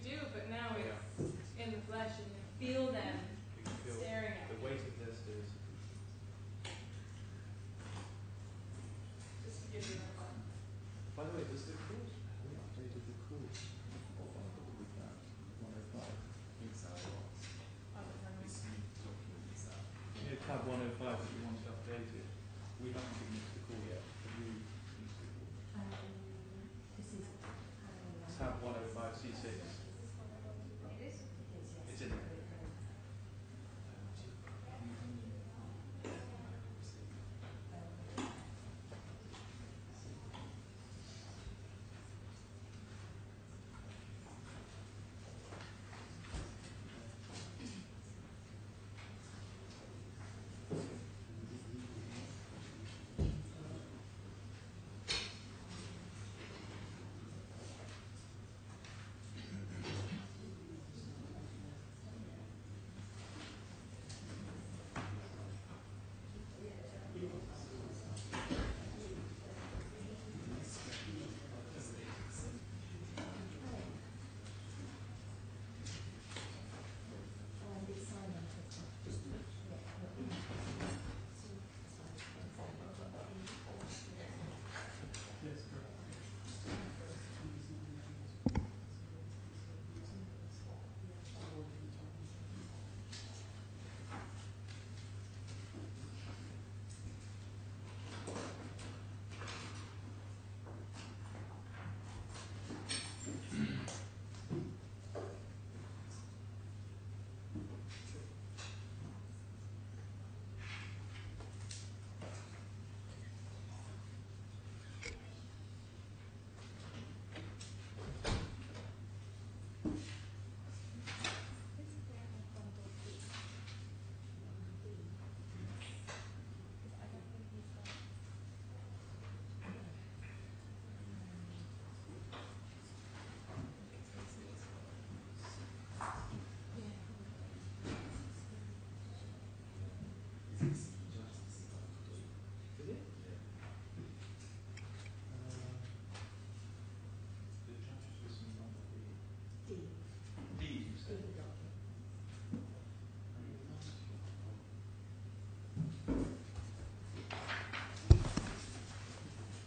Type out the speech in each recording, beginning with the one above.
do, but now it's in the flesh and you feel them staring at the you. weight of this is. Just to give you a fun. By the way, does the course, have we updated the course of with that 105? I think so. This new document is that. You know, tab 105 that you wanted updated. We haven't given it to the call yet. Have you used the call? This is Tab 105 C6. It is? It's in there.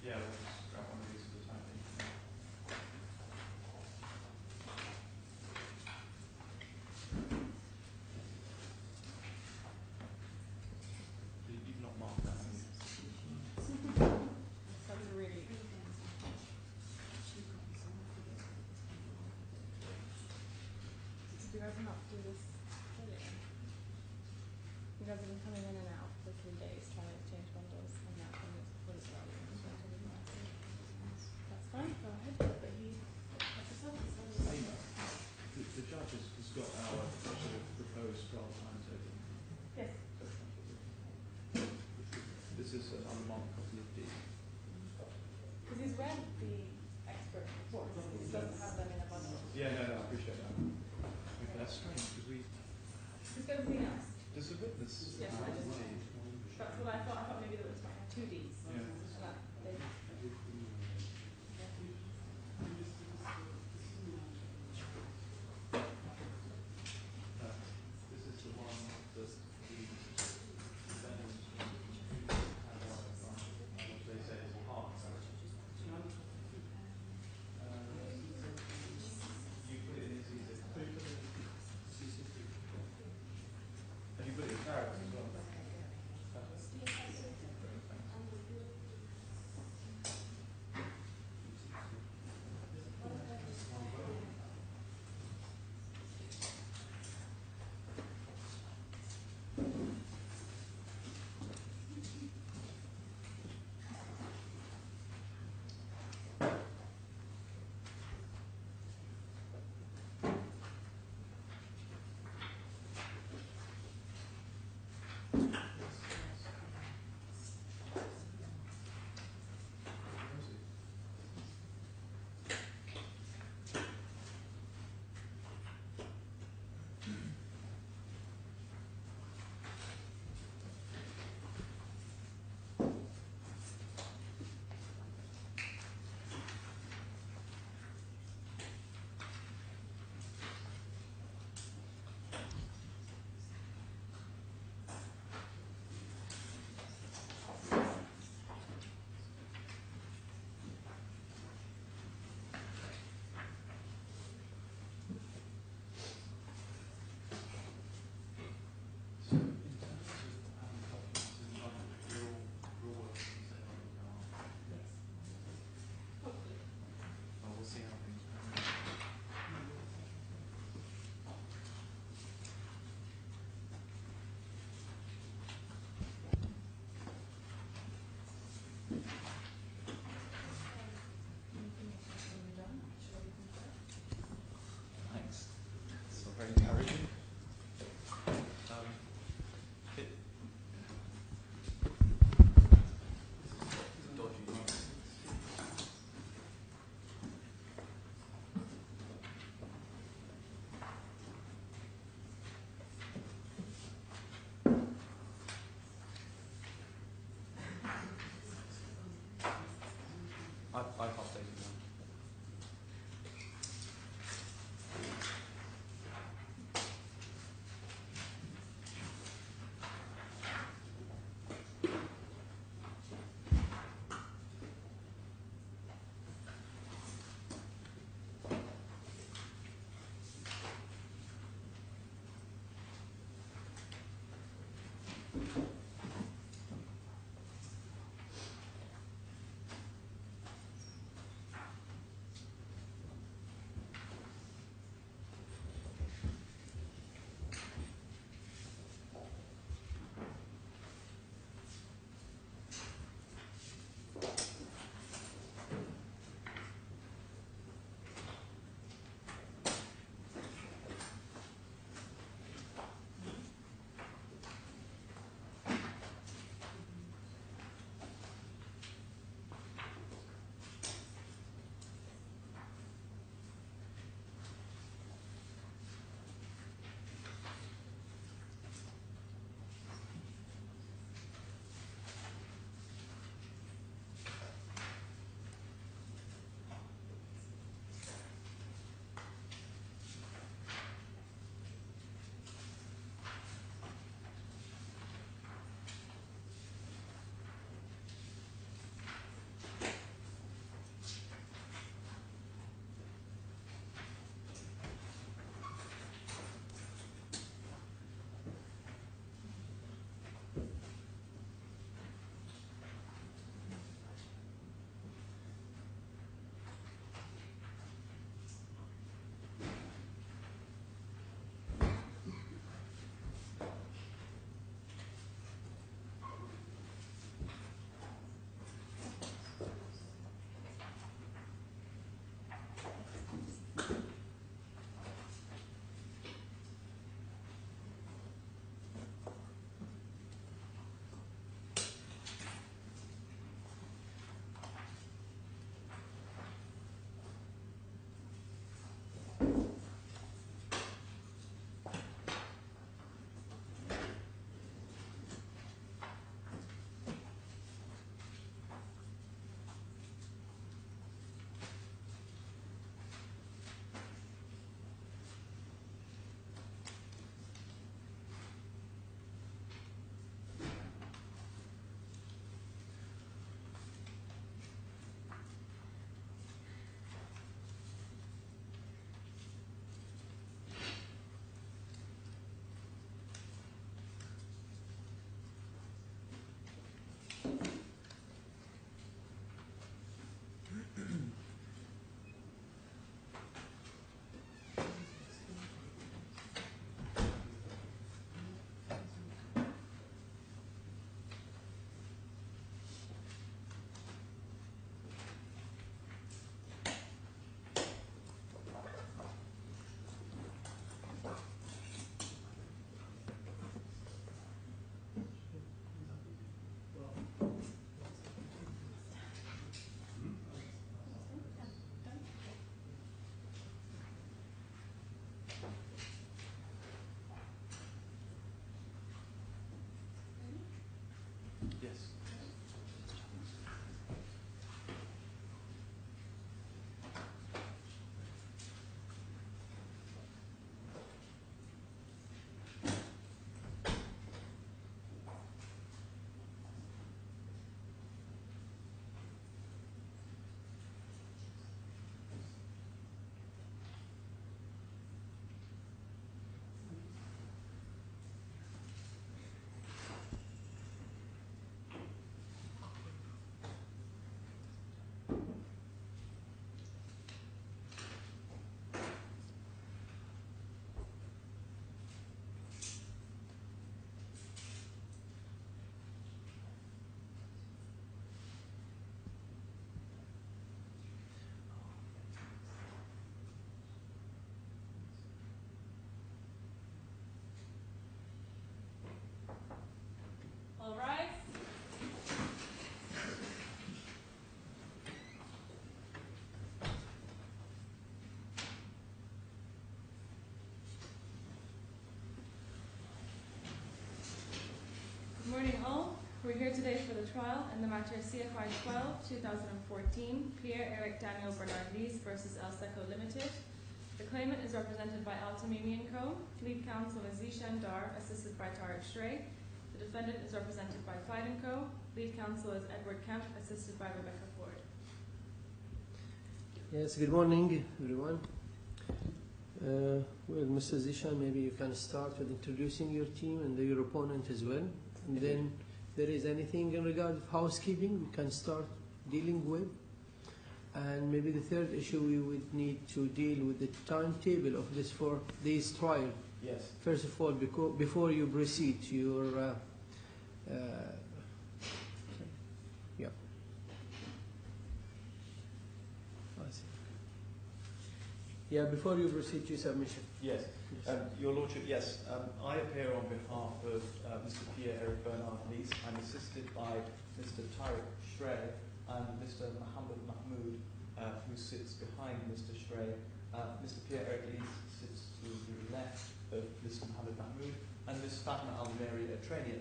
Yeah, we'll just grab one of these at a time. You've not marked that, have you? That's really. Did you guys not do this earlier? You guys have been coming in and out for 3 days trying to exchange bundles and now 10 minutes before the start. That's fine, go ahead. But The judge has got our sort of proposed trial timetable. yes. This is an unmarked copy of D. Because he's read the expert reports, he just doesn't have them in a bundle. Yeah, no, I appreciate that. Okay, that's strange because we. Who's got anything else? Does the witness? Yes, I just. That's what I thought. I thought maybe the witness might have 2 Ds. Yeah. And that they. This is the one that the defendants which they say is hard. You put it in C6. Have you put it in Paris as well? Yes. All rise. Good morning all. We're here today for the trial in the matter CFI 12, 2014, Pierre-Eric Daniel Bernard Lease versus Elseco Limited. The claimant is represented by Al-Tamimi & Co. Lead counsel is Zishan Dar, assisted by Tariq Shrey. The defendant is represented by Clyde & Co. Lead counsel is Edward Kemp, assisted by Rebecca Ford. Yes, good morning, everyone. Well, Mr. Zishan, maybe you can start with introducing your team and your opponent as well. And then if there is anything in regard of housekeeping we can start dealing with. And maybe the third issue, we would need to deal with the timetable of this 4 days trial. Yes. First of all, before you proceed to your yeah. Yeah, before you proceed to submission. Yes. Your Lordship, yes. I appear on behalf of Mr. Pierre-Eric Bernard Lease. I'm assisted by Mr. Tariq Shrey and Mr. Mohammed Mahmood, who sits behind Mr. Shrey. Mr. Pierre-Eric Lease sits to the left of Mr. Mohammed Mahmood, and Ms. Fatma Al-Mary Atrani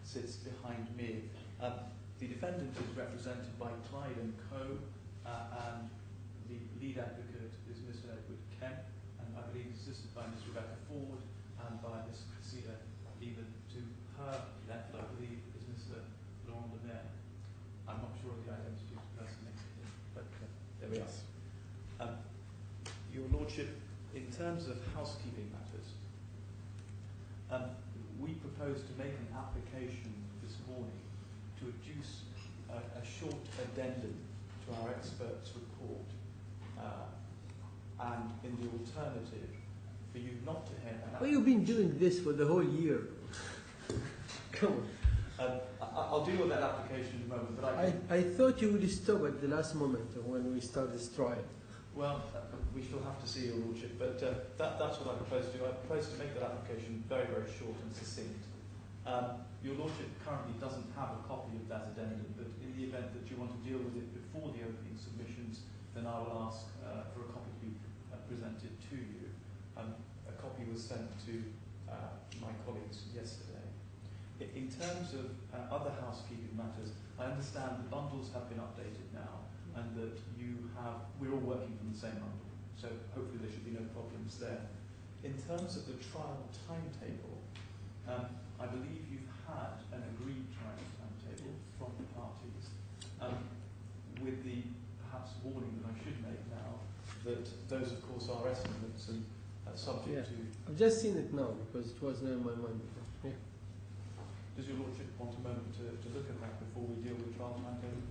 sits behind me. The defendant is represented by Clyde & Co. And the lead advocate is Mr. Edward Kemp, and I believe assisted by Ms. Rebecca Ford and by Ms. Cressida. Even to her left, I believe, is Mr. Laurent Lemaire. I'm not sure of the identity of the person next to him, but there we are. Your Lordship, in terms of housekeeping matters, we propose to make an application this morning to adduce a short addendum to our expert's report, and in the alternative, for you not to hear that. Well, you've been doing this for the whole year. Come on. I'll deal with that application in a moment, but I thought you would stop at the last moment when we start this trial. Well, we shall have to see, Your Lordship, but that's what I propose to do. I propose to make that application very, very short and succinct. Your Lordship currently doesn't have a copy of that addendum, but in the event that you want to deal with it before the opening submissions, then I will ask for a copy to be presented to you. A copy was sent to my colleagues yesterday. In terms of other housekeeping matters, I understand the bundles have been updated now, and that we're all working from the same bundle, so hopefully there should be no problems there. In terms of the trial timetable, I believe you've had an agreed trial timetable from the parties, with the perhaps warning that I should make now that those, of course, are estimates and subject to. I've just seen it now because it wasn't in my mind before. Yeah. Does Your Lordship want a moment to look at that before we deal with trial timetable?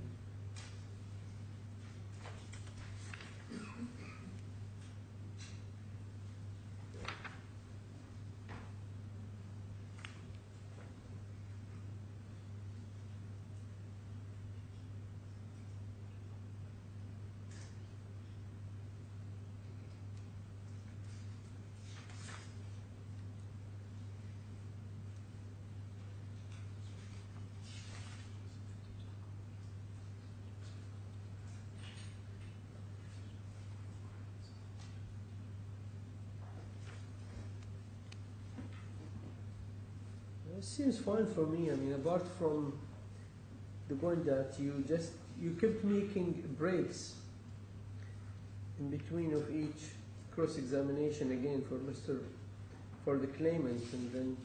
It seems fine for me. I mean, apart from the point that you kept making breaks in between of each cross-examination again for the claimant, and then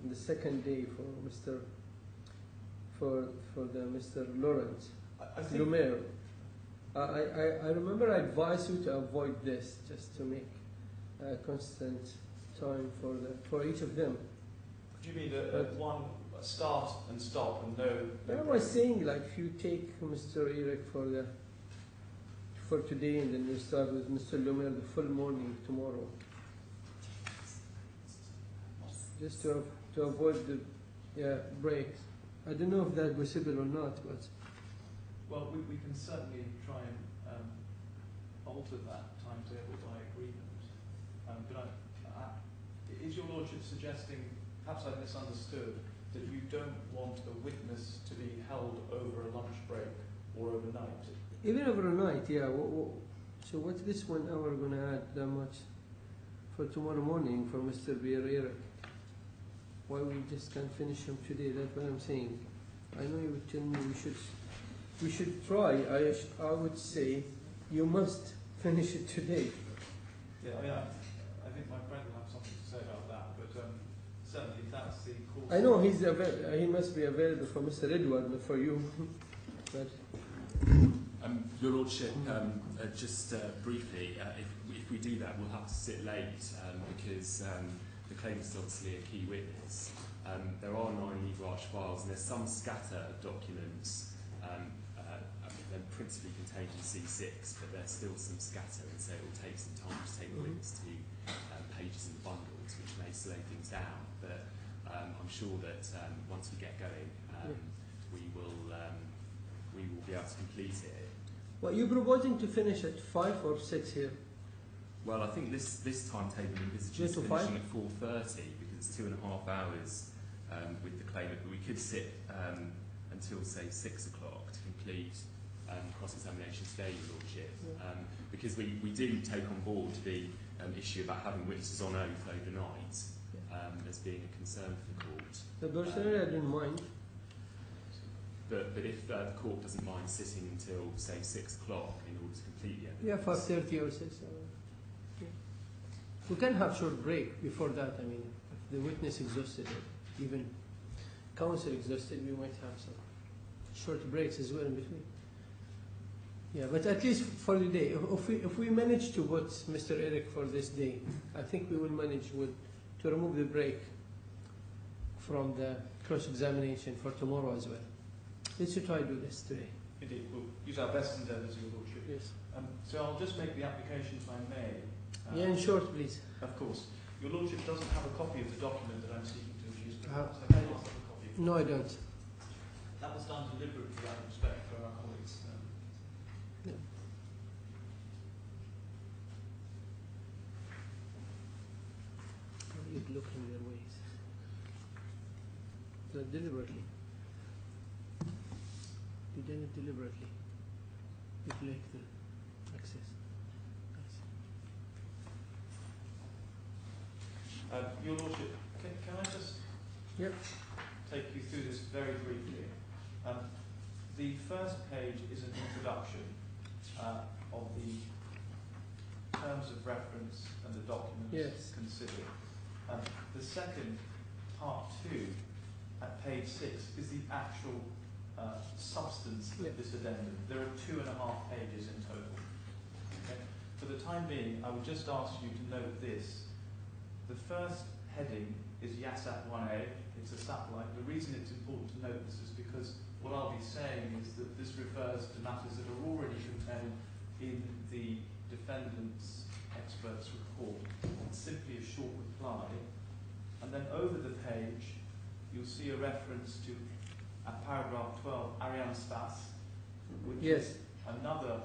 the second day for Mr. Lawrence I think Lumiere. I remember I advised you to avoid this, just to make a constant time for each of them. do you mean one start and stop and no? I was saying, like, if you take Mr. Eric for today, and then you start with Mr. Lumiere the full morning tomorrow, just to avoid the breaks. I don't know if that's possible or not, but Well, we can certainly try and alter that timetable by agreement. Is your lordship suggesting, perhaps I misunderstood, that you don't want a witness to be held over a lunch break or overnight? even overnight, yeah. So what's this 1 hour going to add that much for tomorrow morning for Mr. Pierre-Eric? Why we just can't finish him today? That's what I'm saying. I know you would tell me we should try. I would say you must finish it today. Yeah, I think my friend will have something to say about that, but certainly that's the course. I know he must be available for Mr. Edward, not for you. But Your Lordship, just briefly, if we do that, we'll have to sit late because the claimant's obviously a key witness. There are 9 legal arch files, and there's some scatter of documents. They're principally contained in C6, but there's still some scatter, and so it will take some time to take the witness to pages and bundles, which may slow things down. But I'm sure that once we get going, we will be able to complete it. well, you proposing to finish at 5 or 6 here? Well, I think this timetable envisages to finishing at 4:30 because it's 2.5 hours with the claimant, but we could sit until say 6 o'clock to complete cross-examination today, Your Lordship, because we do take on board the issue about having witnesses on oath overnight as being a concern for the court. So personally, I didn't mind. But if the court doesn't mind sitting until say 6 o'clock in order to complete the evidence, Yeah, 5:30 or 6. Yeah. We can have short break before that. I mean, if the witness exhausted, or even counsel exhausted, we might have some short breaks as well in between. Yeah, but at least for the day, if we manage to put Mr. Eric for this day, I think we will manage to remove the break from the cross-examination for tomorrow as well. Let's try to do this today. Indeed, we'll use our best endeavours, Your Lordship. Yes. So I'll just make the application if I may. Yeah, in short, please. Of course. Your Lordship doesn't have a copy of the document that I'm seeking to introduce, but Uh, perhaps I can ask for a copy. No, I don't. That was done deliberately out of respect for our colleagues. Yeah. You look in their ways. So deliberately. You did it deliberately. You like the access. Your Lordship, can I just Yep. take you through this very briefly? The first page is an introduction of the terms of reference and the documents Yes. considered. The second, part 2, at page 6, is the actual substance of this addendum. There are 2.5 pages in total. Okay? For the time being, I would just ask you to note this. The first heading is YASAT 1A. It's a satellite. The reason it's important to note this is because what I'll be saying is that this refers to matters that are already contained in the defendant's expert's report. It's simply a short reply. And then over the page, you'll see a reference to paragraph 12, Ariane Stas, which is another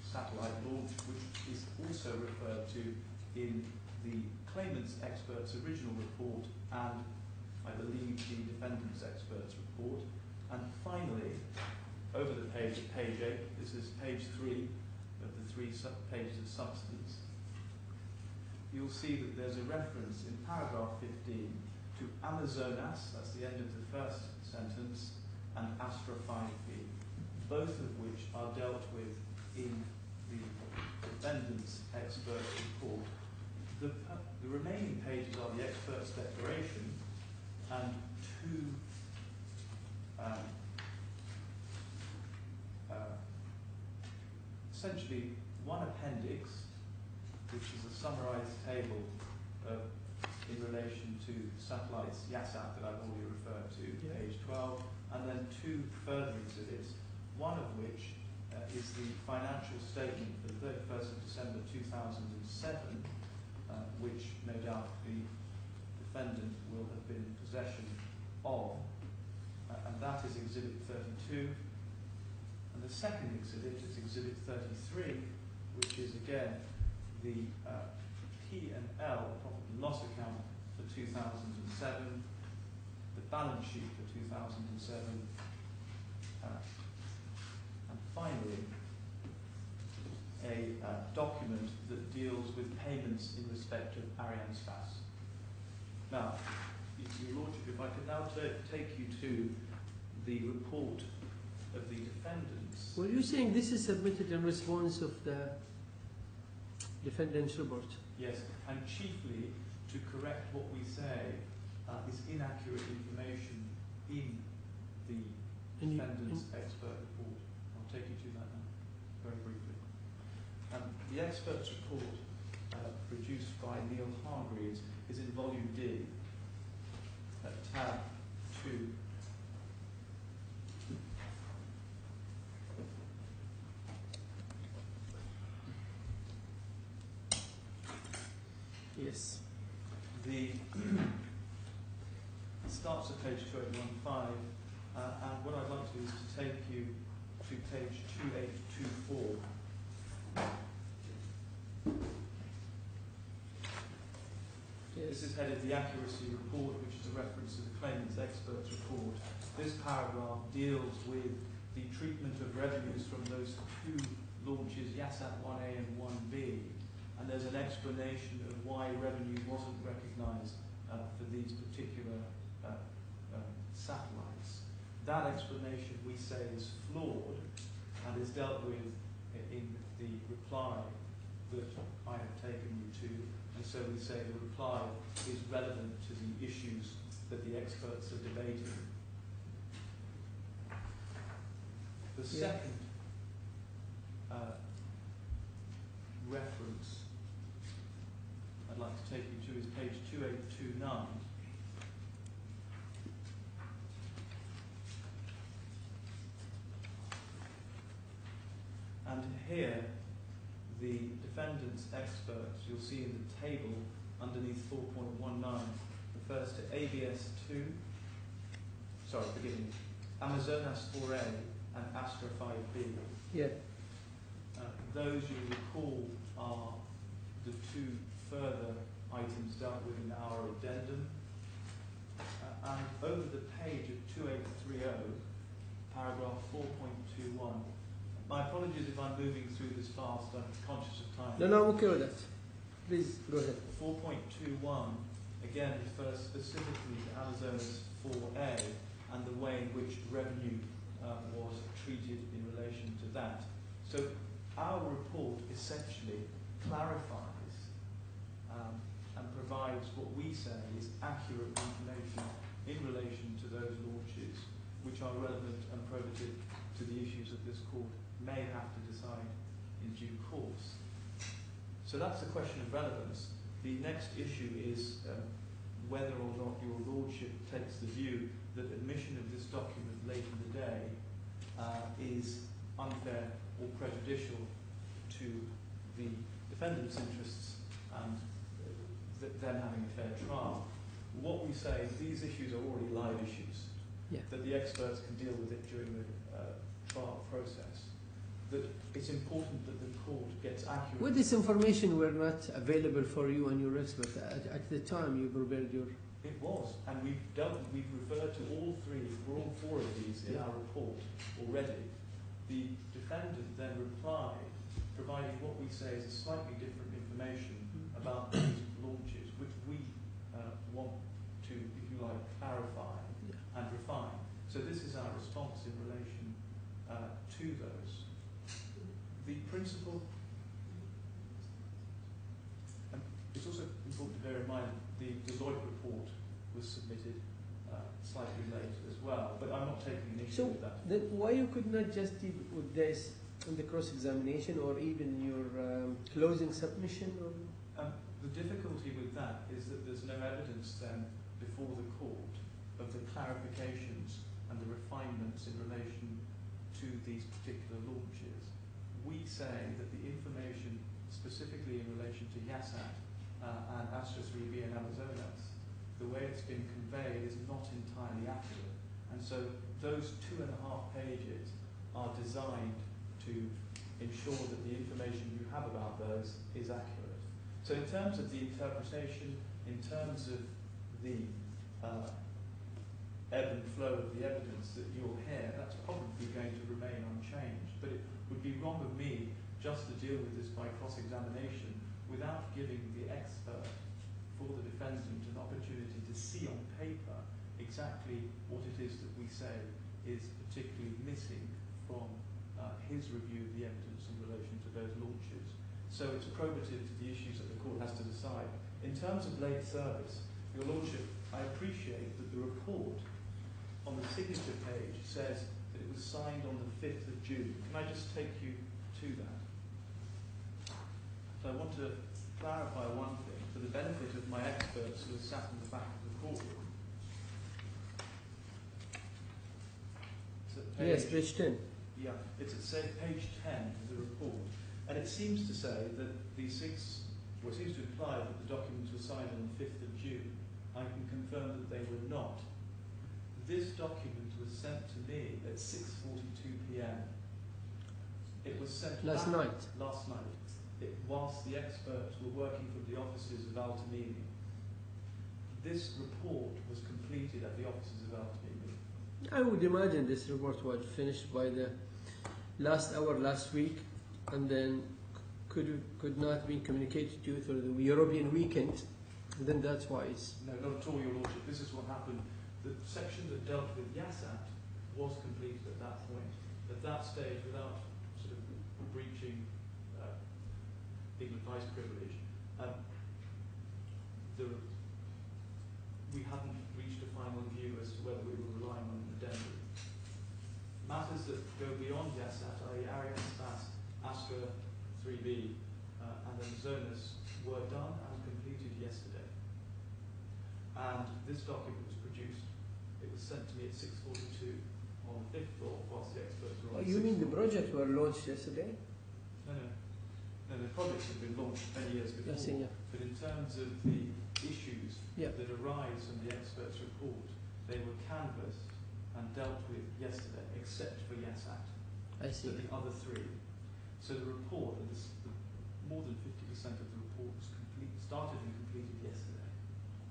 satellite launch, which is also referred to in the claimant's expert's original report and, I believe, the defendant's expert's report. And finally, over the page, at page 8, this is page 3 of the 3 pages of substance, you'll see that there's a reference in paragraph 15 to Amazonas, that's the end of the first sentence, and Astra 5B, both of which are dealt with in the defendant's expert report. The remaining pages are the expert's declaration and two essentially one appendix, which is a summarized table in relation to satellites YASAT that I've already referred to, page 12, and then two further exhibits, one of which is the financial statement for the 31st of December 2007, which no doubt the defendant will have been in possession of, and that is exhibit 32. And the second exhibit is exhibit 33, which is again the P&L, profit and loss account for 2007, the balance sheet for 2007, and finally a document that deals with payments in respect of Arianespace. Now, Your Lordship, if I could now take you to the report of the defendants. Well, you're saying this is submitted in response of the defendant's report? Yes, and chiefly to correct what we say is inaccurate information in the defendant's expert report. I'll take you to that now, very briefly. The expert's report produced by Neil Hargreaves is in volume D, at tab 2. Yes. It starts at page 2815, and what I'd like to do is to take you to page 2824. Yes. This is headed the accuracy report, which is a reference to the claimant's expert's report. This paragraph deals with the treatment of revenues from those two launches, YASAT 1A and 1B, and there's an explanation of why revenue wasn't recognised for these particular satellites. That explanation, we say, is flawed and is dealt with in the reply that I have taken you to, and so we say the reply is relevant to the issues that the experts are debating. The second reference I'd like to take you to is page 2829. And here, the defendant's experts, you'll see in the table underneath 4.19, refers to Amazonas 4A and Astra 5B. Yeah. Those you recall are the two further items dealt with in our addendum. And over the page of 2830, paragraph 4.21. My apologies if I'm moving through this fast, I'm conscious of time. No, I'm okay with that. Please, go ahead. 4.21, again, refers specifically to Amazonas 4A and the way in which revenue was treated in relation to that. So our report essentially clarifies and provides what we say is accurate information in relation to those launches which are relevant and probative to the issues that this court may have to decide in due course. So that's the question of relevance. The next issue is whether or not your lordship takes the view that admission of this document late in the day is unfair or prejudicial to the defendant's interests and them having a fair trial. What we say is these issues are already live issues, that the experts can deal with it during the trial process. That it's important that the court gets accurate. Well, this information were not available for you and your expert at the time you prepared your... It was, and we've referred to all four of these in our report already. The defendant then replied, providing what we say is a slightly different information about these launches, which we want to, if you like, clarify and refine. So this is our response to those. The principle, and it's also important to bear in mind the Deloitte report was submitted slightly late as well, but I'm not taking an issue with that. Then why you could not just deal with this in the cross-examination or even your closing submission? Or? The difficulty with that is that there's no evidence then before the court of the clarifications and the refinements in relation to these particular launches. We say that the information specifically in relation to Yasat and Astra 3B and Amazonas, the way it's been conveyed is not entirely accurate. And so those 2.5 pages are designed to ensure that the information you have about those is accurate. So in terms of the interpretation, in terms of the ebb and flow of the evidence that you'll hear, that's probably going to remain unchanged. But it would be wrong of me just to deal with this by cross-examination without giving the expert for the defendant an opportunity to see on paper exactly what it is that we say is particularly missing from his review of the evidence in relation to those launches. So it's probative to the issues that the court has to decide. In terms of late service, Your Lordship, I appreciate that the report on the signature page says that it was signed on the 5th of June. Can I just take you to that? So I want to clarify one thing for the benefit of my experts who are sat in the back of the courtroom. Yes, page 10. Yeah, it's at page 10 of the report. And it seems to say that it seems to imply that the documents were signed on the 5th of June. I can confirm that they were not. This document was sent to me at 6:42 p.m. It was sent last night. Whilst the experts were working from the offices of Altamini. This report was completed at the offices of Altamini. I would imagine this report was finished by the last hour last week, and then could not be communicated to you through the European weekend. And then that's why it's... No, not at all, Your Lordship. This is what happened. The section that dealt with Yasat was completed at that point. At that stage, without sort of breaching legal advice privilege, we hadn't reached a final view as to whether we were relying on an addendum. Matters that go beyond Yasat, i.e. Arianespace, Astra 3B, and Amazonas were done and completed yesterday. And this document was produced. It was sent to me at 6:42 on the 5th floor whilst the experts were on the 6th you mean the floor. project were launched yesterday? No, the projects have been launched many years before. Yes, yeah. But in terms of the issues Yeah. that arise from the experts' report, they were canvassed and dealt with yesterday, except for Yasat. I see. So the other three. So the report, more than 50% of the report was started and completed yesterday.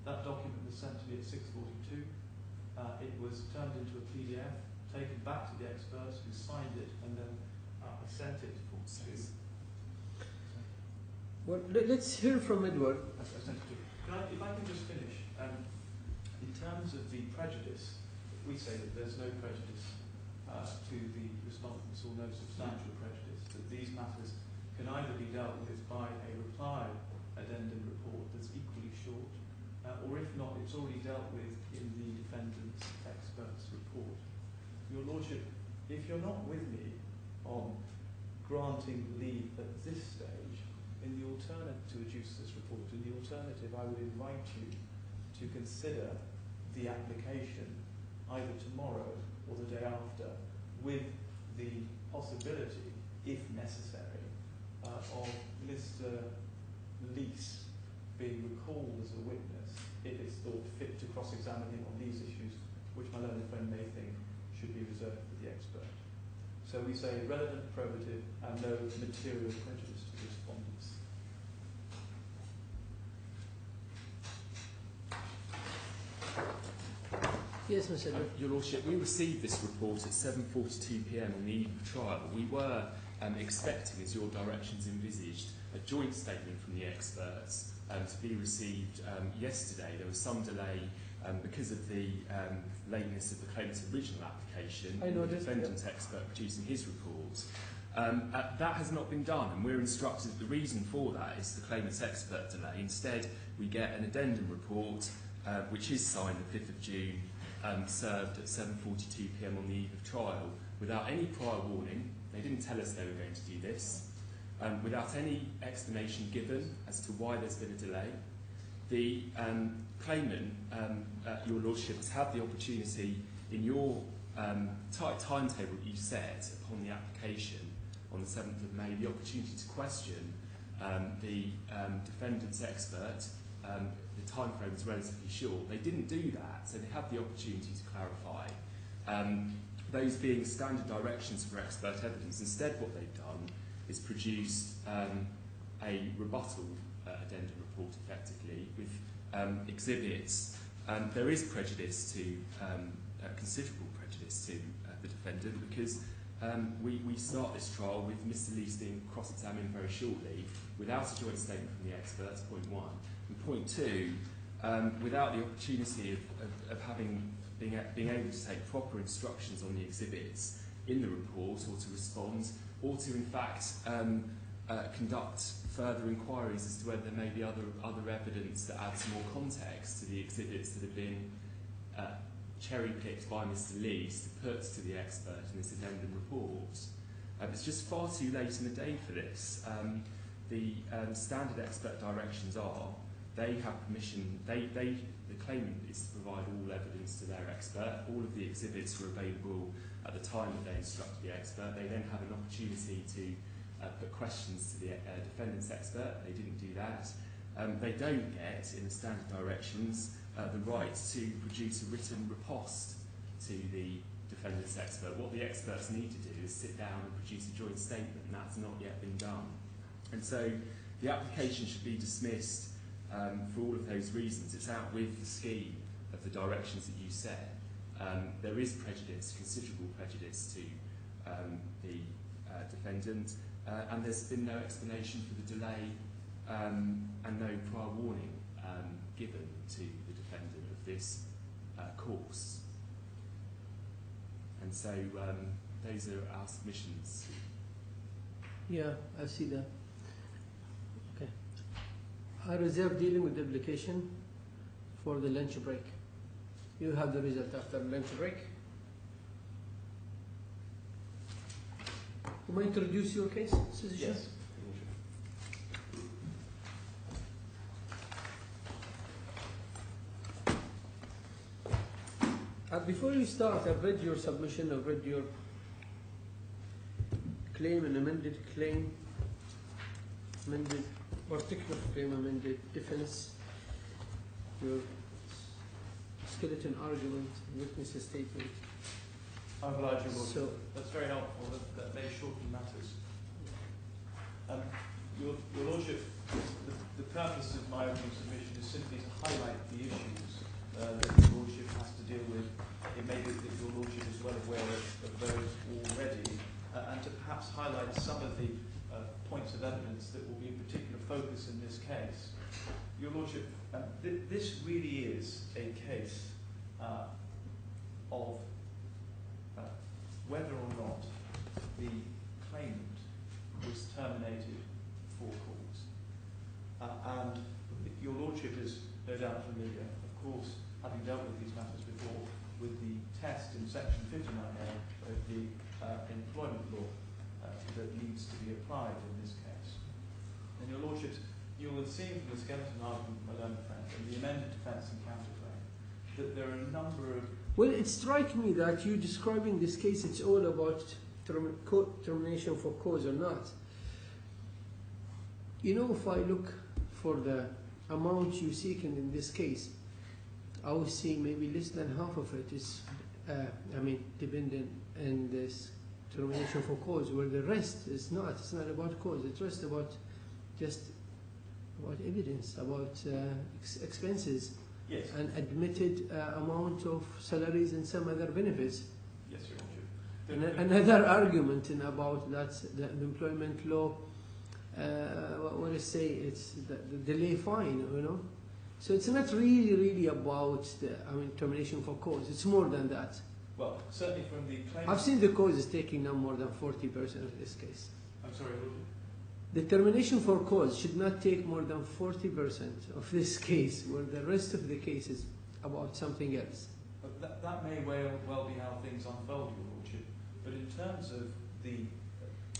That document was sent to me at 6:42. It was turned into a PDF, taken back to the experts who signed it, and then I sent it to. Well, let's hear from Edward. If I can just finish. In terms of the prejudice, we say that there's no prejudice to the respondents or no substantial prejudice, that these matters can either be dealt with by a reply addendum report that's equally short, or if not, it's already dealt with in the defendant's expert's report. Your Lordship, if you're not with me on granting leave at this stage, in the alternative to adduce this report, in the alternative, I would invite you to consider the application either tomorrow or the day after, with the possibility, if necessary, of Mr. Lease being recalled as a witness if it's thought fit to cross-examine him on these issues, which my learned friend may think should be reserved for the expert. So we say relevant, probative, and no material prejudice to the respondents. Yes, Mr. Your Lordship, we received this report at 7:42 p.m. on the eve of trial. We were expecting, as your directions envisaged, a joint statement from the experts to be received yesterday. There was some delay because of the lateness of the claimant's original application, I know the this, defendant's expert producing his report. That has not been done, and we're instructed that the reason for that is the claimant's expert delay. Instead, we get an addendum report, which is signed the 5th of June, served at 7:42 p.m. on the eve of trial, without any prior warning. They didn't tell us they were going to do this, without any explanation given as to why there's been a delay. The claimant, your lordship, has had the opportunity in your tight timetable that you set upon the application on the 7th of May, the opportunity to question the defendant's expert. The time frame is relatively short. They didn't do that, so they had the opportunity to clarify. Those being standard directions for expert evidence. Instead, what they've done is produced a rebuttal addendum report, effectively, with exhibits. There is prejudice to, considerable prejudice to the defendant, because we start this trial with Mr. Lees being cross-examined very shortly, without a joint statement from the experts, point one. And point two, without the opportunity of being able to take proper instructions on the exhibits in the report, or to respond, or to in fact conduct further inquiries as to whether there may be other evidence that adds more context to the exhibits that have been cherry-picked by Mr. Lees to put to the expert in this addendum report. It's just far too late in the day for this. The standard expert directions are, they have permission, the claimant is to provide all evidence to their expert. All of the exhibits were available at the time that they instructed the expert. They then have an opportunity to put questions to the defendant's expert. They didn't do that. They don't get, in the standard directions, the right to produce a written riposte to the defendant's expert. What the experts need to do is sit down and produce a joint statement, and that's not yet been done. And so the application should be dismissed for all of those reasons. It's out with the scheme of the directions that you set. There is prejudice, considerable prejudice to the defendant, and there's been no explanation for the delay and no prior warning given to the defendant of this course. And so those are our submissions. Yeah, I see that. Okay. I reserve dealing with the application for the lunch break. You have the result after lunch break. You might introduce your case, Susan? Yes. Before you start, I've read your submission, I've read your claim and amended claim, amended particular claim, amended defense, your skeleton argument, witness statement. I'm glad you would. So, that's very helpful. That may shorten matters. Your Lordship, the purpose of my opening submission is simply to highlight the issues that your Lordship has to deal with. It may be that your Lordship is well aware of those already, and to perhaps highlight some of the points of evidence that will be a particular focus in this case. Your Lordship, this really is a case of whether or not the claimant was terminated for cause. And your Lordship is no doubt familiar, of course, having dealt with these matters before, with the test in section 59A of the employment law that needs to be applied in this case. And your Lordships, you will have seen from the skeleton argument, my learned friend, and the amended defence and counterclaim, that there are a number of... Well, it strikes me that you describing this case, it's all about termination for cause or not. You know, if I look for the amount you seeking in this case, I would say maybe less than half of it is, dependent on this termination for cause, where the rest is not. It's not about cause. It's just about evidence, about expenses, Yes. and admitted amount of salaries and some other benefits. Yes, Your Lordship. Another argument about that the employment law. What I say, it's the delay fine. You know, So it's not really about the, termination for cause. It's more than that. Well, certainly from the claim... I've seen the cause is taking now more than 40% of this case. I'm sorry, what? The termination for cause should not take more than 40% of this case, where the rest of the case is about something else. That may well be how things unfold, Your Lordship, but in terms of the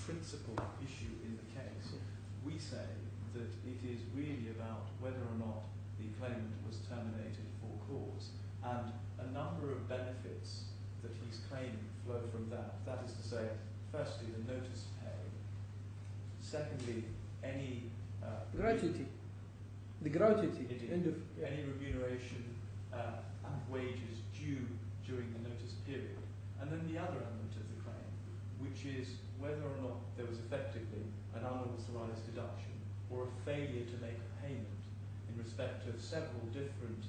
principal issue in the case, we say that it is really about whether or not the claimant was terminated for cause, and a number of benefits that he's claiming flow from that. That is to say, firstly, the notice paid. Secondly, any Gratuity. The gratuity. Indeed. End of, any remuneration and wages due during the notice period. And then the other element of the claim, which is whether or not there was effectively an unauthorised deduction or a failure to make a payment in respect of several different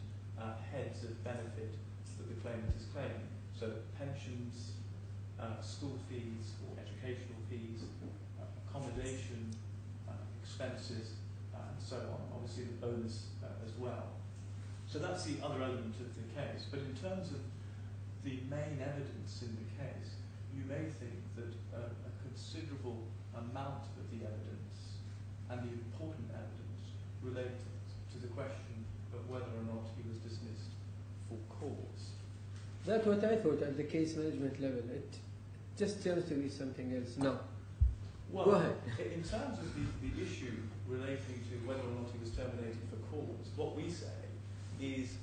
heads of benefit that the claimant is claiming. So pensions, school fees or educational fees, accommodation, expenses, and so on. Obviously the bonus as well. So that's the other element of the case. But in terms of the main evidence in the case, you may think that a considerable amount of the evidence and the important evidence relate to the question of whether or not he was dismissed for cause. That's what I thought at the case management level. It just turns to be something else. No. Well, Go ahead. In terms of the issue relating to whether or not he was terminated for cause, what we say is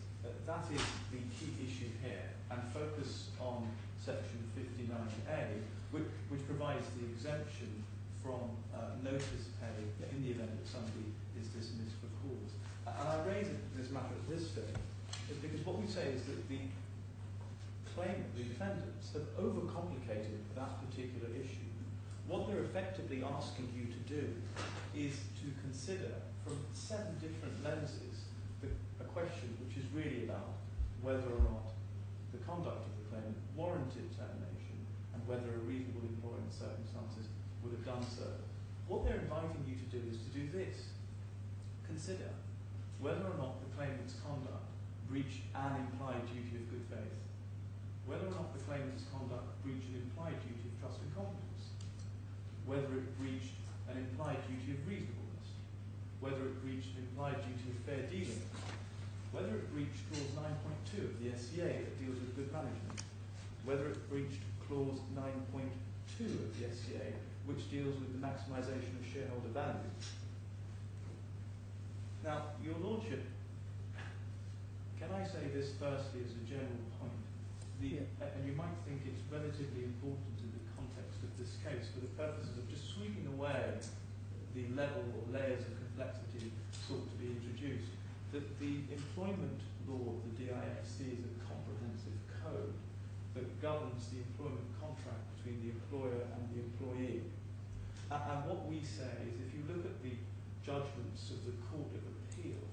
that is the key issue here, and focus on section 59A, which provides the exemption from notice pay in the event that somebody is dismissed for cause. And I raise this matter at this stage is because what we say is that the claimant, the defendants, have overcomplicated that particular issue. What they're effectively asking you to do is to consider from 7 different lenses a question which is really about whether or not the conduct of the claimant warranted termination and whether a reasonable employer in circumstances would have done so. What they're inviting you to do is to do this. Consider whether or not the claimant's conduct breached an implied duty of good faith, whether or not the claimant's conduct breached an implied duty of trust and confidence, whether it breached an implied duty of reasonableness, whether it breached an implied duty of fair dealing, whether it breached clause 9.2 of the SCA that deals with good management, whether it breached clause 9.2 of the SCA which deals with the maximisation of shareholder value. Now, Your Lordship, can I say this firstly as a general point? And you might think it's relatively important in the context of this case for the purposes of just sweeping away the level or layers of complexity sought to be introduced, that the employment law of the DIFC is a comprehensive code that governs the employment contract between the employer and the employee. And what we say is if you look at the judgments of the Court of Appeal,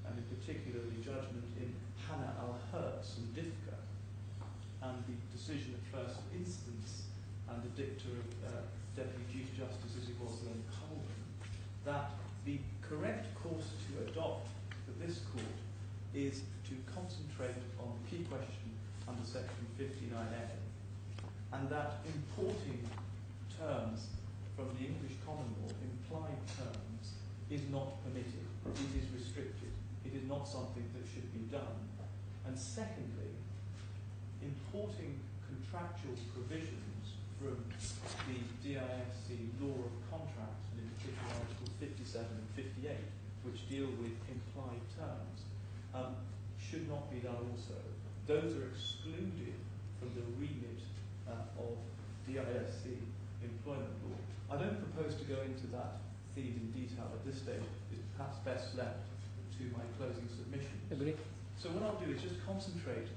and in particular the judgment in Hannah al-Hertz and Difka, and the decision at first instance, and the dicta of Deputy Chief Justice as it was then Coleman, that the correct course to adopt for this court is to concentrate on the key question under section 59A, and that importing terms from the English common law, implied terms, is not permitted. It is restricted. It is not something that should be done. And secondly, importing contractual provisions from the DIFC law of contracts, and in particular Articles 57 and 58, which deal with implied terms, should not be done also. Those are excluded from the remit of DIFC employment law. I don't propose to go into that theme in detail at this stage. It's perhaps best left to my closing submissions. Agree. So what I'll do is just concentrate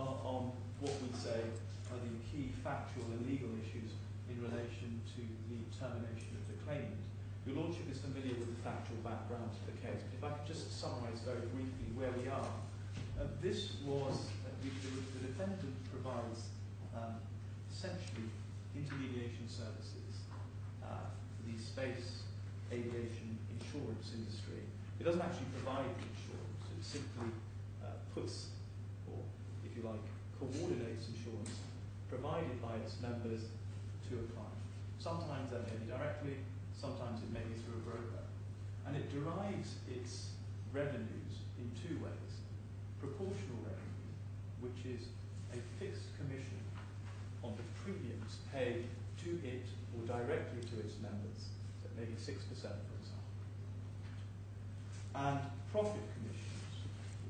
on what we say are the key factual and legal issues in relation to the termination of the claimant. Your Lordship is familiar with the factual background to the case, but if I could just summarise very briefly where we are. This was, the defendant provides essentially intermediation services for the space aviation insurance industry. It doesn't actually provide the insurance. simply puts, or if you like, coordinates insurance provided by its members to a client. Sometimes that may be directly, sometimes it may be through a broker. And it derives its revenues in two ways. Proportional revenue, which is a fixed commission on the premiums paid to it or directly to its members, so maybe 6% for example. And profit commissions,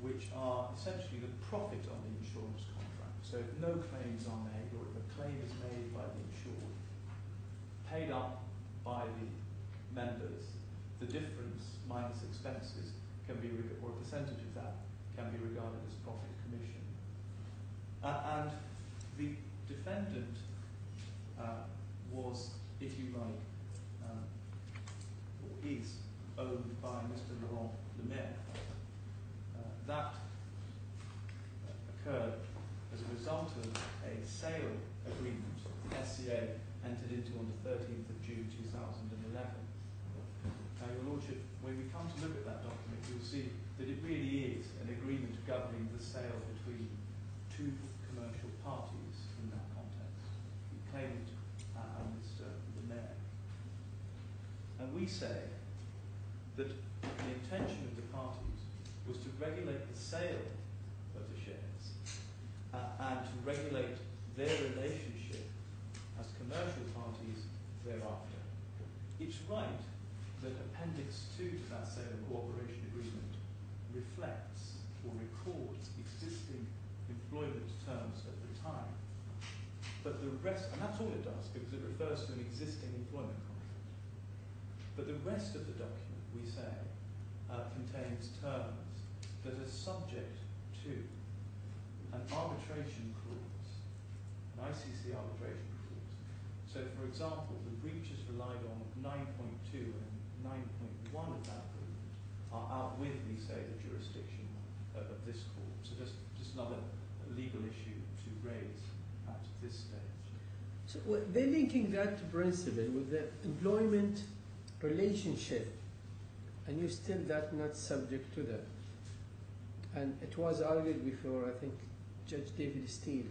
which are essentially the profit on the insurance contract. So if no claims are made, or if a claim is made by the insured, paid up by the members, the difference minus expenses can be, or a percentage of that, can be regarded as profit commission. And the defendant was, if you like, or is owned by Mr. Laurent Lemaire. That occurred as a result of a sale agreement SCA entered into on the 13th of June 2011. Now, Your Lordship, when we come to look at that document, you'll see that it really is an agreement governing the sale between two commercial parties in that context, the claimant and Mr. Lemaire. And we say that the intention of the parties was to regulate the sale of the shares and to regulate their relationship as commercial parties thereafter. It's right that Appendix 2 to that sale and cooperation agreement reflects or records existing employment terms at the time. But the rest, and that's all it does because it refers to an existing employment contract. But the rest of the document, we say, contains terms that are subject to an arbitration clause, an ICC arbitration clause. So, for example, the breaches relied on 9.2 and 9.1 of that agreement are out with, we say, the jurisdiction of this court. So just another legal issue to raise at this stage. So they're linking that principle with the employment relationship, and you still that not subject to that. And it was argued before, I think, Judge David Steele.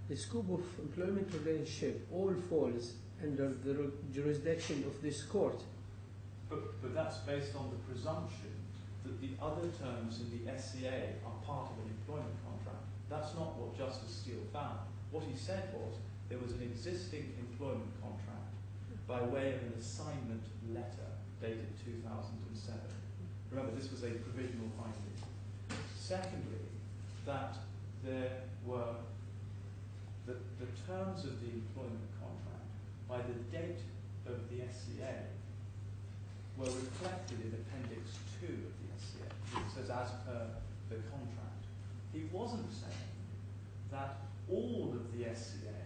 The scope of employment relationship all falls under the jurisdiction of this court. But that's based on the presumption that the other terms in the SCA are part of an employment contract. That's not what Justice Steele found. What he said was there was an existing employment contract by way of an assignment letter dated 2007. Remember, this was a provisional finding. Secondly, that there were the terms of the employment contract by the date of the SCA were reflected in Appendix 2 of the SCA, which says as per the contract. He wasn't saying that all of the SCA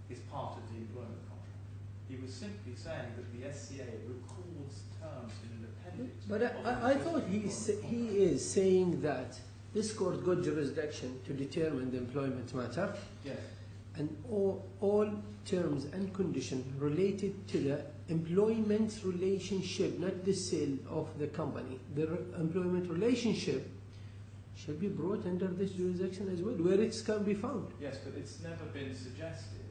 is part of the employment contract. He was simply saying that the SCA records terms in an appendix. But I thought he is saying that this court got jurisdiction to determine the employment matter. Yes. And all terms and conditions related to the employment relationship, not the sale of the company. The employment relationship shall be brought under this jurisdiction as well, where it can be found. Yes, but it's never been suggested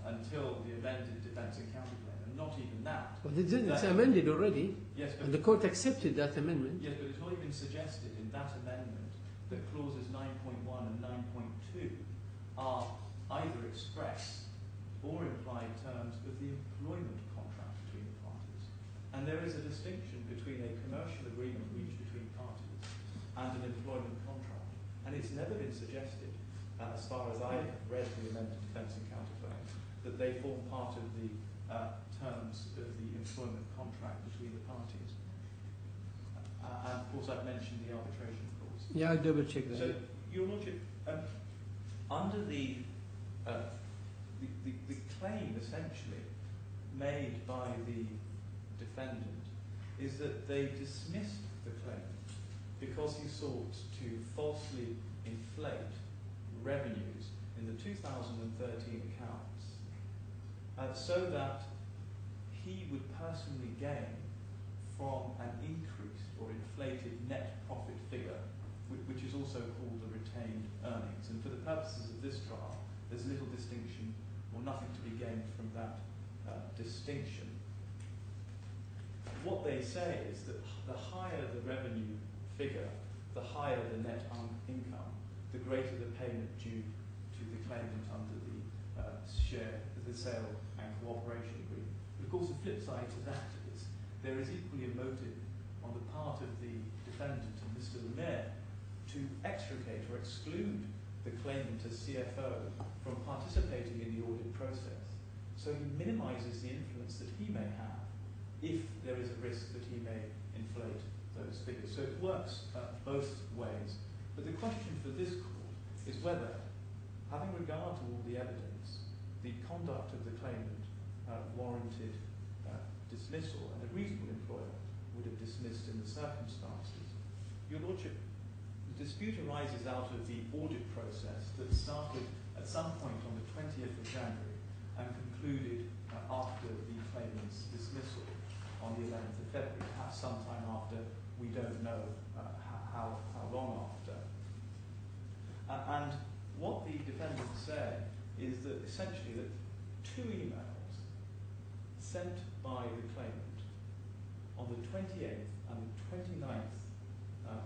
until the amended defence and counterclaim, and not even that. But it's amended already, yes, but and the court accepted that amendment. Yes, but it's not even suggested in that amendment that clauses 9.1 and 9.2 are either express or implied terms of the employment contract between the parties. And there is a distinction between a commercial agreement reached between parties and an employment contract. And it's never been suggested, as far as I have read the amended defence and counterclaim, that they form part of the terms of the employment contract between the parties. And of course I've mentioned the arbitration clause. Yeah, I double check that. So, Your Lordship, under the claim essentially made by the defendant is that they dismissed the claimant because he sought to falsely inflate revenues in the 2013 accounts so that he would personally gain from an increased or inflated net profit also called the retained earnings. And for the purposes of this trial, there's little distinction or nothing to be gained from that distinction. What they say is that the higher the revenue figure, the higher the net income, the greater the payment due to the claimant under the sale and cooperation agreement. But of course, the flip side to that is there is equally a motive on the part of the defendant, Mr. Lemire, to extricate or exclude the claimant as CFO from participating in the audit process. So he minimises the influence that he may have if there is a risk that he may inflate those figures. So it works both ways. But the question for this court is whether, having regard to all the evidence, the conduct of the claimant warranted dismissal, and a reasonable employer would have dismissed in the circumstances. Your Lordship, the dispute arises out of the audit process that started at some point on the 20th of January and concluded after the claimant's dismissal on the 11th of February, perhaps sometime after, we don't know how long after. And what the defendants say is that essentially that two emails sent by the claimant on the 28th and the 29th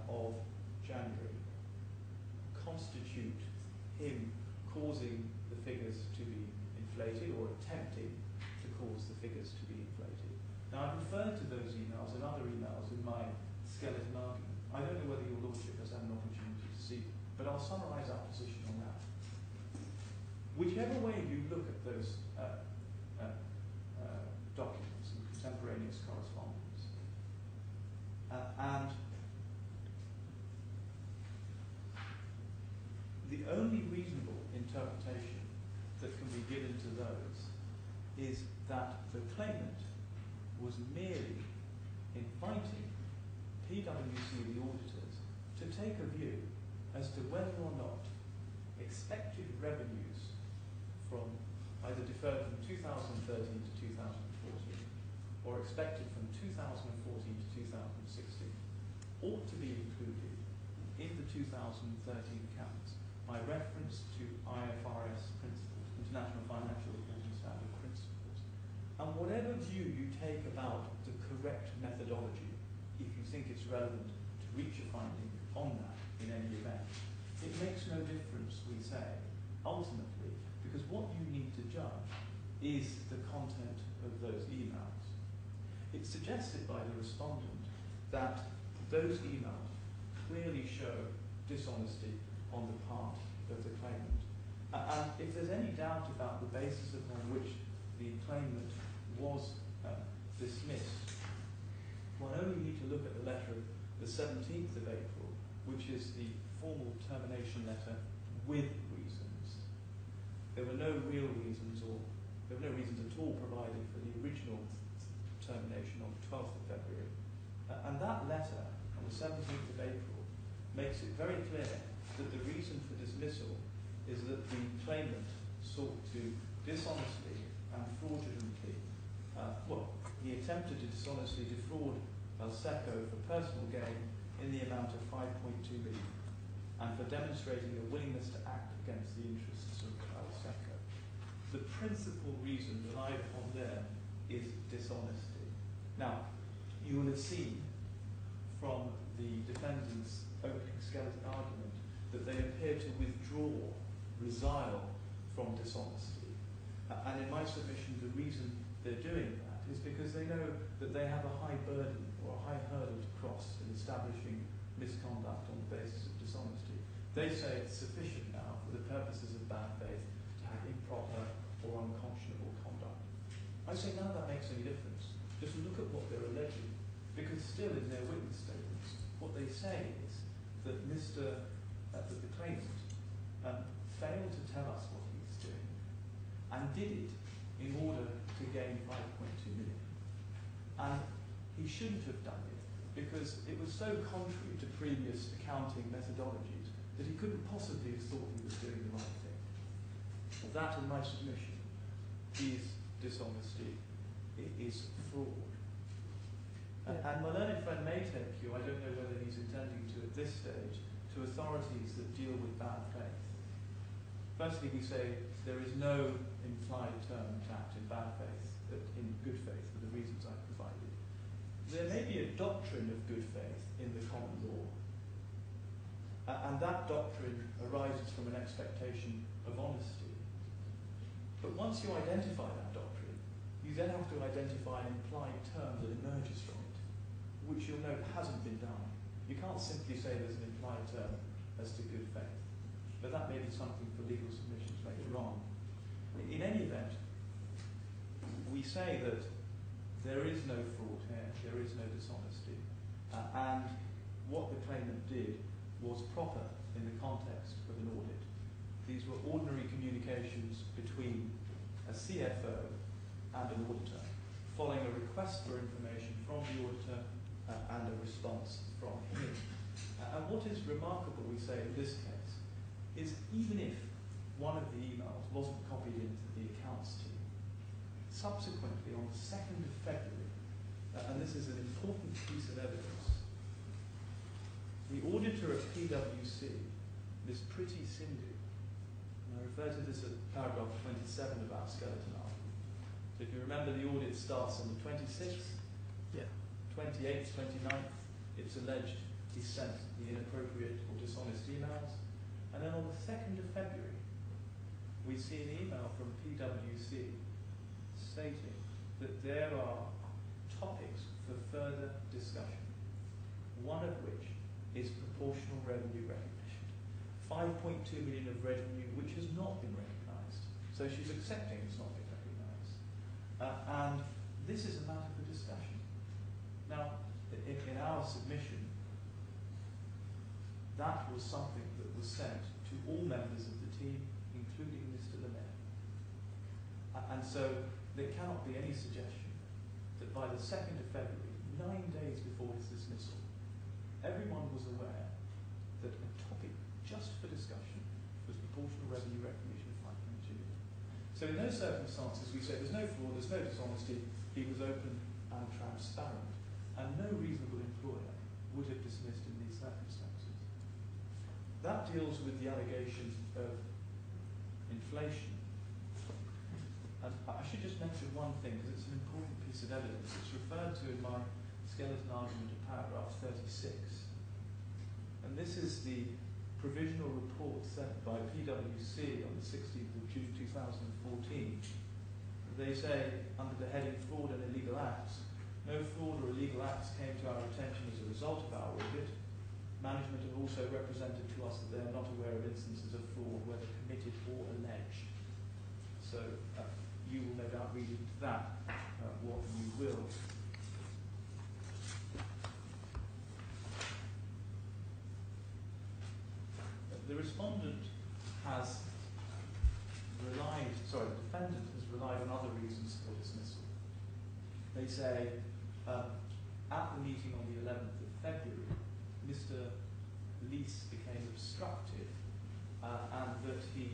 of January constitute him causing the figures to be inflated or attempting to cause the figures to be inflated. Now, I've referred to those emails and other emails in my skeleton argument. I don't know whether your Lordship has had an opportunity to see them, but I'll summarise our position on that. Whichever way you look at those documents and contemporaneous correspondence, and the only reasonable interpretation that can be given to those is that the claimant was merely inviting PwC, the auditors, to take a view as to whether or not expected revenues from either deferred from 2013 to 2014 or expected from 2014 to 2016 ought to be included in the 2013 accounts by reference to IFRS principles, International Financial Reporting Standard principles. And whatever view you take about the correct methodology, if you think it's relevant to reach a finding on that in any event, it makes no difference, we say, ultimately, because what you need to judge is the content of those emails. It's suggested by the respondent that those emails clearly show dishonesty on the part of the claimant. And if there's any doubt about the basis upon which the claimant was dismissed, one only need to look at the letter of the 17th of April, which is the formal termination letter with reasons. There were no real reasons, or there were no reasons at all provided for the original termination on the 12th of February. And that letter on the 17th of April makes it very clear that the reason for dismissal is that the claimant sought to dishonestly and fraudulently, he attempted to dishonestly defraud Elseco for personal gain in the amount of 5.2 million and for demonstrating a willingness to act against the interests of Elseco. The principal reason relied upon there is dishonesty. Now, you will have seen from the defendant's opening skeleton argument that they appear to withdraw, resile from dishonesty. And in my submission, the reason they're doing that is because they know that they have a high burden or a high hurdle to cross in establishing misconduct on the basis of dishonesty. They say it's sufficient now for the purposes of bad faith to have improper or unconscionable conduct. I say none of that makes any difference. Just look at what they're alleging, because still in their witness statements, what they say is that that the claimant failed to tell us what he was doing and did it in order to gain 5.2 million. And he shouldn't have done it because it was so contrary to previous accounting methodologies that he couldn't possibly have thought he was doing the right thing. That, in my submission, is dishonesty, it is fraud. And my learned friend may take you, I don't know whether he's intending to at this stage, to to authorities that deal with bad faith. Firstly, we say there is no implied term to act in bad faith, but in good faith for the reasons I've provided. There may be a doctrine of good faith in the common law, and that doctrine arises from an expectation of honesty. But once you identify that doctrine, you then have to identify an implied term that emerges from it, which you'll note hasn't been done. You can't simply say there's an implied term as to good faith, but that may be something for legal submissions later on. In any event, we say that there is no fraud here, there is no dishonesty, and what the claimant did was proper in the context of an audit. These were ordinary communications between a CFO and an auditor, following a request for information from the auditor and a response from him. And what is remarkable, we say, in this case, is even if one of the emails wasn't copied into the accounts team, subsequently on the 2nd of February, and this is an important piece of evidence, the auditor at PwC, Ms. Pretty Sindhu, and I refer to this at paragraph 27 of our skeleton argument. So if you remember, the audit starts on the 26th, 28th, 29th, it's alleged he sent the inappropriate or dishonest emails, and then on the 2nd of February, we see an email from PwC stating that there are topics for further discussion, one of which is proportional revenue recognition. 5.2 million of revenue which has not been recognised. So she's accepting it's not been recognised. And this is a matter for discussion. Now, in our submission, that was something that was sent to all members of the team, including Mr. Lemay. And so there cannot be any suggestion that by the 2nd of February, 9 days before his dismissal, everyone was aware that a topic just for discussion was proportional revenue recognition of 5.2 million. So in those circumstances, we say there's no fraud, there's no dishonesty, he was open and transparent, and no reasonable employer would have dismissed in these circumstances. That deals with the allegation of inflation. And I should just mention one thing, because it's an important piece of evidence. It's referred to in my skeleton argument of paragraph 36. And this is the provisional report sent by PwC on the 16th of June 2014. They say, under the heading Fraud and Illegal Acts, no fraud or illegal acts came to our attention as a result of our audit. Management have also represented to us that they are not aware of instances of fraud, whether committed or alleged. So you will no doubt read into that what you will. The defendant has relied on other reasons for dismissal. They say, at the meeting on the 11th of February, Mr. Lease became obstructive and that he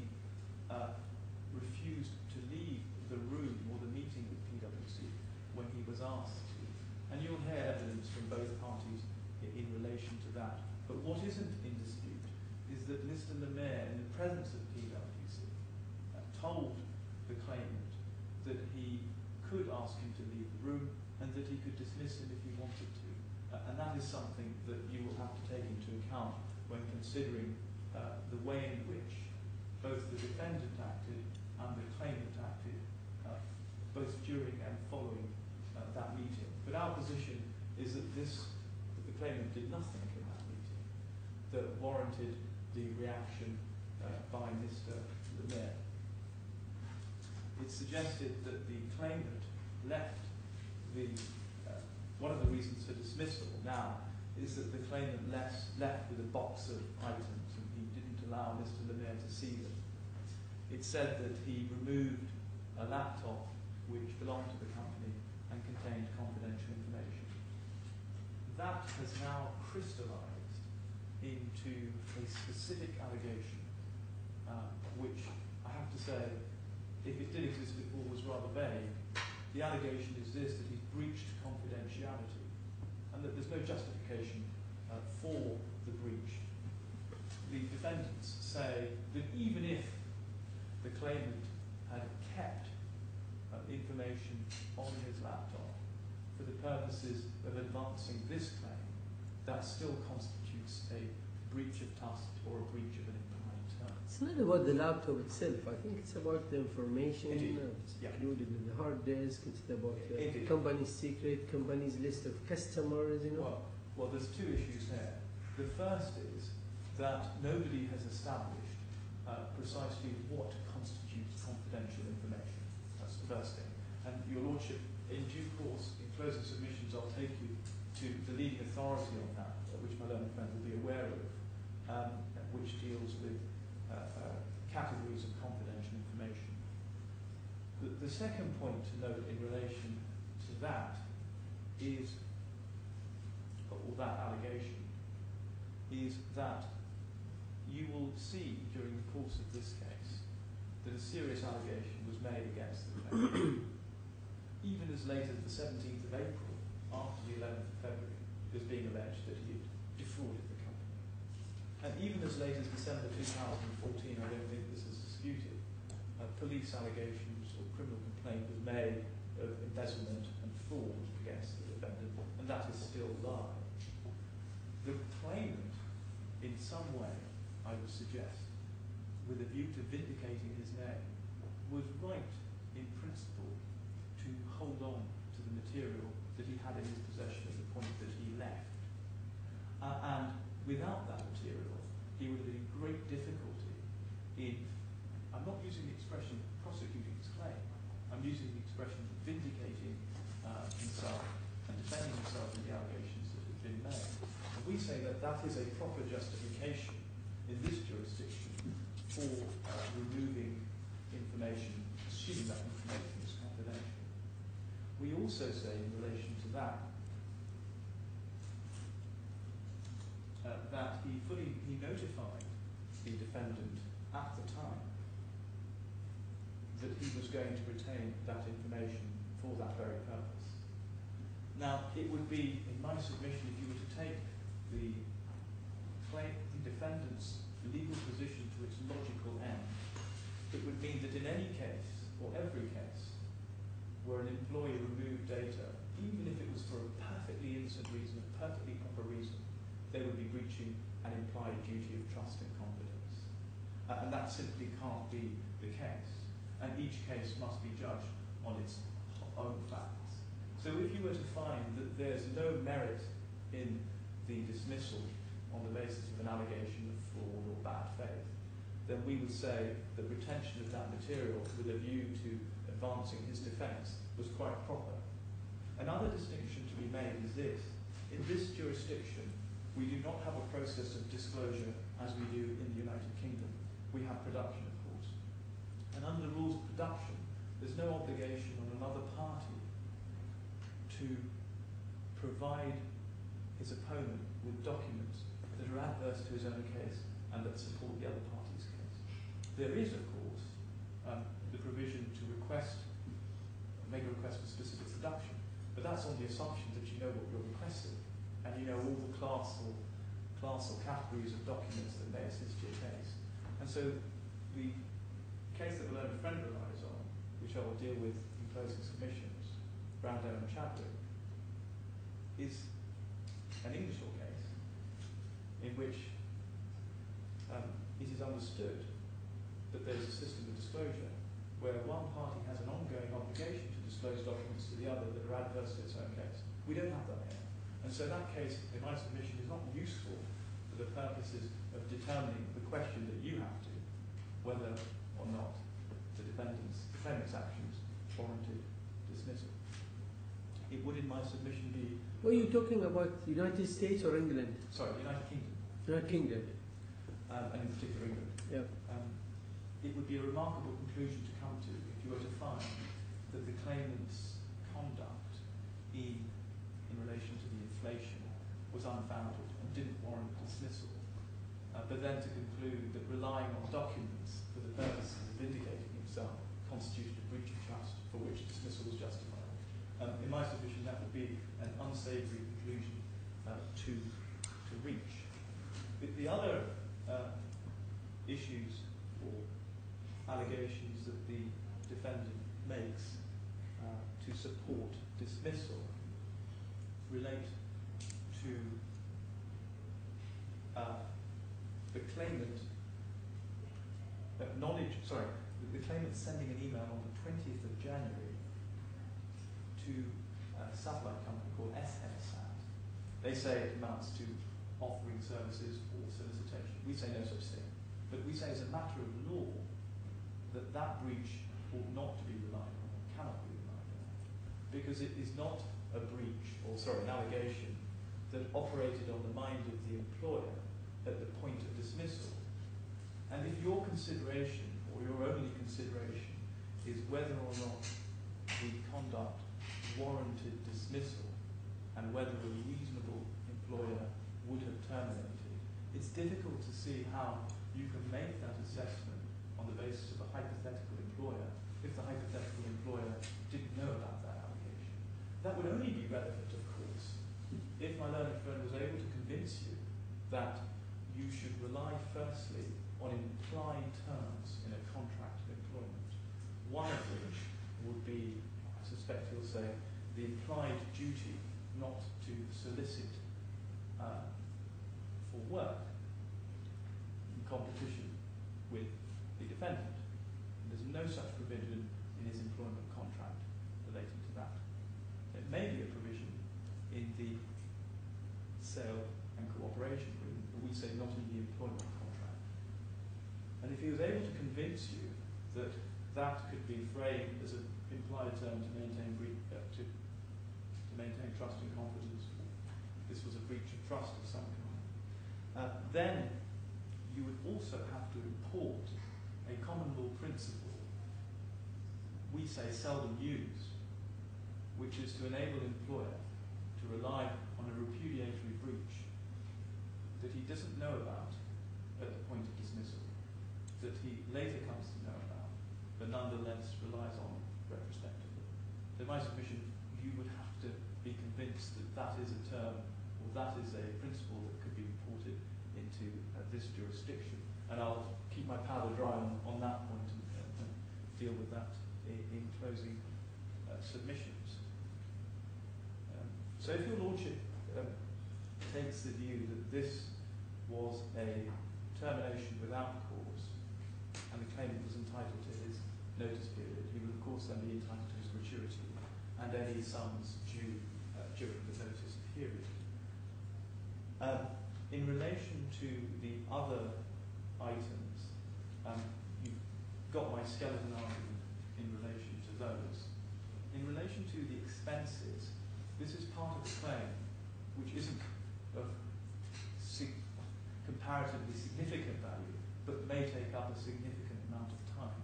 refused to leave the room or the meeting with PwC when he was asked to. And you'll hear evidence from both parties in relation to that. But what isn't in dispute is that Mr. Lemay, in the presence of PwC, told the claimant that he could ask him to leave the room and that he could dismiss him if he wanted to. And that is something that you will have to take into account when considering the way in which both the defendant acted and the claimant acted, both during and following that meeting. But our position is that the claimant did nothing in that meeting that warranted the reaction by Mr. Lemay. It's suggested that the claimant left one of the reasons for dismissal now is that the claimant left with a box of items and he didn't allow Mr. Lemay to see them. It said that he removed a laptop which belonged to the company and contained confidential information. That has now crystallized into a specific allegation, which I have to say, if it did exist before, was rather vague. The allegation is this, that he's breached confidentiality and that there's no justification for the breach. the defendants say that even if the claimant had kept information on his laptop for the purposes of advancing this claim, that still constitutes a breach of trust or a breach of an implied term. It's not about the laptop itself. I think it's about the information it's Yeah. included in the hard disk. It's about the Indeed. company's secret, company's list of customers. Well, there's two issues there. The first is that nobody has established precisely what constitutes confidential information. That's the first thing. And Your Lordship, in due course, in closing submissions, I'll take you to the leading authority on that, which my learned friend will be aware of, which deals with categories of confidential information. The second point to note in relation to that is, or that allegation, is that you will see during the course of this case that a serious allegation was made against the claimant. Even as late as the 17th of April, after the 11th of February, it was being alleged that he had defrauded the company. And even as late as December 2014, I don't think this is disputed, police allegations or criminal complaint was made of embezzlement and fraud against the defendant, and that is still live. The claimant, in some way, I would suggest, with a view to vindicating his name, was right in principle to hold on to the material that he had in his possession at the point that he left. And without that material, he would have been in great difficulty in, I'm not using the expression prosecuting his claim, I'm using the expression vindicating himself and defending himself in the allegations that have been made. And we say that that is a proper justification in this jurisdiction for removing information, assuming that information is confidential. We also say in relation to that, that he notified the defendant at the time that he was going to retain that information for that very purpose. Now, it would be, in my submission, if you were to take the defendant's legal position to its logical end, it would mean that in any case, or every case, where an employee removed data, even if it was for a perfectly innocent reason, a perfectly proper reason, they would be breaching an implied duty of trust and confidence. And that simply can't be the case. And each case must be judged on its own facts. So if you were to find that there's no merit in the dismissal on the basis of an allegation of fraud or bad faith, then we would say that retention of that material with a view to advancing his defence was quite proper. Another distinction to be made is this. In this jurisdiction, we do not have a process of disclosure as we do in the United Kingdom. We have production, of course. And under the rules of production, there's no obligation on another party to provide his opponent with documents that are adverse to his own case and that support the other party's case. There is, of course, the provision to make a request for specific production, but that's on the assumption that you know what you're requesting and you know all the class or categories of documents that may assist your case. And so the case that the learned friend relies on, which I will deal with in closing submissions, Brando and Chadwick, is an English law case in which it is understood that there is a system of disclosure where one party has an ongoing obligation to disclose documents to the other that are adverse to its own case. We don't have that here. And so that case, in my submission, is not useful for the purposes of determining the question that you have to, whether or not the defendant's actions warranted dismissal. It would, in my submission, be... Were you talking about the United States or England? Sorry, the United Kingdom. United Kingdom. And in particular England. Yeah. It would be a remarkable conclusion to come to if you were to find that the claimant's conduct in relation to the inflation was unfounded and didn't warrant dismissal. But then to conclude that relying on documents for the purposes of vindicating himself constituted a breach of trust for which dismissal was justified. In my submission, that would be an unsavoury conclusion to reach. The other issues or allegations that the defendant makes to support dismissal relate to the claimant the claimant sending an email on the 20th of January to a satellite company called SFSat. They say it amounts to offering services or solicitation. We say no such thing. But we say as a matter of law that that breach ought not to be relied on, or cannot be relied on, because it is not an allegation that operated on the mind of the employer at the point of dismissal. And if your consideration, or your only consideration, is whether or not the conduct warranted dismissal and whether a reasonable employer would have terminated, it's difficult to see how you can make that assessment on the basis of a hypothetical employer if the hypothetical employer didn't know about that allegation. That would only be relevant, of course, if my learned friend was able to convince you that you should rely firstly on implied terms in a contract of employment, one of which would be, I suspect he'll say, the implied duty not to solicit for work in competition with the defendant. There's no such provision in his employment contract relating to that. There may be a provision in the sale and cooperation agreement, but we say not in the employment contract. And if he was able to convince you that that could be framed as an implied term to maintain trust and confidence, this was a breach of trust of some kind, then you would also have to import a common law principle we say seldom used, which is to enable an employer to rely on a repudiatory breach that he doesn't know about at the point of dismissal, that he later comes to know about, but nonetheless relies on retrospectively. So my submission, you would have to be convinced that that is a term, or that is a principle that could be imported into this jurisdiction. And I'll keep my powder dry on that point and deal with that in closing submissions. So if your Lordship takes the view that this was a termination without cause, and the claimant was entitled to his notice period, he would of course then be entitled to his gratuity and any sums due during the notice period. In relation to the other items, you've got my skeleton argument in relation to those. In relation to the expenses, this is part of the claim which isn't of comparatively significant value, but may take up a significant amount of time.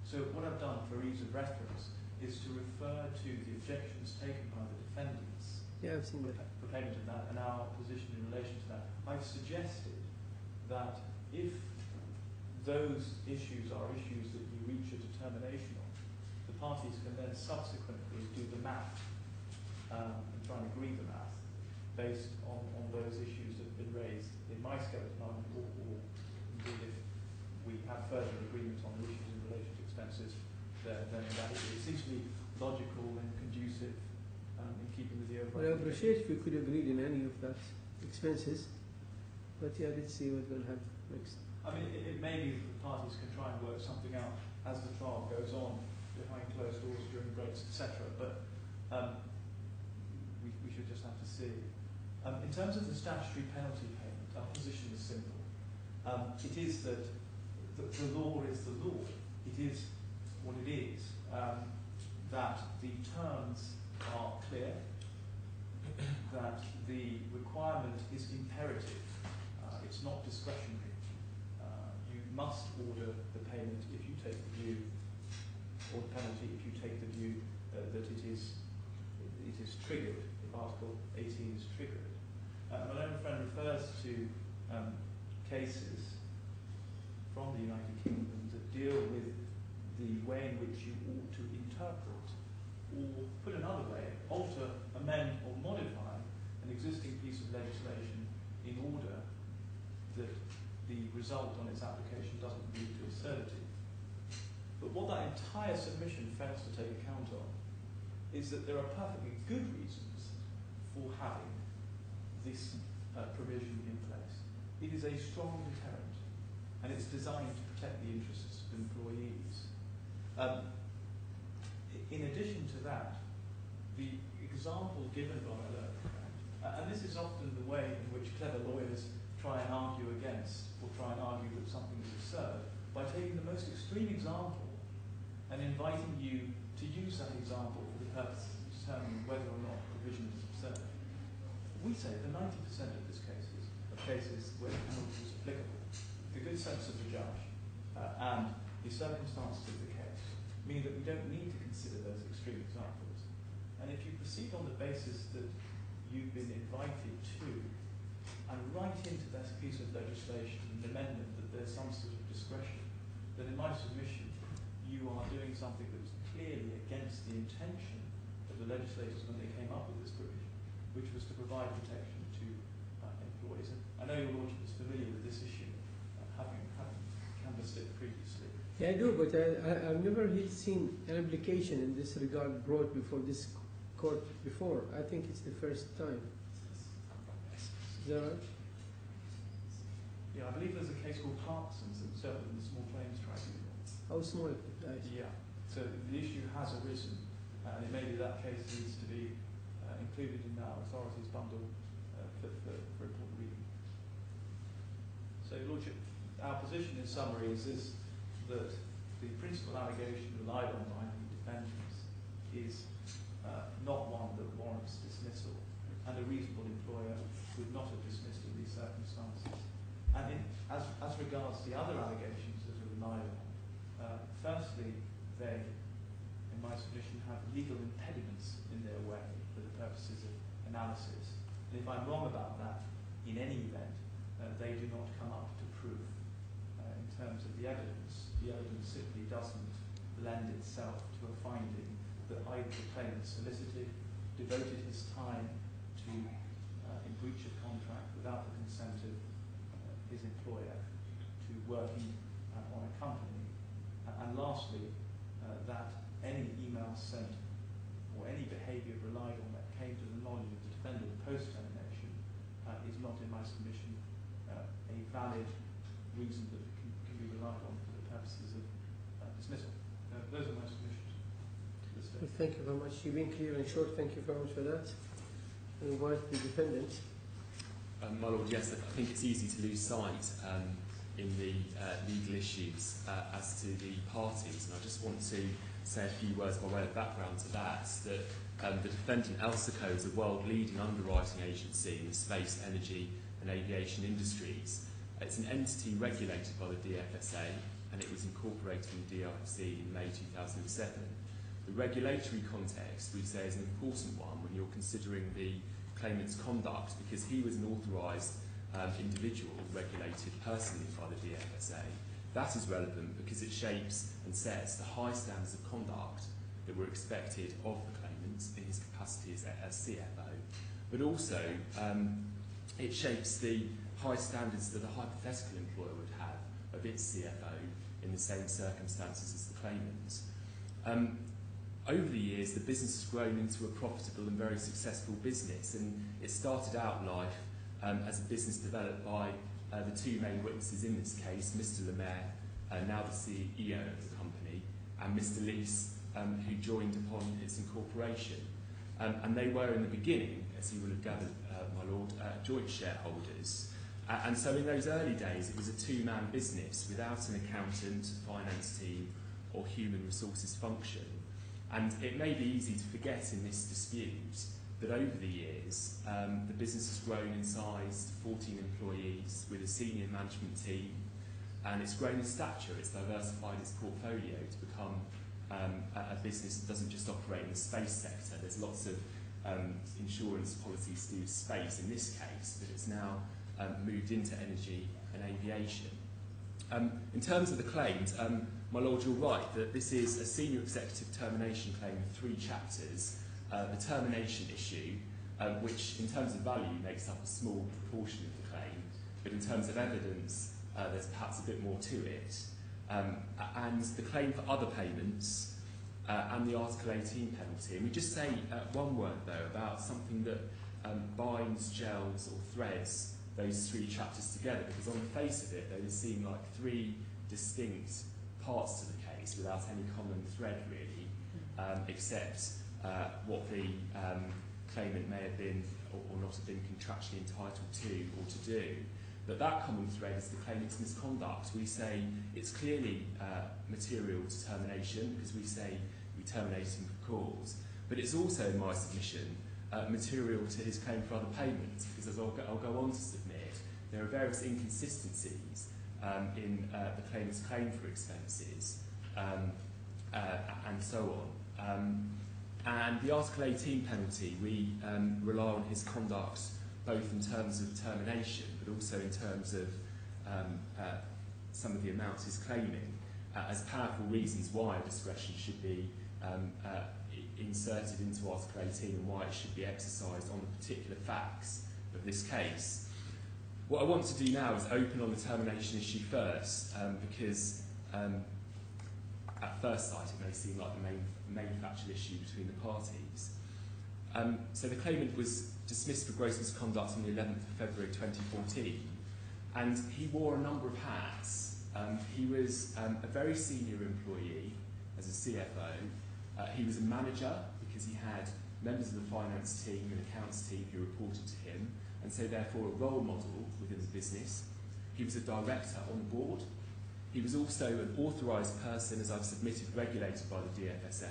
So what I've done for ease of reference is to refer to the objections taken by the defendants for payment of that and our position in relation to that. I've suggested that if those issues are issues that you reach a determination on, the parties can then subsequently do the math and try and agree the math based on those issues that have been raised in my skeleton argument, or indeed if we have further agreement on the issues in relation to expenses, then that it seems to be logical and conducive in keeping with the overall. Well, I appreciate if you could agree in any of that expenses, but yeah, let's see what we'll have next. I mean, it may be that the parties can try and work something out as the trial goes on behind closed doors during breaks, etc. But we should just have to see. In terms of the statutory penalty payment, our position is simple. It is that the law is the law. It is what it is. That the terms are clear, that the requirement is imperative. It's not discretionary. You must order the payment if you take the view, or the penalty if you take the view that it is triggered, if Article 18 is triggered. My learned friend refers to cases from the United Kingdom that deal with the way in which you ought to interpret, or put another way, alter, amend or modify an existing piece of legislation in order that the result on its application doesn't lead to absurdity. But what that entire submission fails to take account of is that there are perfectly good reasons for having this provision in place. It is a strong deterrent, and it's designed to protect the interests of employees. In addition to that, the example given by and this is often the way in which clever lawyers try and argue against, or try and argue that something is absurd, by taking the most extreme example and inviting you to use that example for the purpose of determining whether or not provision is absurd. We say that 90% of these cases where the penalty is applicable, the good sense of the judge and the circumstances of the case mean that we don't need to consider those extreme examples. And if you proceed on the basis that you've been invited to and write into that piece of legislation an amendment that there's some sort of discretion, then in my submission you are doing something that's clearly against the intention of the legislators when they came up with this provision, which was to provide protection to employees. And I know your Lordship is familiar with this issue, having canvassed it previously. Yeah, I do, but I've never seen an application in this regard brought before this court before. I think it's the first time. Is that right? Yeah, I believe there's a case called Clarkson's that was dealt with in the Small Claims Tribunal. How small? Yeah. So the issue has arisen, and it may be that case needs to be included in our authorities bundle for important reading. So, Your Lordship, our position in summary is this, that the principal allegation relied on by the defendants is not one that warrants dismissal, and a reasonable employer would not have dismissed in these circumstances. And as regards the other allegations that are relied on, firstly, they, in my submission, have legal impediments in their way for the purposes of analysis. And if I'm wrong about that, in any event, they do not come up to proof. In terms of the evidence simply doesn't lend itself to a finding that either the claimant solicited, devoted his time to, in breach of contract without the consent of his employer, to working on a company, and lastly, that any email sent or any behaviour relied on that came to the knowledge of the defendant post-termination is not, in my submission, a valid reason that can be relied on for the purposes of dismissal. Those are my submissions to this day. Well, thank you very much. You've been clear and short. Thank you very much for that. And invite the defendant. My Lord, yes, I think it's easy to lose sight in the legal issues as to the parties, and I just want to say a few words by way of background to that, the defendant Elseco is a world-leading underwriting agency in the space, energy and aviation industries. It's an entity regulated by the DFSA, and it was incorporated in the DRC in May 2007. The regulatory context, we say, is an important one when you're considering the claimant's conduct, because he was an authorised individual regulated personally by the DFSA. That is relevant because it shapes and sets the high standards of conduct that were expected of the claimant in his capacity as CFO, but also it shapes the high standards that a hypothetical employer would have of its CFO in the same circumstances as the claimant. Over the years, the business has grown into a profitable and very successful business, and it started out life as a business developed by the two main witnesses in this case, Mr. Lemaire, now the CEO of the company, and Mr. Lees, who joined upon its incorporation. And they were, in the beginning, as you will have gathered, my Lord, joint shareholders. And so in those early days, it was a two-man business without an accountant, finance team, or human resources function. And it may be easy to forget in this dispute that over the years, the business has grown in size to 14 employees with a senior management team, and it's grown in stature. It's diversified its portfolio to become a business that doesn't just operate in the space sector. There's lots of insurance policies to do with space in this case, but it's now moved into energy and aviation. In terms of the claims, my Lord, you're right that this is a senior executive termination claim with 3 chapters. The termination issue, which in terms of value makes up a small proportion of the claim, but in terms of evidence there's perhaps a bit more to it. And the claim for other payments and the Article 18 penalty. And we just say one word, though, about something that binds, gels or threads those three chapters together, because on the face of it, they would seem like three distinct parts to the case without any common thread, really, except what the claimant may have been or not have been contractually entitled to or to do. But that common thread is the claimant's misconduct. We say it's clearly material to termination, because we say we terminate him for cause. But it's also, in my submission, material to his claim for other payments, because as I'll go on to submit, there are various inconsistencies in the claimant's claim for expenses and so on. And the Article 18 penalty, we rely on his conduct both in terms of termination, but also in terms of some of the amounts he's claiming, as powerful reasons why discretion should be inserted into Article 18 and why it should be exercised on the particular facts of this case. What I want to do now is open on the termination issue first, because at first sight it may seem like the main factual issue between the parties. So the claimant was dismissed for gross misconduct on the 11th of February 2014, and he wore a number of hats. He was a very senior employee as a CFO. He was a manager because he had members of the finance team and accounts team who reported to him, and so therefore a role model within the business. He was a director on the board. He was also an authorised person, as I've submitted, regulated by the DFSA.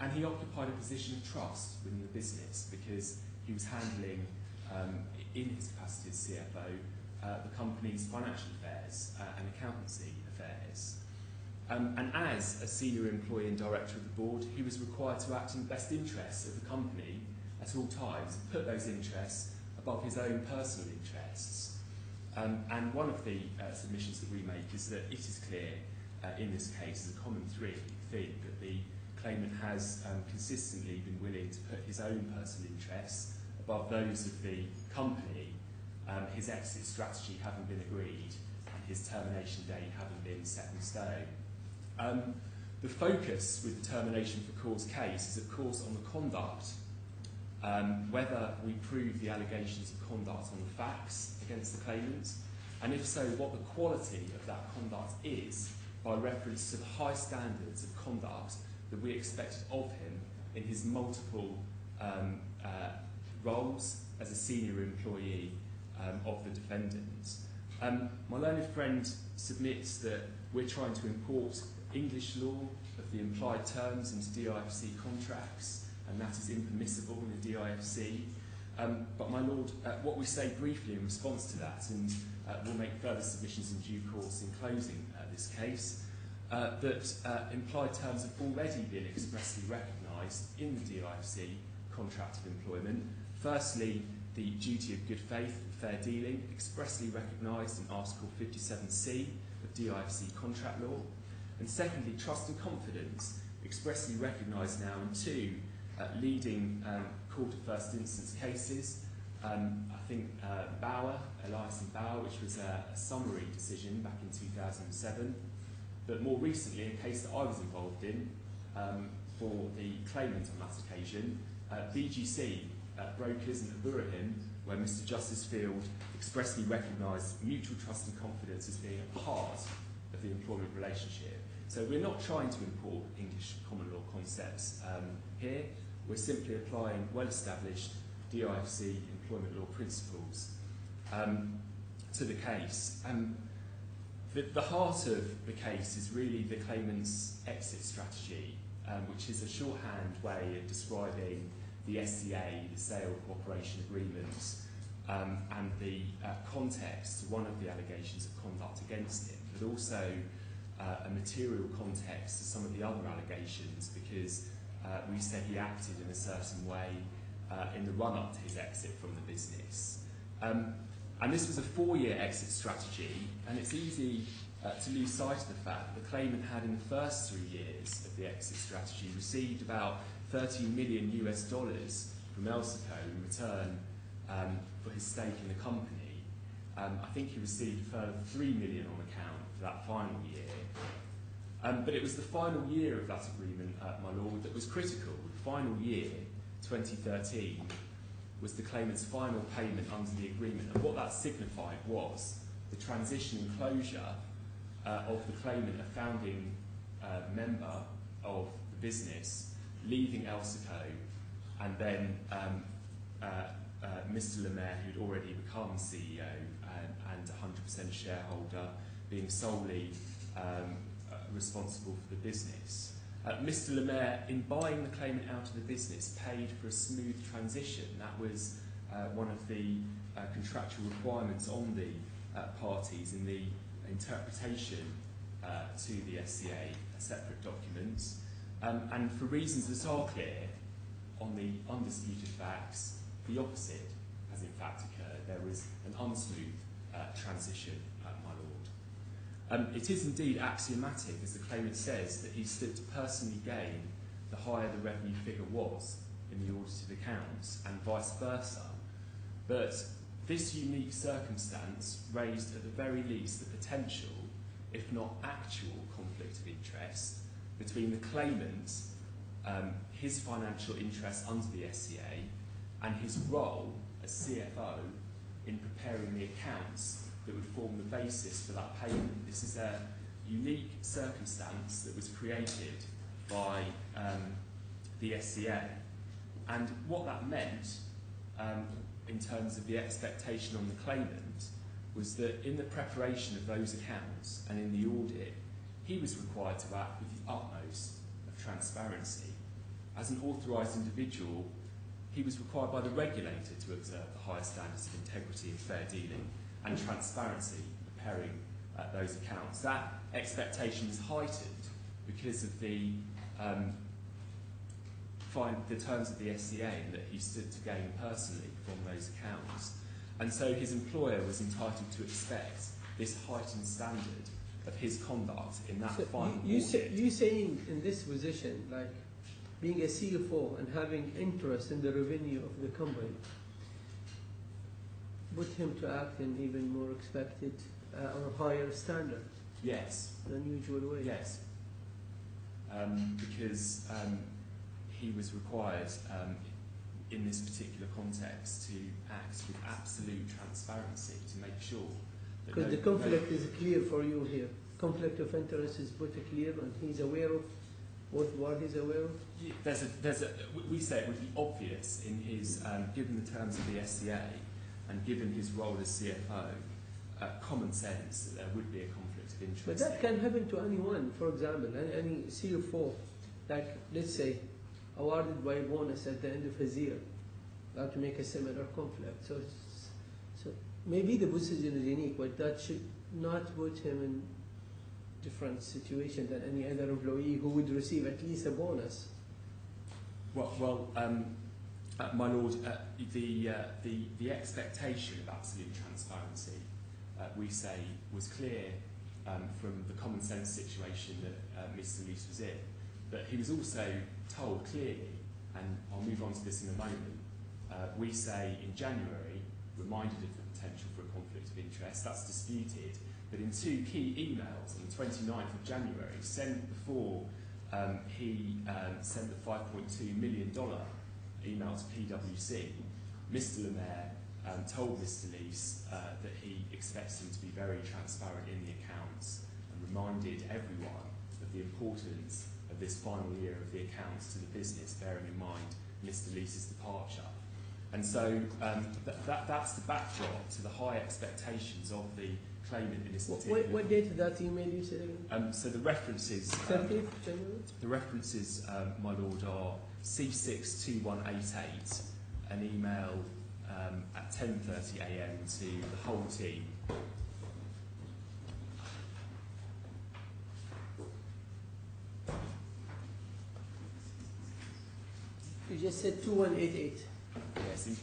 And he occupied a position of trust within the business because he was handling, in his capacity as CFO, the company's financial affairs and accountancy affairs. And as a senior employee and director of the board, he was required to act in the best interests of the company at all times and put those interests above his own personal interests. And one of the submissions that we make is that it is clear in this case, as a common theme, that the claimant has consistently been willing to put his own personal interests above those of the company, his exit strategy having been agreed and his termination date having been set in stone. The focus with the termination for cause case is of course on the conduct, whether we prove the allegations of conduct on the facts against the claimant, and if so, what the quality of that conduct is by reference to the high standards of conduct that we expected of him in his multiple roles as a senior employee of the defendant. My learned friend submits that we're trying to import English law of the implied terms into DIFC contracts, and that is impermissible in the DIFC. But my lord, what we say briefly in response to that, and we'll make further submissions in due course in closing this case, that implied terms have already been expressly recognised in the DIFC contract of employment. Firstly, the duty of good faith and fair dealing, expressly recognised in Article 57C of DIFC contract law. And secondly, trust and confidence, expressly recognised now in two leading court of first instance cases. I think Bauer, Elias and Bauer, which was a summary decision back in 2007. But more recently, a case that I was involved in for the claimant on that occasion, BGC Brokers and Aburahim, where Mr Justice Field expressly recognised mutual trust and confidence as being a part of the employment relationship. So we're not trying to import English common law concepts here. We're simply applying well-established DIFC employment law principles to the case. The heart of the case is really the claimant's exit strategy, which is a shorthand way of describing the SCA, the Sale Cooperation Agreement, and the context, one of the allegations of conduct against him, but also a material context to some of the other allegations, because we said he acted in a certain way in the run-up to his exit from the business. And this was a 4-year exit strategy, and it's easy to lose sight of the fact that the claimant had, in the first 3 years of the exit strategy, received about $13 million from Elseco in return for his stake in the company. I think he received a further $3 million on account for that final year. But it was the final year of that agreement, my lord, that was critical. The final year, 2013, was the claimant's final payment under the agreement, and what that signified was the transition and closure of the claimant, a founding member of the business, leaving Elseco, and then Mr. Lemaire, who had already become CEO and 100% shareholder, being solely responsible for the business. Mr. Lemaire, in buying the claimant out of the business, paid for a smooth transition. That was one of the contractual requirements on the parties in the interpretation to the SCA, a separate document. And for reasons that are clear, on the undisputed facts, the opposite has in fact occurred. There was an unsmooth transition, my lord. It is indeed axiomatic, as the claimant says, that he stood to personally gain the higher the revenue figure was in the audited accounts, and vice versa. But this unique circumstance raised at the very least the potential, if not actual, conflict of interest between the claimant, his financial interest under the SCA, and his role as CFO in preparing the accounts that would form the basis for that payment. This is a unique circumstance that was created by the SCA. And what that meant, in terms of the expectation on the claimant, was that in the preparation of those accounts and in the audit, he was required to act with the utmost of transparency. As an authorised individual, he was required by the regulator to observe the highest standards of integrity and fair dealing and transparency in preparing those accounts. That expectation was heightened because of the terms of the SCA, and that he stood to gain personally from those accounts. And so his employer was entitled to expect this heightened standard of his conduct in that final audit. You saying in this position, like being a CFO and having interest in the revenue of the company, put him to act in even more expected or higher standard? Yes. Than usual way? Yes. Because he was required in this particular context to act with absolute transparency to make sure that because the conflict is clear for you here. Conflict of interest is put clear, and he's aware of what he's aware of. We say it would be obvious in his, given the terms of the SCA and given his role as CFO, common sense that there would be a conflict of interest. But that can happen to anyone. For example, any CFO, like let's say, awarded by a bonus at the end of his year, like to make a similar conflict. So maybe the position is unique, but that should not put him in different situation than any other employee who would receive at least a bonus. Well, my lord, the expectation of absolute transparency, we say, was clear from the common sense situation that Mr. Leese was in. But he was also told clearly, and I'll move on to this in a moment, we say in January, reminded of the potential for a conflict of interest. That's disputed. But in two key emails on the 29th of January, sent before he sent the $5.2 million email to PwC, Mr. Lemaire told Mr. Leese that he expects him to be very transparent in the accounts, and reminded everyone of the importance of this final year of the accounts to the business, bearing in mind Mr. Leese's departure. And so that's the backdrop to the high expectations of the claimant in this particular. What date did that email you said again? So the references, 30th January? The references, my lord, are C62188, an email at 10:30 a.m. to the whole team. You just said 2188. Yes, in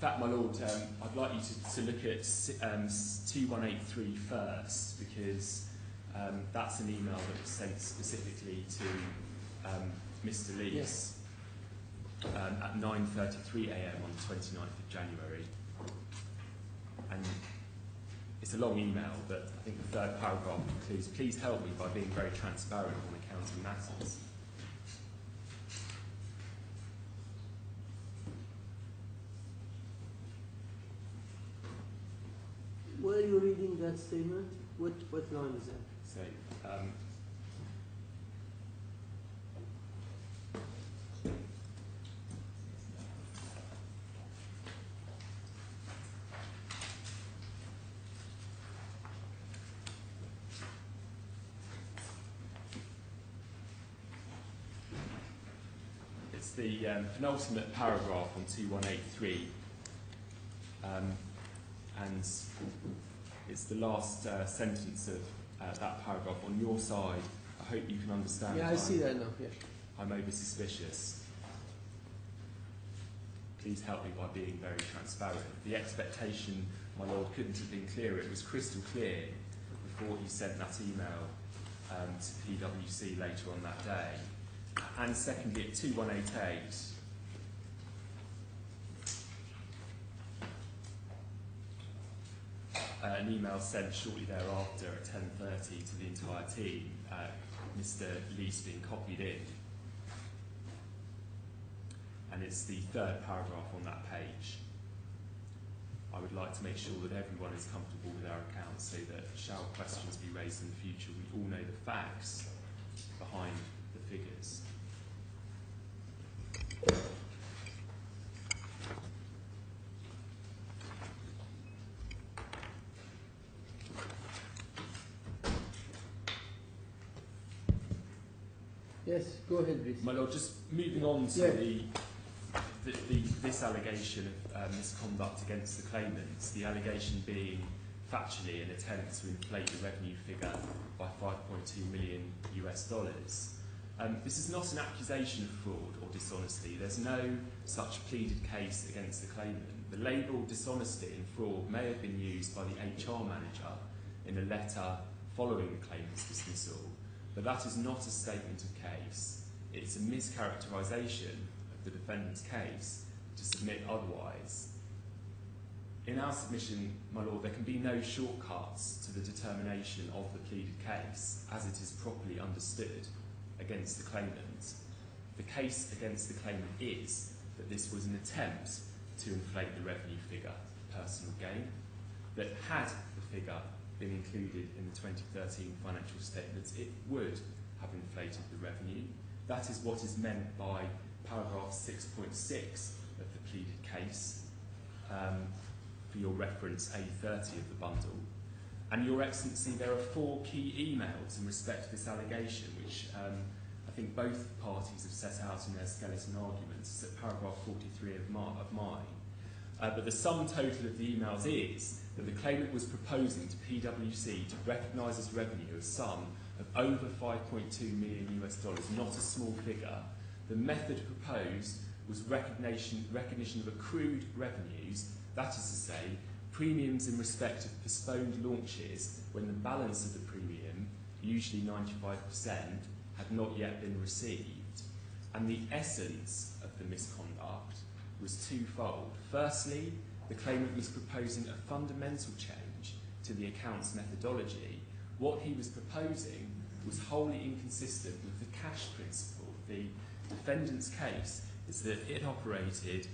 fact, my lord, I'd like you to look at 2183 first, because that's an email that was sent specifically to Mr. Leese. Yes. At 9:33 a.m. on the 29th of January. And it's a long email, but I think the third paragraph concludes, please help me by being very transparent on accounting matters. Where are you reading that statement? What line is that? So, it's the penultimate paragraph on 2183, and it's the last sentence of that paragraph. On your side, I hope you can understand. Yeah, I see that now. Yeah. I'm over suspicious. Please help me by being very transparent. The expectation, my lord, couldn't have been clearer. It was crystal clear before he sent that email to PwC later on that day. And secondly, at 2188, an email sent shortly thereafter at 10:30 to the entire team, Mr. Lee's being copied in. And it's the third paragraph on that page. I would like to make sure that everyone is comfortable with our accounts so that shall questions be raised in the future, we all know the facts behind the figures. Yes, go ahead, please. My lord, just moving on to this allegation of misconduct against the claimants, the allegation being factually an attempt to inflate the revenue figure by $5.2 million US. This is not an accusation of fraud or dishonesty. There's no such pleaded case against the claimant. The label dishonesty and fraud may have been used by the HR manager in a letter following the claimant's dismissal, but that is not a statement of case. It's a mischaracterisation of the defendant's case to submit otherwise. In our submission, my lord, there can be no shortcuts to the determination of the pleaded case as it is properly understood against the claimant. The case against the claimant is that this was an attempt to inflate the revenue figure for personal gain, that had the figure been included in the 2013 financial statements, it would have inflated the revenue. That is what is meant by paragraph 6.6 of the pleaded case, for your reference A30 of the bundle. And Your Excellency, there are 4 key emails in respect to this allegation, which I think both parties have set out in their skeleton arguments. It's at paragraph 43 of mine. But the sum total of the emails is that the claimant was proposing to PwC to recognise as revenue a sum of over $5.2 million US, not a small figure. The method proposed was recognition of accrued revenues, that is to say, premiums in respect of postponed launches when the balance of the premium, usually 95%, had not yet been received. And the essence of the misconduct was twofold. Firstly, the claimant was proposing a fundamental change to the accounts methodology. What he was proposing was wholly inconsistent with the cash principle. The defendant's case is that it operated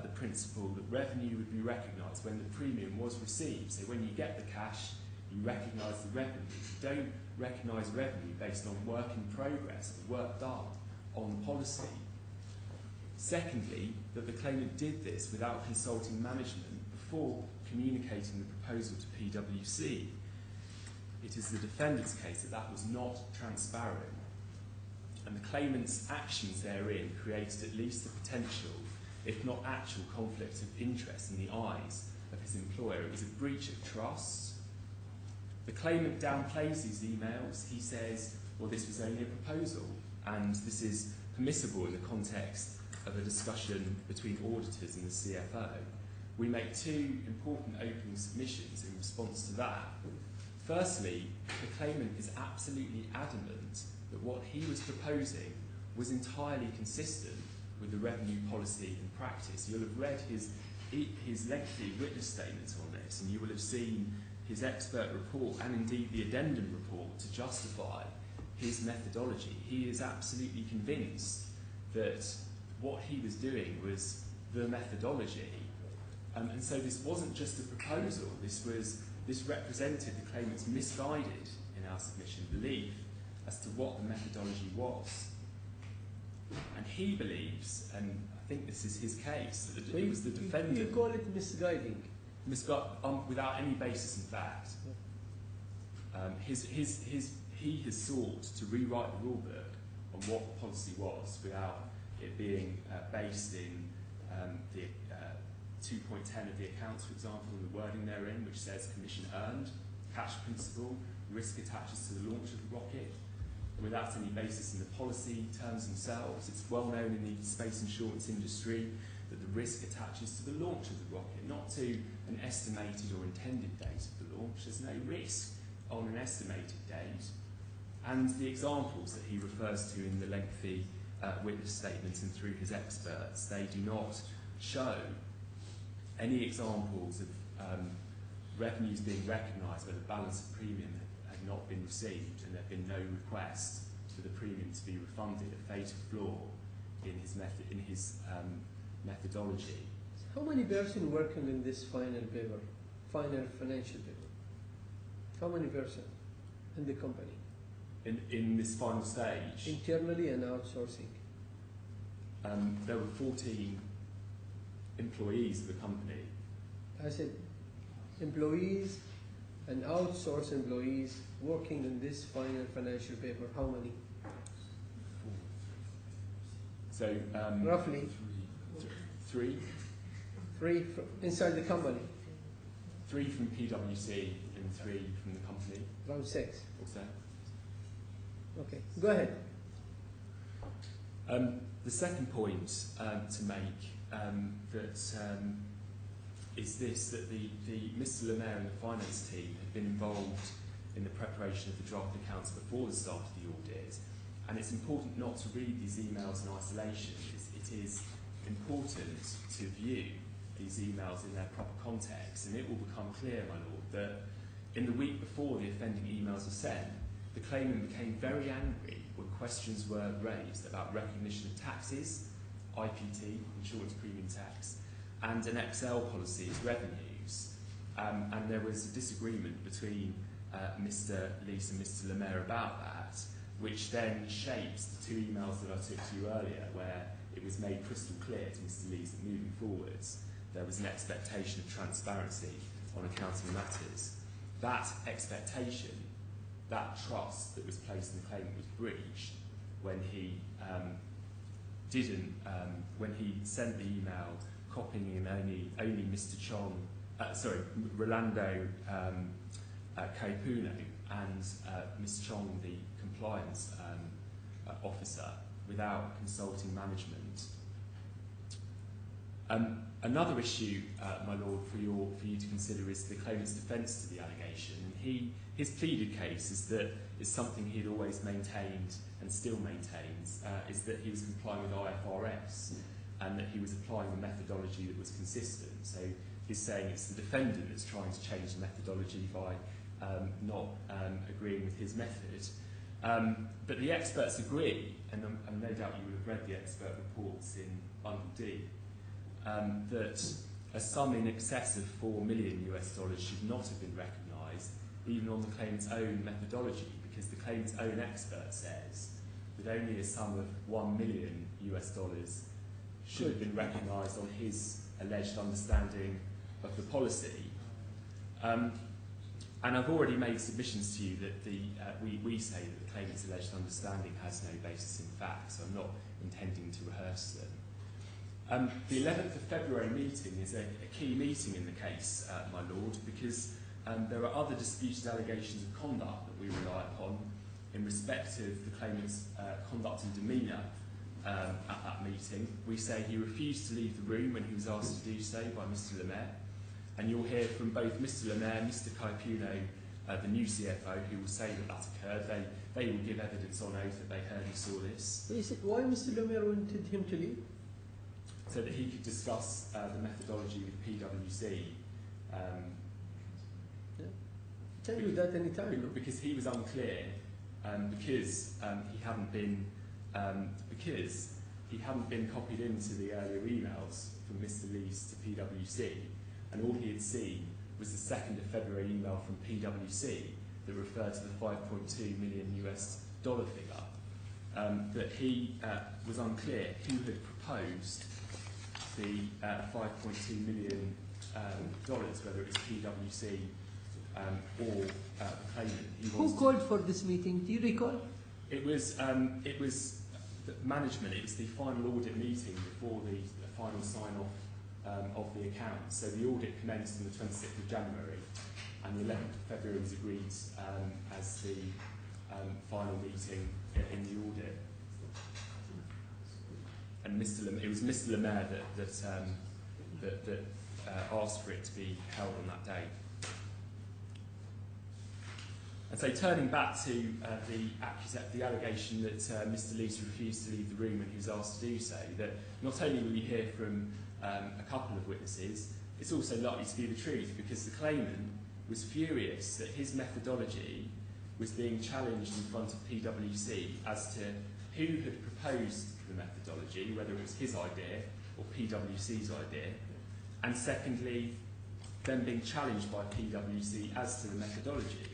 the principle that revenue would be recognised when the premium was received. So when you get the cash, you recognise the revenue. You don't recognise revenue based on work in progress, the work done on the policy. Secondly, that the claimant did this without consulting management before communicating the proposal to PwC. It is the defendant's case that that was not transparent, and the claimant's actions therein created at least the potential, if not actual, conflict of interest in the eyes of his employer. It was a breach of trust. The claimant downplays these emails. He says, well, this was only a proposal, and this is permissible in the context of a discussion between auditors and the CFO. We make 2 important opening submissions in response to that. Firstly, the claimant is absolutely adamant that what he was proposing was entirely consistent with the revenue policy in practice. You'll have read his lengthy witness statements on this, and you will have seen his expert report and indeed the addendum report to justify his methodology. He is absolutely convinced that what he was doing was the methodology. And so this wasn't just a proposal, this represented the claimant's misguided, in our submission, belief as to what the methodology was. And he believes, and I think this is his case, that it was the defendant... You call it misguiding? Without any basis in fact. He has sought to rewrite the rule book on what the policy was without it being based in the 2.10 of the accounts, for example, and the wording therein, which says commission earned, cash principal, risk attaches to the launch of the rocket, without any basis in the policy terms themselves. It's well known in the space insurance industry that the risk attaches to the launch of the rocket, not to an estimated or intended date of the launch. There's no risk on an estimated date. And the examples that he refers to in the lengthy witness statement and through his experts, they do not show any examples of revenues being recognised where the balance of premium had not been received and there had been no request for the premium to be refunded, a fatal flaw in his methodology. How many persons working in this final paper, final financial paper? How many persons in the company? In this final stage? Internally and outsourcing? There were 14 employees of the company. I said employees and outsourced employees working in this final financial paper, how many? So roughly? Three. Three inside the company? 3 from PwC and 3 from the company. Around 6. Or so. Okay, go ahead. The second point to make is this, that Mr. Lemaire and the finance team had been involved in the preparation of the draft accounts before the start of the audit, and it's important not to read these emails in isolation. It is important to view these emails in their proper context, and it will become clear, my lord, that in the week before the offending emails were sent, the claimant became very angry when questions were raised about recognition of taxes, IPT, insurance premium tax, and an XL policy as revenues. And there was a disagreement between Mr. Lees and Mr. Lemaire about that, which then shapes the 2 emails that I took to you earlier, where it was made crystal clear to Mr. Lees that moving forwards there was an expectation of transparency on accounting matters. That expectation, that trust that was placed in the claimant was breached when he when he sent the email copying in only Mr. Chong, Rolando Caipuno and Ms. Chong, the compliance officer, without consulting management. Another issue, my lord, for you to consider is the claimant's defence to the allegation. And his pleaded case is something he had always maintained and still maintains, is that he was complying with IFRS and that he was applying a methodology that was consistent. So he's saying it's the defendant that's trying to change the methodology by not agreeing with his method. But the experts agree, and no doubt you would have read the expert reports in Bundle D, that a sum in excess of $4 million should not have been recognised, even on the claimant's own methodology, because the claimant's own expert says that only a sum of $1 million should have been recognised on his alleged understanding of the policy. And I've already made submissions to you that we say that the claimant's alleged understanding has no basis in fact, so I'm not intending to rehearse them. The 11th of February meeting is a key meeting in the case, my lord, because there are other disputed allegations of conduct that we rely upon in respect of the claimant's conduct and demeanour at that meeting. We say he refused to leave the room when he was asked to do so by Mr. Lemaire, and you'll hear from both Mr. Lemaire and Mr. Caipuno, the new CFO, who will say that occurred. They will give evidence on oath that they heard and saw this. Why Mr. Lemaire wanted him to leave? So that he could discuss the methodology with PwC. Tell you that any time. Because he was unclear, because he hadn't been copied into the earlier emails from Mr. Lees to PwC, and all he had seen was the 2nd of February email from PwC that referred to the $5.2 million figure. That he was unclear who had proposed the $5.2 million, whether it was PwC or the claimant. Who called for this meeting? Do you recall? It was the management. It was the final audit meeting before the final sign-off of the accounts. So the audit commenced on the 26th of January, and the 11th of February was agreed as the final meeting in the audit. And it was Mr. Lemaire that asked for it to be held on that day. And so, turning back to the allegation that Mr. Lees refused to leave the room when he was asked to do so, that not only will you hear from a couple of witnesses, it's also likely to be the truth, because the claimant was furious that his methodology was being challenged in front of PwC as to who had proposed the methodology, whether it was his idea or PwC's idea, and secondly, then being challenged by PwC as to the methodology.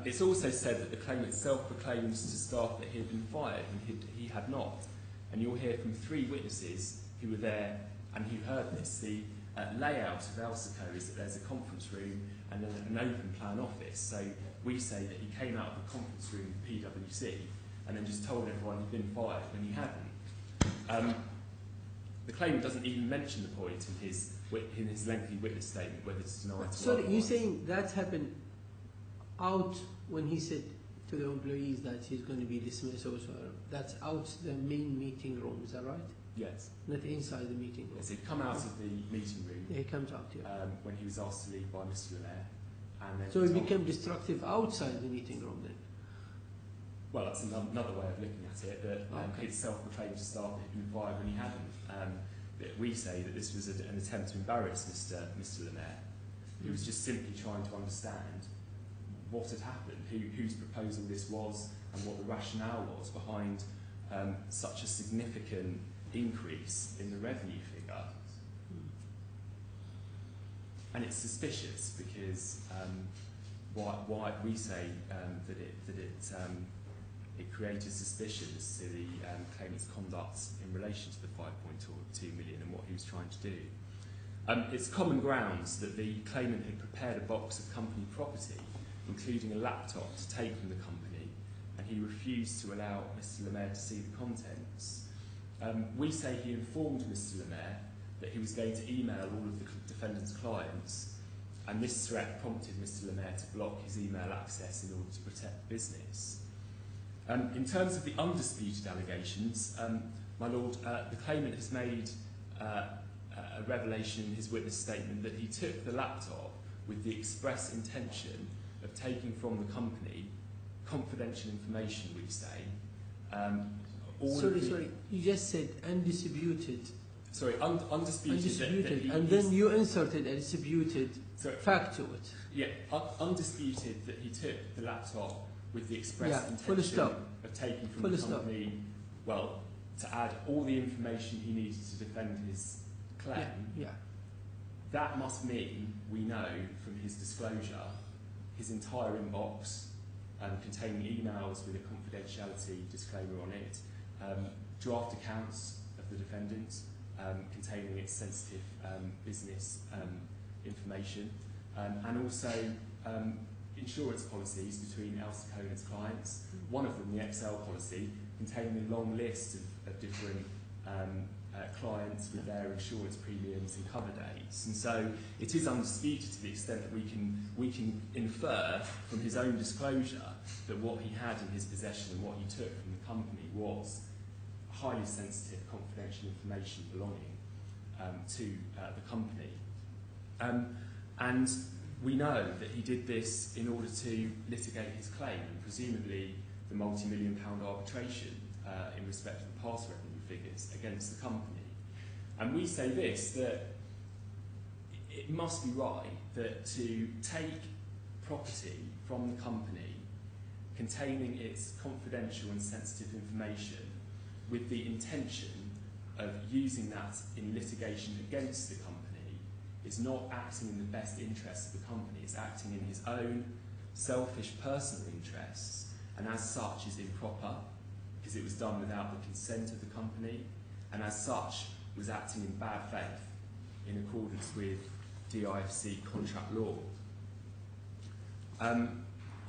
It's also said that the claimant self-proclaims to staff that he had been fired, and he had not. And you'll hear from 3 witnesses who were there and who heard this. The layout of Elseco is that there's a conference room and then an open plan office. So we say that he came out of the conference room with PwC and then just told everyone he'd been fired when he hadn't. The claimant doesn't even mention the point in his lengthy witness statement, whether it's denied or otherwise. Sorry, you're saying that happened out when he said to the employees that he's going to be dismissed also? That's out the main meeting room, is that right? Yes. Not inside the meeting room? Yes, he'd come out of the meeting room. Yeah, he comes out, yeah. When he was asked to leave by Mr. Lemaire. And then So it became destructive outside the meeting room then? Well, that's another way of looking at it, that he'd self-proclaimed to staff that he'd been fired when he hadn't. We say that this was an attempt to embarrass Mr. Lemaire, who was just simply trying to understand what had happened, whose proposal this was, and what the rationale was behind such a significant increase in the revenue figure. And it's suspicious because why we say that it created suspicions to the claimant's conduct in relation to the 5.2 million and what he was trying to do. It's common grounds that the claimant had prepared a box of company property, including a laptop, to take from the company, and he refused to allow Mr. Lemaire to see the contents. We say he informed Mr. Lemaire that he was going to email all of the defendant's clients, and this threat prompted Mr. Lemaire to block his email access in order to protect business. In terms of the undisputed allegations, my lord, the claimant has made a revelation in his witness statement that he took the laptop with the express intention of taking from the company confidential information, we say. Sorry, you just said undisputed. Sorry, undisputed. Undisputed, and then you inserted a disputed fact to it. Yeah, undisputed that he took the laptop with the express intention of taking from the company, well, to add all the information he needed to defend his claim. Yeah. That must mean, we know from his disclosure, his entire inbox containing emails with a confidentiality disclaimer on it, draft accounts of the defendant containing its sensitive business information, and also insurance policies between Elseco and its clients. One of them, the XL policy, containing a long list of different clients with their insurance premiums and cover dates. And so it is undisputed to the extent that we can infer from his own disclosure that what he had in his possession and what he took from the company was highly sensitive confidential information belonging to the company. And we know that he did this in order to litigate his claim, and presumably the multi-million-pound arbitration in respect of the past revenue figures against the company. And we say this, that it must be right that to take property from the company containing its confidential and sensitive information with the intention of using that in litigation against the company is not acting in the best interests of the company. It's acting in his own selfish personal interests, and as such is improper because it was done without the consent of the company, and as such was acting in bad faith in accordance with DIFC contract law.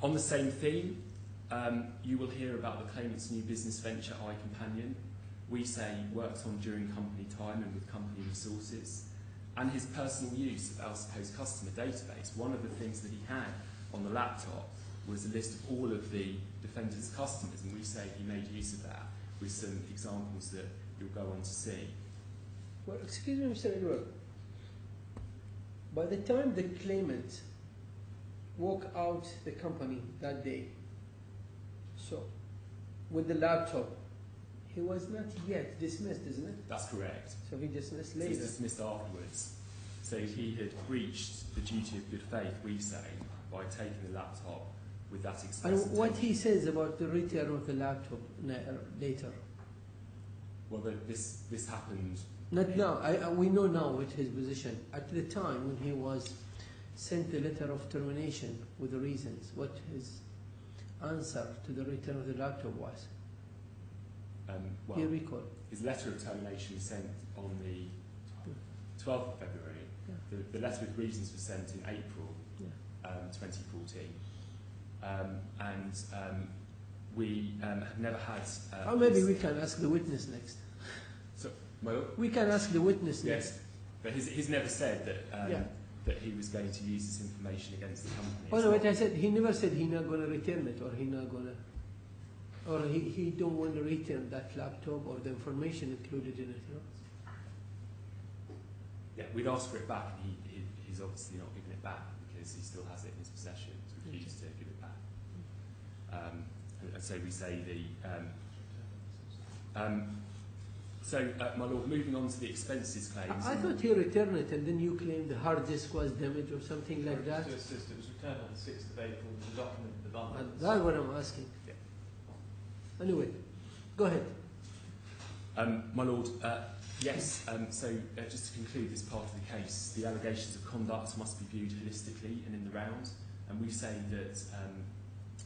On the same theme, you will hear about the claimant's new business venture, iCompanion. We say worked on during company time and with company resources, and his personal use of Elseco's customer database. One of the things that he had on the laptop was a list of all of the defendant's customers, and we say he made use of that with some examples that you'll go on to see. Well, excuse me, Mr. Edward. By the time the claimant walked out the company that day, so with the laptop, he was not yet dismissed, isn't it? That's correct. So he dismissed later. He's dismissed afterwards. So he had breached the duty of good faith, we say, by taking the laptop with that express And intention. what he says about the return of the laptop later? Well, this happened. Not now. We know now what his position. At the time when he was sent the letter of termination with the reasons, what his answer to the return of the laptop was? Well, He recalled. his letter of termination was sent on the 12th of February. Yeah. The letter with reasons was sent in April 2014. We have never had... Or maybe we can ask the witness next. So, well, We can ask the witness next. yes, but he's never said that Yeah. that he was going to use this information against the company. Oh It's no, not- what I said, he never said he not going to return it, or he not going to, or he don't want to return that laptop or the information included in it. You know? Yeah, we'd asked for it back, and he's obviously not given it back because he still has it in his possession. He's refused to give it back. And so we say my lord, moving on to the expenses claims. I thought he returned it, and then you claimed the hard disk was damaged or something like that. To assist, it was returned on the 6th of April. The document, the bundle. And that's what I'm asking. Yeah. Anyway, go ahead. My lord, yes, just to conclude this part of the case, the allegations of conduct must be viewed holistically and in the round, and we say that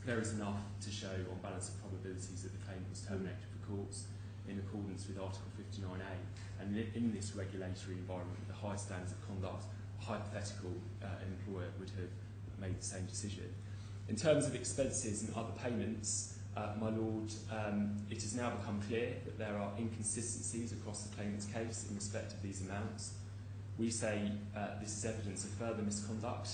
there is enough to show on balance of probabilities that the claimant was terminated for cause in accordance with Article 59A, and in this regulatory environment with the high standards of conduct, a hypothetical employer would have made the same decision. In terms of expenses and other payments, my lord, it has now become clear that there are inconsistencies across the claimant's case in respect of these amounts. We say this is evidence of further misconduct.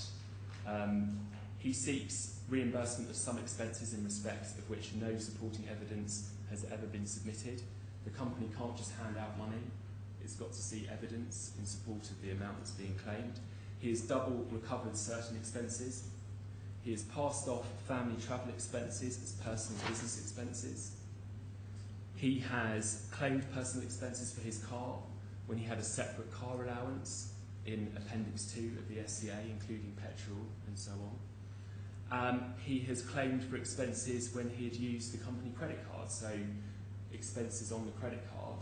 He seeks reimbursement of some expenses in respect of which no supporting evidence has ever been submitted. The company can't just hand out money. It's got to see evidence in support of the amount that's being claimed. He has double recovered certain expenses. He has passed off family travel expenses as personal business expenses. He has claimed personal expenses for his car when he had a separate car allowance in Appendix 2 of the SCA, including petrol and so on. He has claimed for expenses when he had used the company credit card, so expenses on the credit card,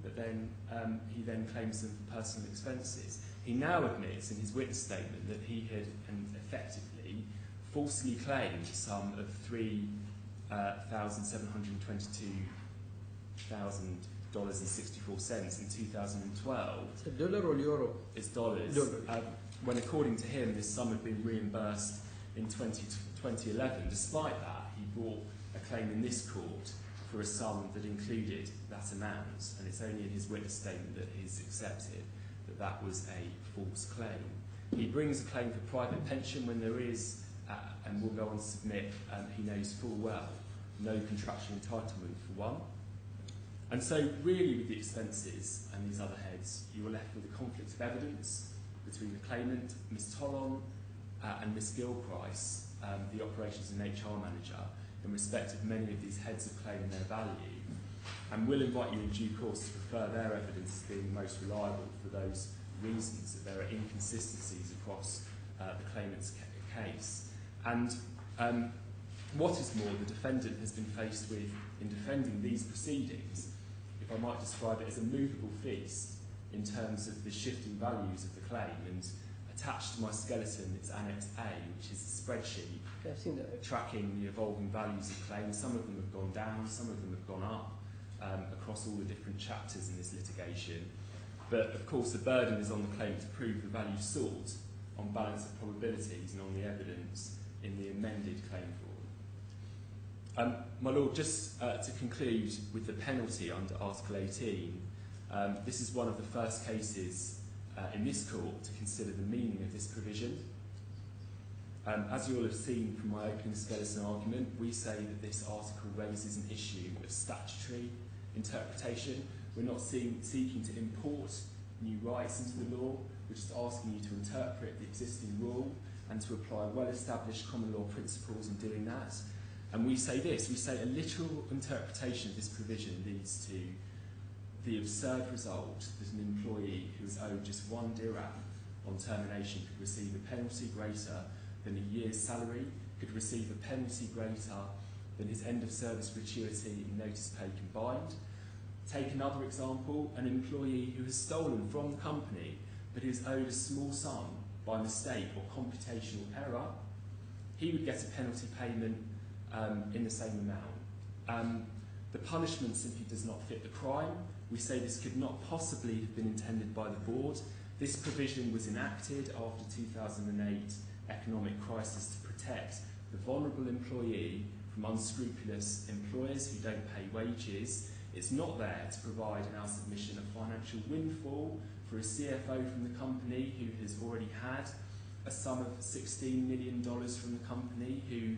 but then he then claims them for personal expenses. He now admits in his witness statement that he had effectively falsely claimed a sum of $3,722,000.64 in 2012. It's a dollar or euro? It's dollars. Dollars. When according to him, this sum had been reimbursed in 2011. Despite that, he brought a claim in this court for a sum that included that amount, and it's only in his witness statement that he's accepted that that was a false claim. He brings a claim for private pension when there is, and will go on to submit, he knows full well, no contractual entitlement for one. And so really with the expenses and these other heads, you are left with a conflict of evidence between the claimant, Ms. Tollon, and Ms. Gilprice, the operations and HR manager, in respect of many of these heads of claim and their value, and we'll invite you in due course to prefer their evidence as being most reliable for those reasons, that there are inconsistencies across the claimant's case, And what is more, the defendant has been faced with, in defending these proceedings, if I might describe it as a movable feast in terms of the shifting values of the claim. And attached to my skeleton is Annex A, which is a spreadsheet I've seen that. tracking the evolving values of claims. Some of them have gone down, some of them have gone up across all the different chapters in this litigation. But of course the burden is on the claimant to prove the value sought on balance of probabilities and on the evidence in the amended claim form. My Lord, just to conclude with the penalty under Article 18, this is one of the first cases in this court to consider the meaning of this provision. As you all have seen from my opening skeleton argument, we say that this article raises an issue of statutory interpretation. We're not seeking to import new rights into the law, we're just asking you to interpret the existing rule and to apply well-established common law principles in doing that. And we say this, we say a literal interpretation of this provision leads to the absurd result that an employee who is owed just 1 dirham on termination could receive a penalty greater than a year's salary, could receive a penalty greater than his end of service gratuity and notice pay combined. Take another example, an employee who has stolen from the company but who is owed a small sum by mistake or computational error, he would get a penalty payment in the same amount. The punishment simply does not fit the crime. We say this could not possibly have been intended by the board. This provision was enacted after 2008 economic crisis to protect the vulnerable employee from unscrupulous employers who don't pay wages. It's not there to provide, in our submission, a financial windfall for a CFO from the company who has already had a sum of $16 million from the company, who,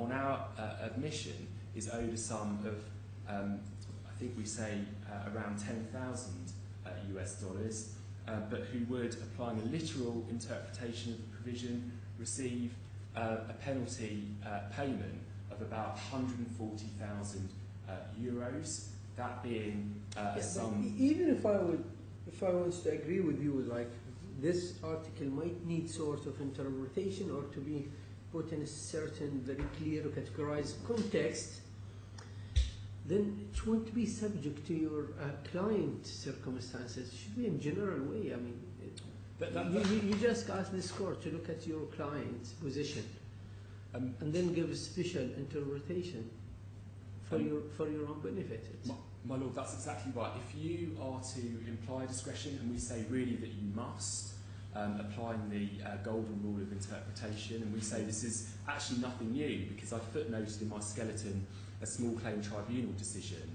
on our admission, is owed a sum of, I think we say, around 10,000 US dollars, but who would, applying a literal interpretation of the provision, receive a penalty payment of about 140,000 euros, that being a sum. Even if I was to agree with you, like this article might need sort of interpretation or to be put in a certain very clear categorized context, then it won't be subject to your client circumstances. It should be in general way. I mean, you just ask this court to look at your client's position and then give a special interpretation for your own benefit. My Lord, that's exactly right. If you are to imply discretion, and we say really that you must, applying the golden rule of interpretation, and we say this is actually nothing new, because I footnoted in my skeleton a small claim tribunal decision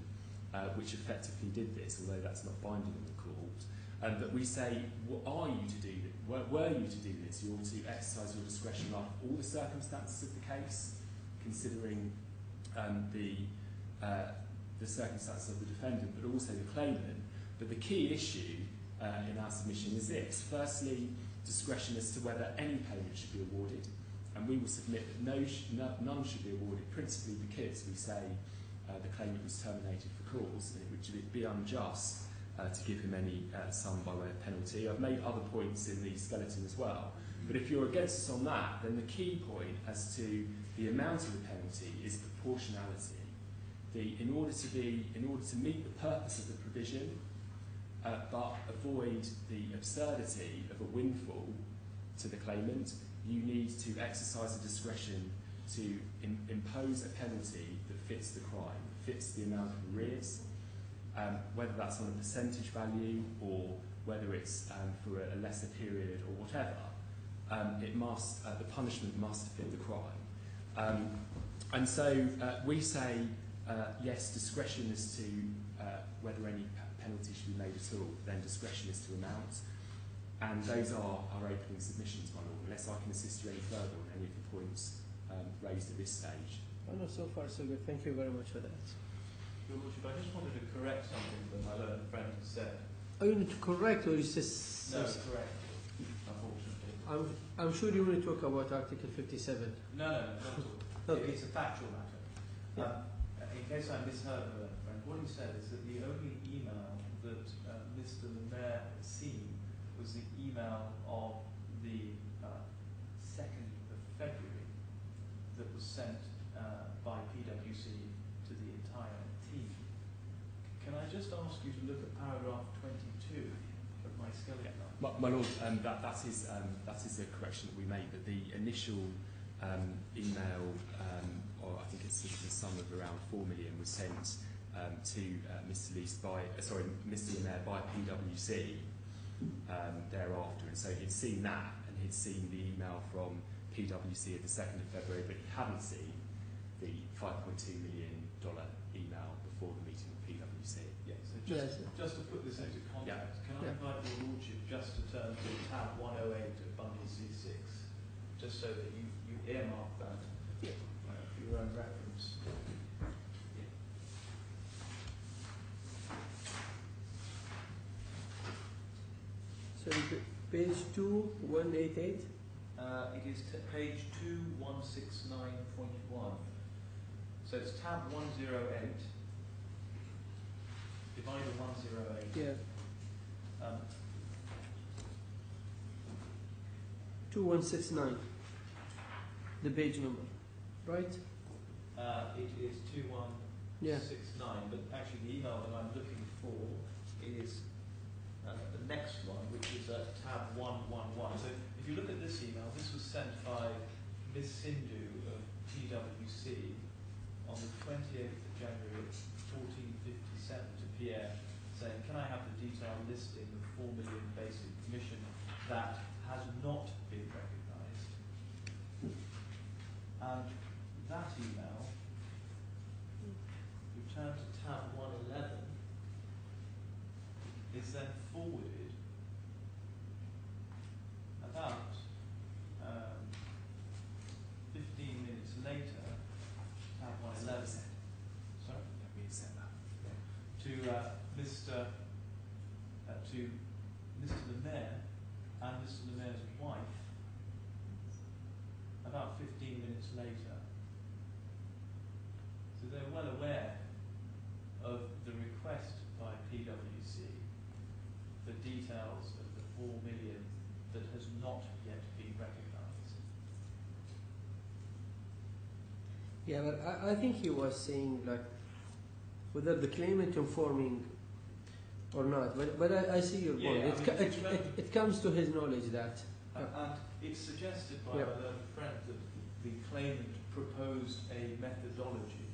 which effectively did this, although that's not binding on the court. That we say, were you to do this, you ought to exercise your discretion of all the circumstances of the case, considering the circumstances of the defendant, but also the claimant. But the key issue in our submission is this. Firstly, discretion as to whether any payment should be awarded, and we will submit that none should be awarded, principally because we say the claimant was terminated for cause, and it would be unjust to give him any sum by way of penalty. I've made other points in the skeleton as well, but if you're against us on that, then the key point as to the amount of the penalty is proportionality. In order to meet the purpose of the provision, but avoid the absurdity of a windfall to the claimant, you need to exercise the discretion to impose a penalty that fits the crime, fits the amount of arrears, whether that's on a percentage value or whether it's for a lesser period or whatever. The punishment must fit the crime. And so we say, yes, discretion as to whether any penalty should be made at all, then discretion is to amount. And those are our opening submissions, my Lord, unless I can assist you any further on any of the points raised at this stage. Oh no, so far so good. Thank you very much for that. Your Lordship, I just wanted to correct something that my learned friend has said. Oh, you need to correct, or is this? No, correct, unfortunately. I'm sure you want to talk about Article 57. No, not at all. Okay. It's a factual matter. In case I misheard my learned friend, what he said is that the only email that Mr. Lemaire had seen was the email of the 2nd of February that was sent by PwC to the entire team. Can I just ask you to look at paragraph 22 of my skeleton? My Lord, that is a correction that we made, that the initial email, or I think it's the sum of around 4 million, was sent to Mr. Mr. Mayor by PwC thereafter, and so he'd seen that, and he'd seen the email from PwC of the 2nd of February, but he hadn't seen the $5.2 million email before the meeting with PwC. Yes. So Yes. just to put this into context, can I Yeah. invite your Lordship just to turn to tab 108 of bundle C6, just so that you earmark that for your own reference. So page 2188. It is page 2169.1. So it's tab 108, divider 108. Yeah. 2169. The page number, right? It is 2169, but actually the email that I'm looking for is the next one, which is tab 111. So if you look at this email, this was sent by Ms. Sindhu of PwC on the 28th of January at 14:57 to Pierre, saying, can I have the detailed listing of 4 million basic commission that has not been recognised? And that email, you turn to tab 111, is then forwarded about 15 minutes later, tab 111, sorry? We said that. To Mr. Le Maire and Mr. Le Maire's wife about 15 minutes later. So they're well aware of the request by PwC for details of the 4 million that has not yet been recognised. Yeah, but I think he was saying like whether the claimant informing or not. But I see your point. It comes to his knowledge that. And it's suggested by Yeah. my learned friend that the claimant proposed a methodology,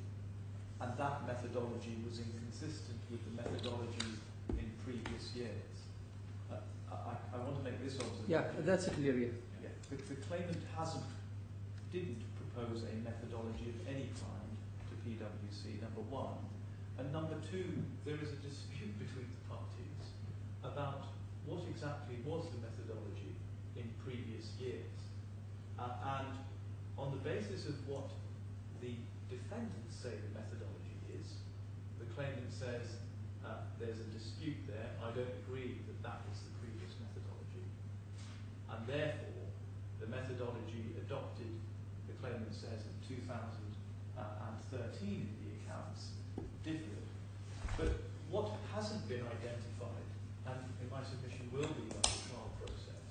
and that methodology was inconsistent with the methodologies in previous years. I want to make this observation. Yeah, that's a clear. Yeah. The claimant didn't propose a methodology of any kind to PwC, number one. And number two, there is a dispute between the parties about what exactly was the methodology in previous years. And on the basis of what the defendants say the methodology is, the claimant says there's a dispute there, I don't agree that that was the previous methodology. And therefore, the methodology adopted, the claimant says, in 2013 in the accounts differed. But what hasn't been identified, and in my submission will be by the trial process,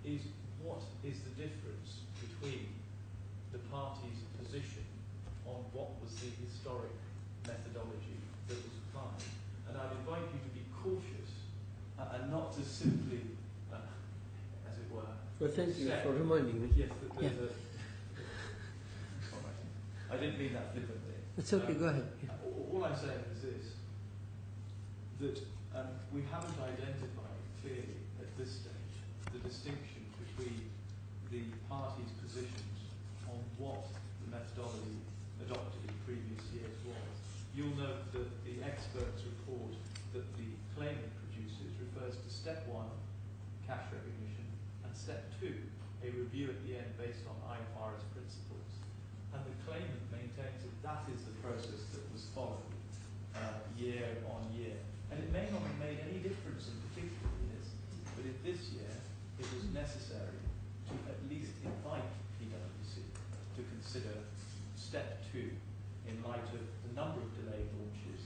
is what is the difference between the parties' position on what was the historic methodology that was applied. And I'd invite you to be cautious and not to simply, as it were, Well, thank you for reminding me. yes, that there's all right. I didn't mean that flippantly. It's okay. Go ahead. All I'm saying is this, that we haven't identified clearly at this stage the distinction between the parties' positions on what the methodology adopted in previous years was. You'll note that the experts' report that the claimant produces refers to step 1, cash recognition, and step 2, a review at the end based on IFRS principles. And the claimant maintains that that is the process that was followed year on year. And it may not have made any difference in particular years, but in this year it was necessary to at least invite PwC to consider step 2 in light of the number of delayed launches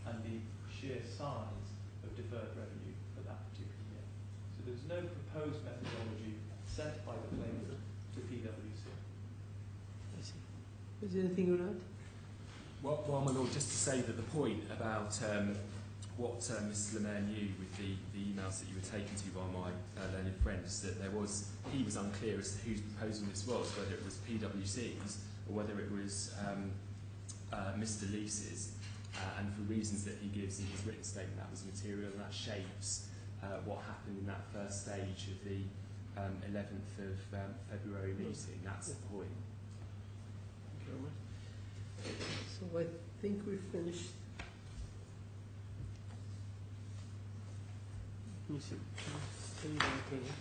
and the sheer size of deferred revenue for that particular year. So there's no proposed methodology sent by the claimant to PwC. I see. Is there anything you add? Well, my lord, just to say that the point about what Mr. Lemaire knew with the emails that you were taken to by my learned friend is that he was unclear as to whose proposal this was, whether it was PwC's or whether it was Mr. Leese's, and for reasons that he gives in his written statement, that was material and that shapes what happened in that first stage of the 11th of February meeting. That's the point. Thank you very much. So I think we've finished. Let me see. Can you bring it?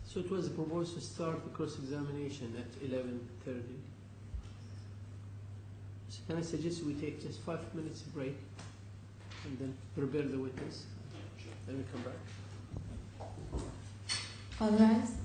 So it was proposed to start the course examination at 11:30. So can I suggest we take just 5 minutes break and then prepare the witness, then we come back. All rise.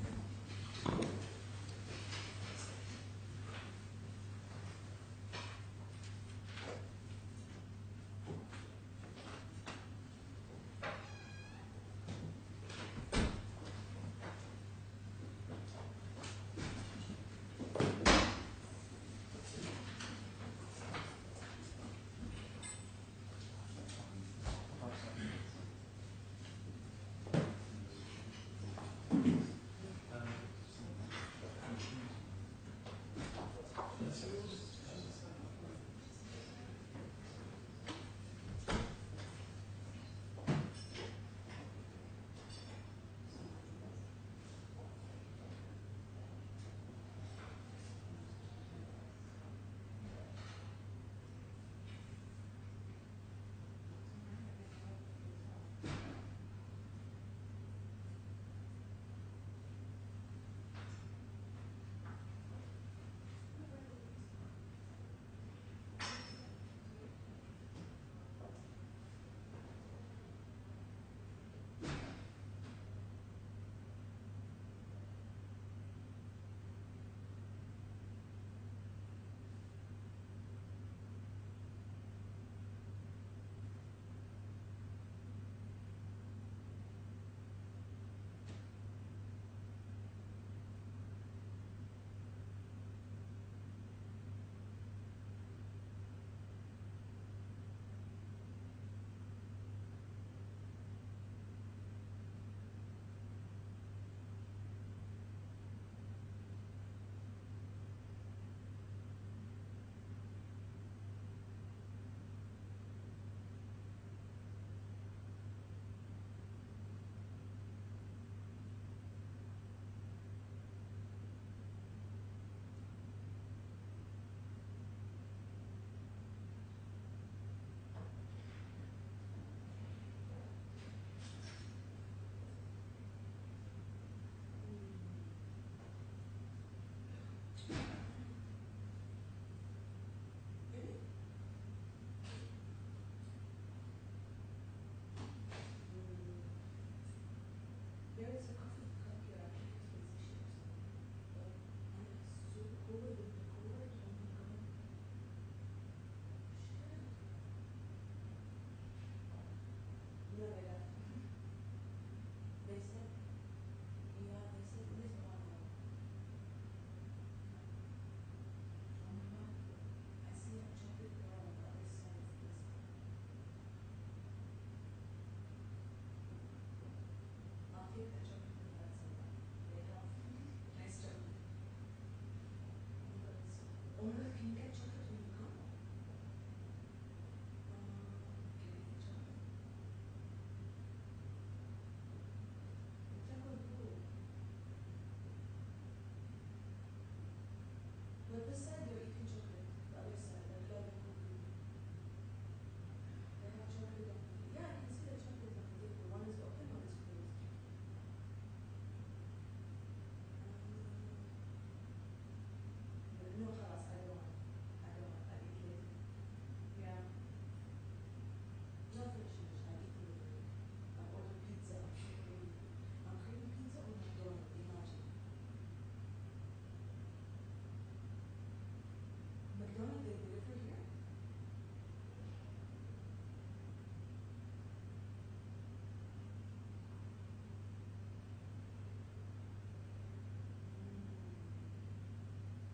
McDonald's, they deliver here?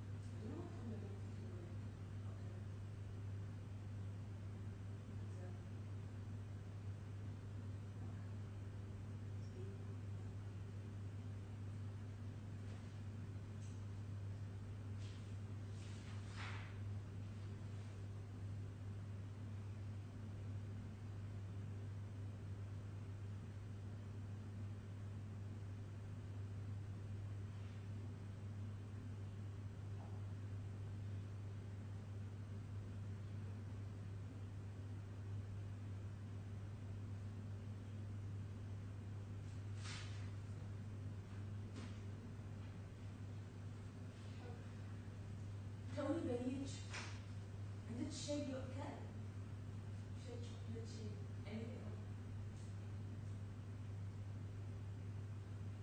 I don't know if I'm going to do it. Okay. توني بيج عندك شيء يؤكل شيء شوكولات شيء anything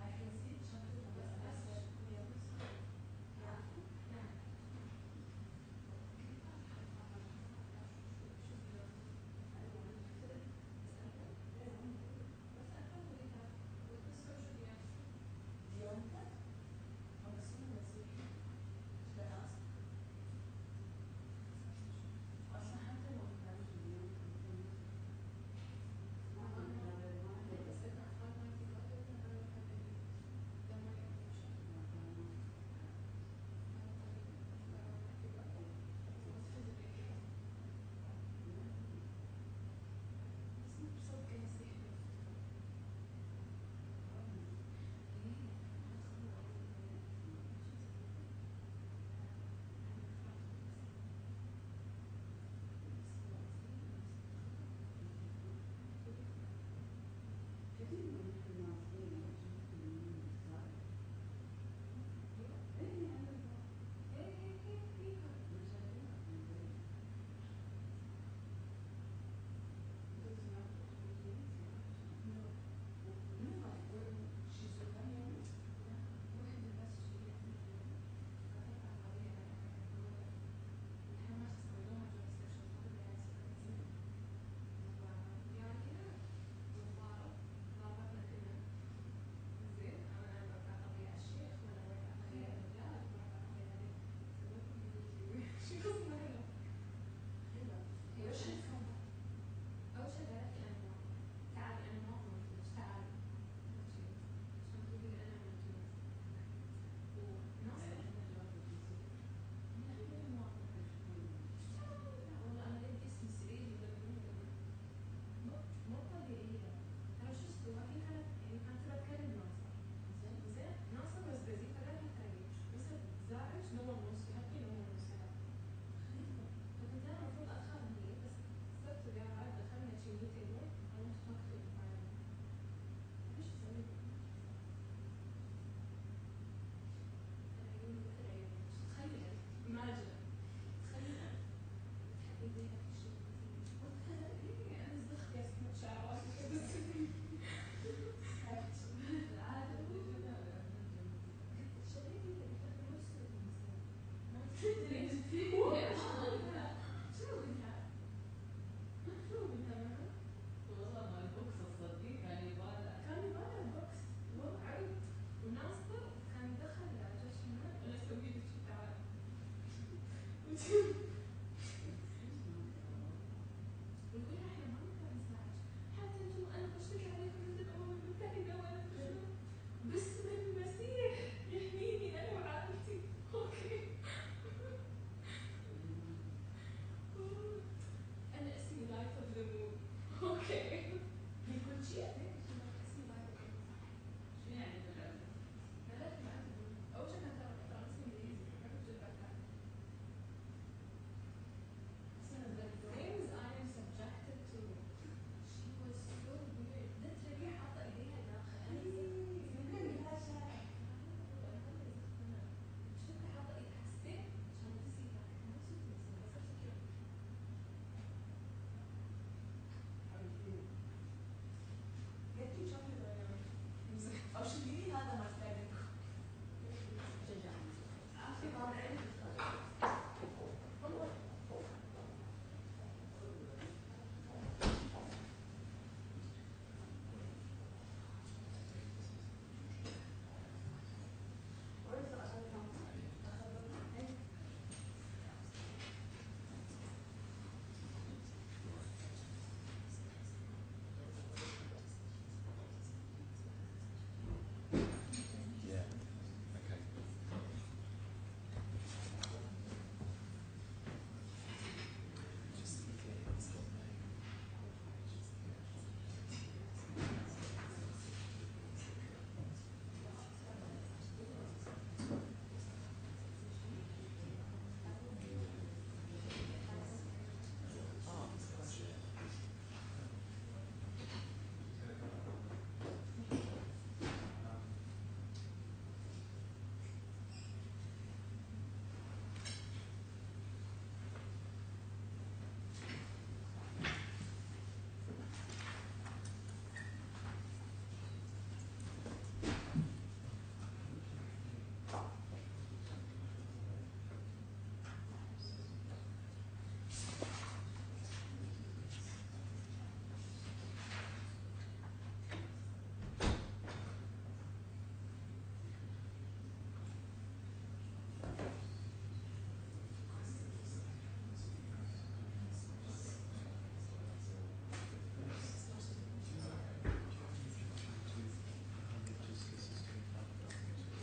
I can see chocolate بس ديانتك أو بس من مسيحي بس أصلا حتى لو كانت ديانتك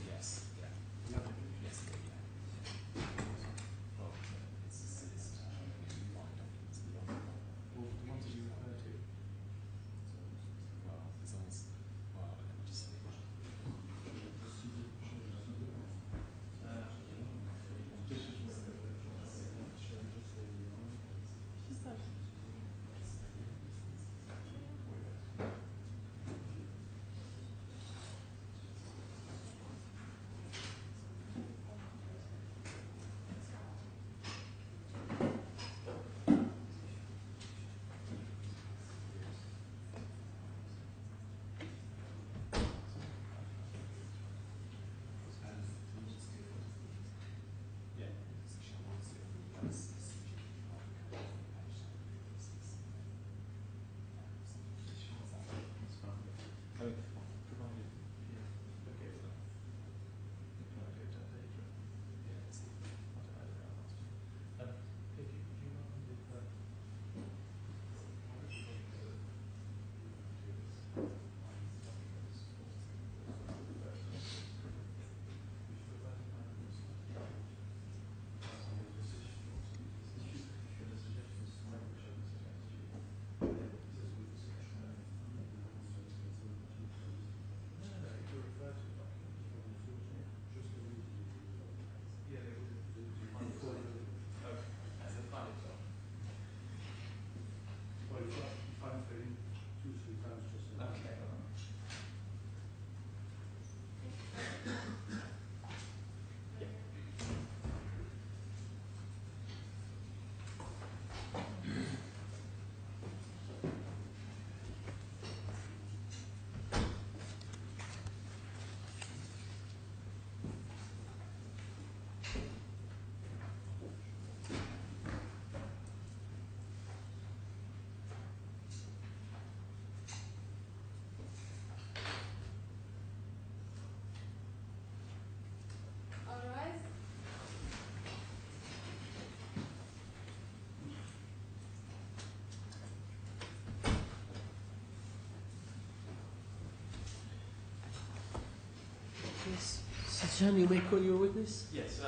Yes. Yeah. Yes. Yeah. Well, it's a solicitor. Documents beyond. Well, the ones that you refer to. Well, as long as. Well, let me just. Yes. Sir, you may call your witness. Yes, the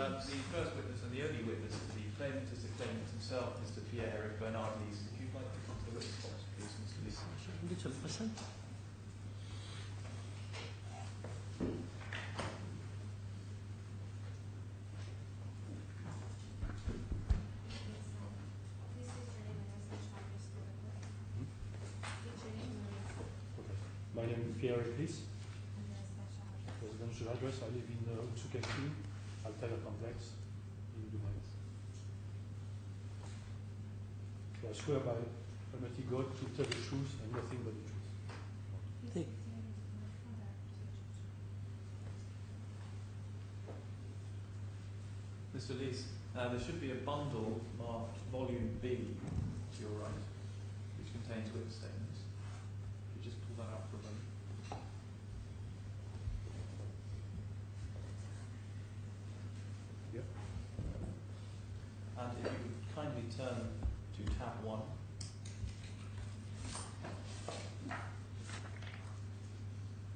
first witness and the only witness to the claimant is the claimant himself, Mr. Pierre-Eric Bernard-Lees. If you'd like to come to the witness box, please, Mr. Lees. Little person. My name is Pierre-Eric, please. Residential address, I live in Elseco, Altair Complex in Dubai. So I swear by Almighty God to tell the truth and nothing but the truth. Take. Mr. Lees, there should be a bundle marked Volume B to your right, which contains witness statements. Could you just pull that out for a moment? Yep. And if you could kindly turn to tab 1.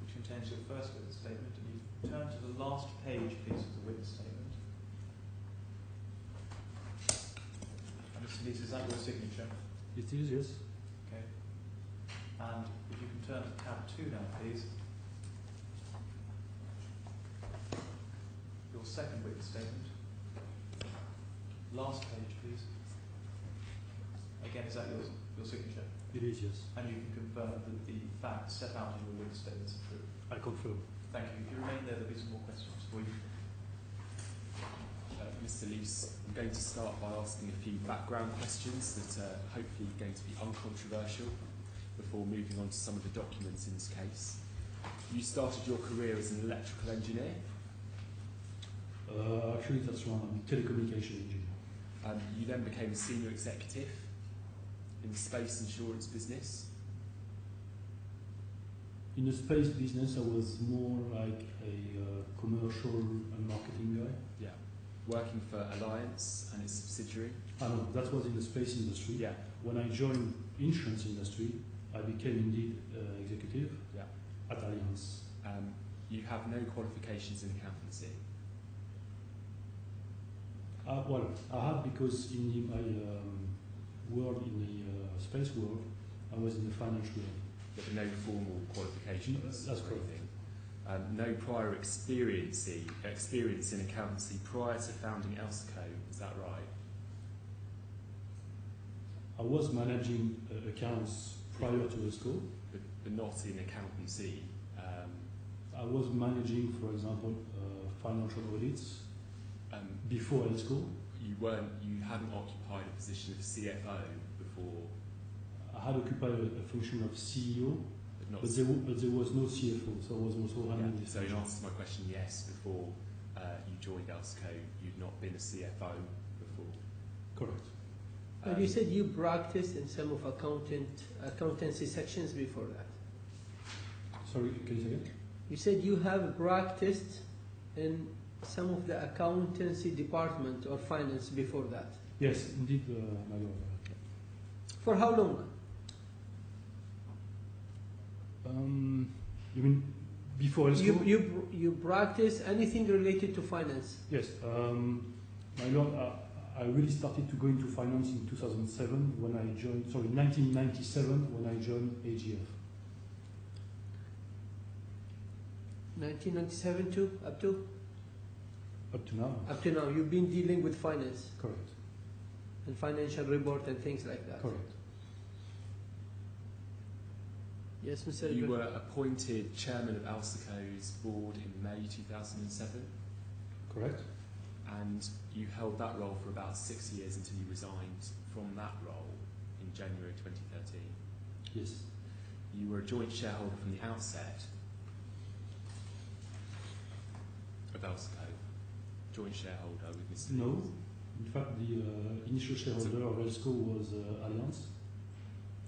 Which contains your first witness statement, and you turn to the last page, please, of the witness statement. And Mr. Lees, is that your signature? It is, yes. Okay. And if you can turn to tab 2 now, please. Your second witness statement. Last page, please. Again, is that your signature? It is, yes. And you can confirm that the facts set out in your witness statements are true. I confirm. Thank you. If you remain there, there'll be some more questions for you. Mr. Lees, I'm going to start by asking a few background questions that are hopefully going to be uncontroversial before moving on to some of the documents in this case. You started your career as an electrical engineer. Actually, that's wrong. I'm a telecommunication engineer. You then became a senior executive in the space insurance business. In the space business, I was more like a commercial and marketing guy. Yeah. working for Alliance and its subsidiary? No, that was in the space industry. Yeah. When I joined insurance industry, I became indeed executive Yeah. at Alliance. You have no qualifications in accountancy. Well, I had because in my world, in the space world, I was in the financial world. But no formal qualifications. That's or correct. anything. No prior experience in accountancy prior to founding Elseco. Is that right? I was managing accounts prior to Elseco. But not in accountancy. I was managing, for example, financial audits before Elseco. You hadn't occupied a position of CFO before. I had occupied a function of CEO, But not. but there was no CFO, so I was also handling this So in function. answer to my question, yes, before you joined Elseco, you'd not been a CFO before. Correct. But you said you practiced in some of accountancy sections before that. Sorry, can you say again? You said you have practiced in some of the accountancy department or finance before that. Yes, indeed, my lord. For how long? You mean before Elseco? You practice anything related to finance? Yes. My lord, I really started to go into finance in 2007 when I joined, 1997 when I joined AGF. 1997 to up to? Up to now. Up to now, you've been dealing with finance Correct. and financial report and things like that. Correct. Yes, Mr. You Edward? were appointed chairman of Elseco's board in May 2007, Correct. and you held that role for about 6 years until you resigned from that role in January 2013. Yes. You were a joint shareholder from the outset of Elseco, joint shareholder with Mr. No. In fact, the initial shareholder of Elseco was Alliance.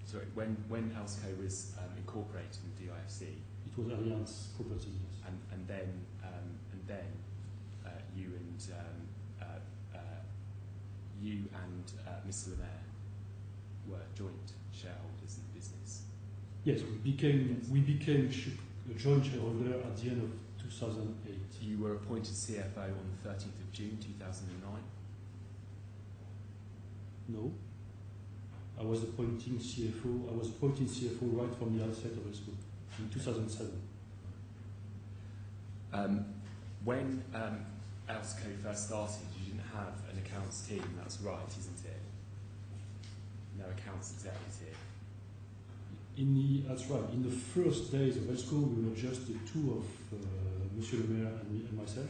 Sorry, when Elseco was incorporated in DIFC, It was Alliance property. Yes. and then you and Mr. Lemaire were joint shareholders in the business. Yes, we became a joint shareholder at the end of 2008. You were appointed CFO on the 13th of June 2009. No. I was appointing CFO. I was appointing CFO right from the outset of Elseco in 2007. When Elseco first started, you didn't have an accounts team. That's right, isn't it? No accounts executive. That's right. In the first days of Elseco, we were just the two of Monsieur Le Maire and myself,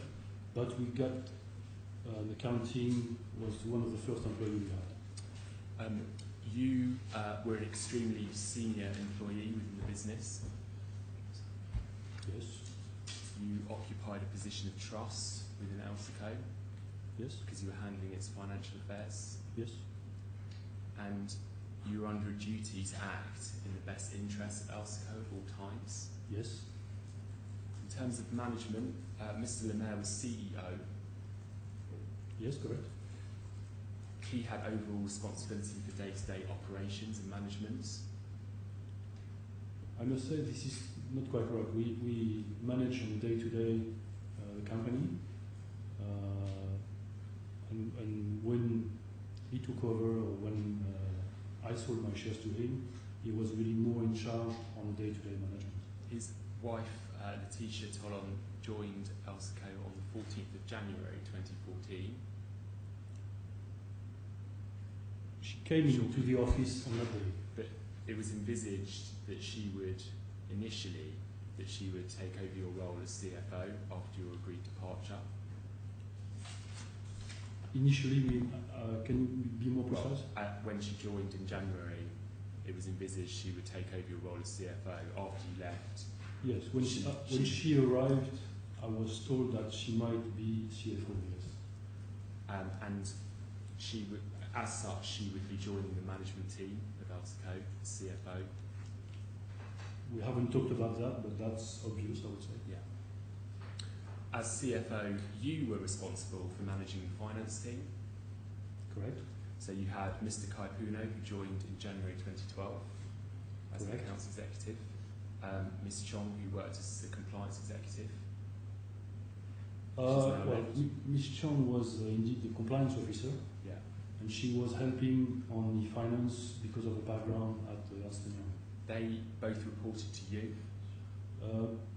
but we got the accounting was one of the first employees we had. You were an extremely senior employee within the business. Yes. You occupied a position of trust within Elseco Yes. because you were handling its financial affairs, Yes. and you were under a duty to act in the best interest of Elseco at all times. Yes. In terms of management, Mr. Lemaire was CEO. Yes. Correct. He had overall responsibility for day-to-day operations and management. I must say this is not quite correct. We manage on a day-to-day the company, and when he took over, or when I sold my shares to him, he was really more in charge on day-to-day management. His wife, Letitia Tollon, joined Elseco on the 14th of January 2014. She came into the office on that day. But it was envisaged that she would take over your role as CFO after your agreed departure. Initially, can you be more precise? When she joined in January, it was envisaged she would take over your role as CFO after you left. Yes. When she arrived, I was told that she might be CFO. Yes. And she would, as such, she would be joining the management team of Elseco, CFO. We haven't talked about that, but that's obvious, I would say. Yeah. as CFO, you were responsible for managing the finance team. Correct. So you had Mr. Kaipuno, who joined in January 2012 as an Correct. accounts executive. Ms. Chong, who worked as the compliance executive. Ms. Chong was indeed the compliance officer, Yeah. and she was helping on the finance because of her background at Ernst & Young. They both reported to you.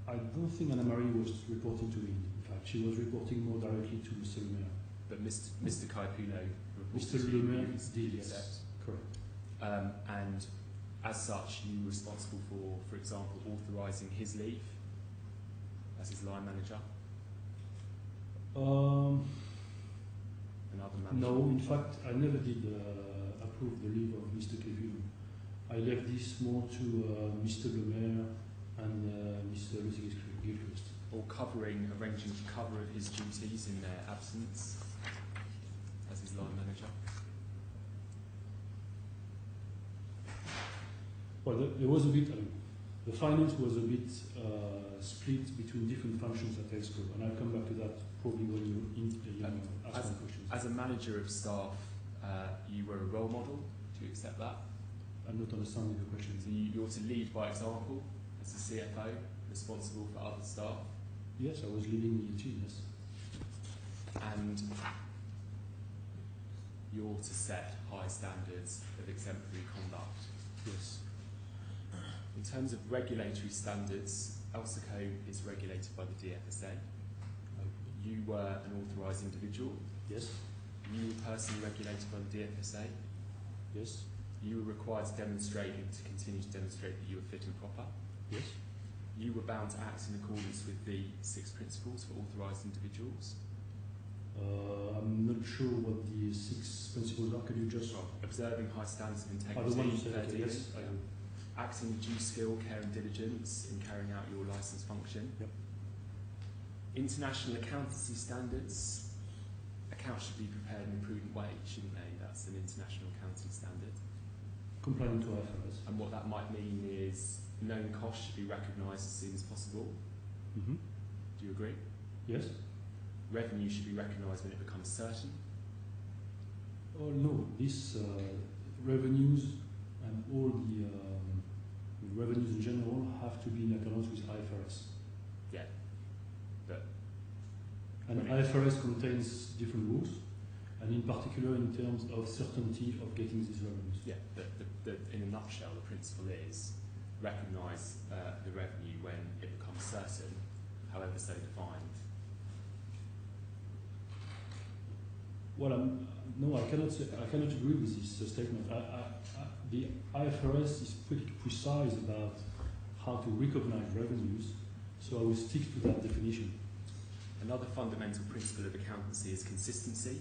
I don't think Anna-Marie was reporting to me. In fact, she was reporting more directly to Mr. Lemaire. But Mr. Kaipuno reported Mr. to you. Lemaire you did, accept. yes. Correct. And as such, you were responsible for example, authorising his leave as his line manager. Another manager. No, in fact, I never did approve the leave of Mr. Kevin. I left this more to Mr. Lemaire and Mr. Gilchrist. Or arranging to cover his duties in their absence as his line manager. Well, there was a bit, the finance was a bit split between different functions at Elseco, and I'll come back to that probably when you ask some questions. As a manager of staff, you were a role model. Do you accept that? I'm not understanding the question. So you're to lead by example as a CFO, responsible for other staff. Yes, I was leading the team, yes. And you're to set high standards of exemplary conduct. Yes. In terms of regulatory standards, Elseco is regulated by the DFSA. You were an authorised individual. Yes. You were personally regulated by the DFSA. Yes. You were required to continue to demonstrate that you were fit and proper. Yes. You were bound to act in accordance with the 6 principles for authorised individuals. I'm not sure what the 6 principles are. Could you just... Observing high standards of the one integrity, you said, fair okay, dealing, yes, I do. acting with due skill, care and diligence in carrying out your licensed function. Yep. International accountancy standards. Accounts should be prepared in a prudent way, shouldn't they? That's an international accounting standard. Compliant to IFRS. And what that might mean is known costs should be recognised as soon as possible. Mm-hmm. Do you agree? Yes. Revenue should be recognised when it becomes certain. Oh no, these revenues and all the revenues in general have to be in accordance with IFRS. Yeah. But And IFRS contains different rules, and in particular in terms of certainty of getting these revenues. yeah, in a nutshell, the principle is recognise the revenue when it becomes certain, however so defined. Well, no, I cannot agree with this statement. The IFRS is pretty precise about how to recognize revenues, so I will stick to that definition. Another fundamental principle of accountancy is consistency.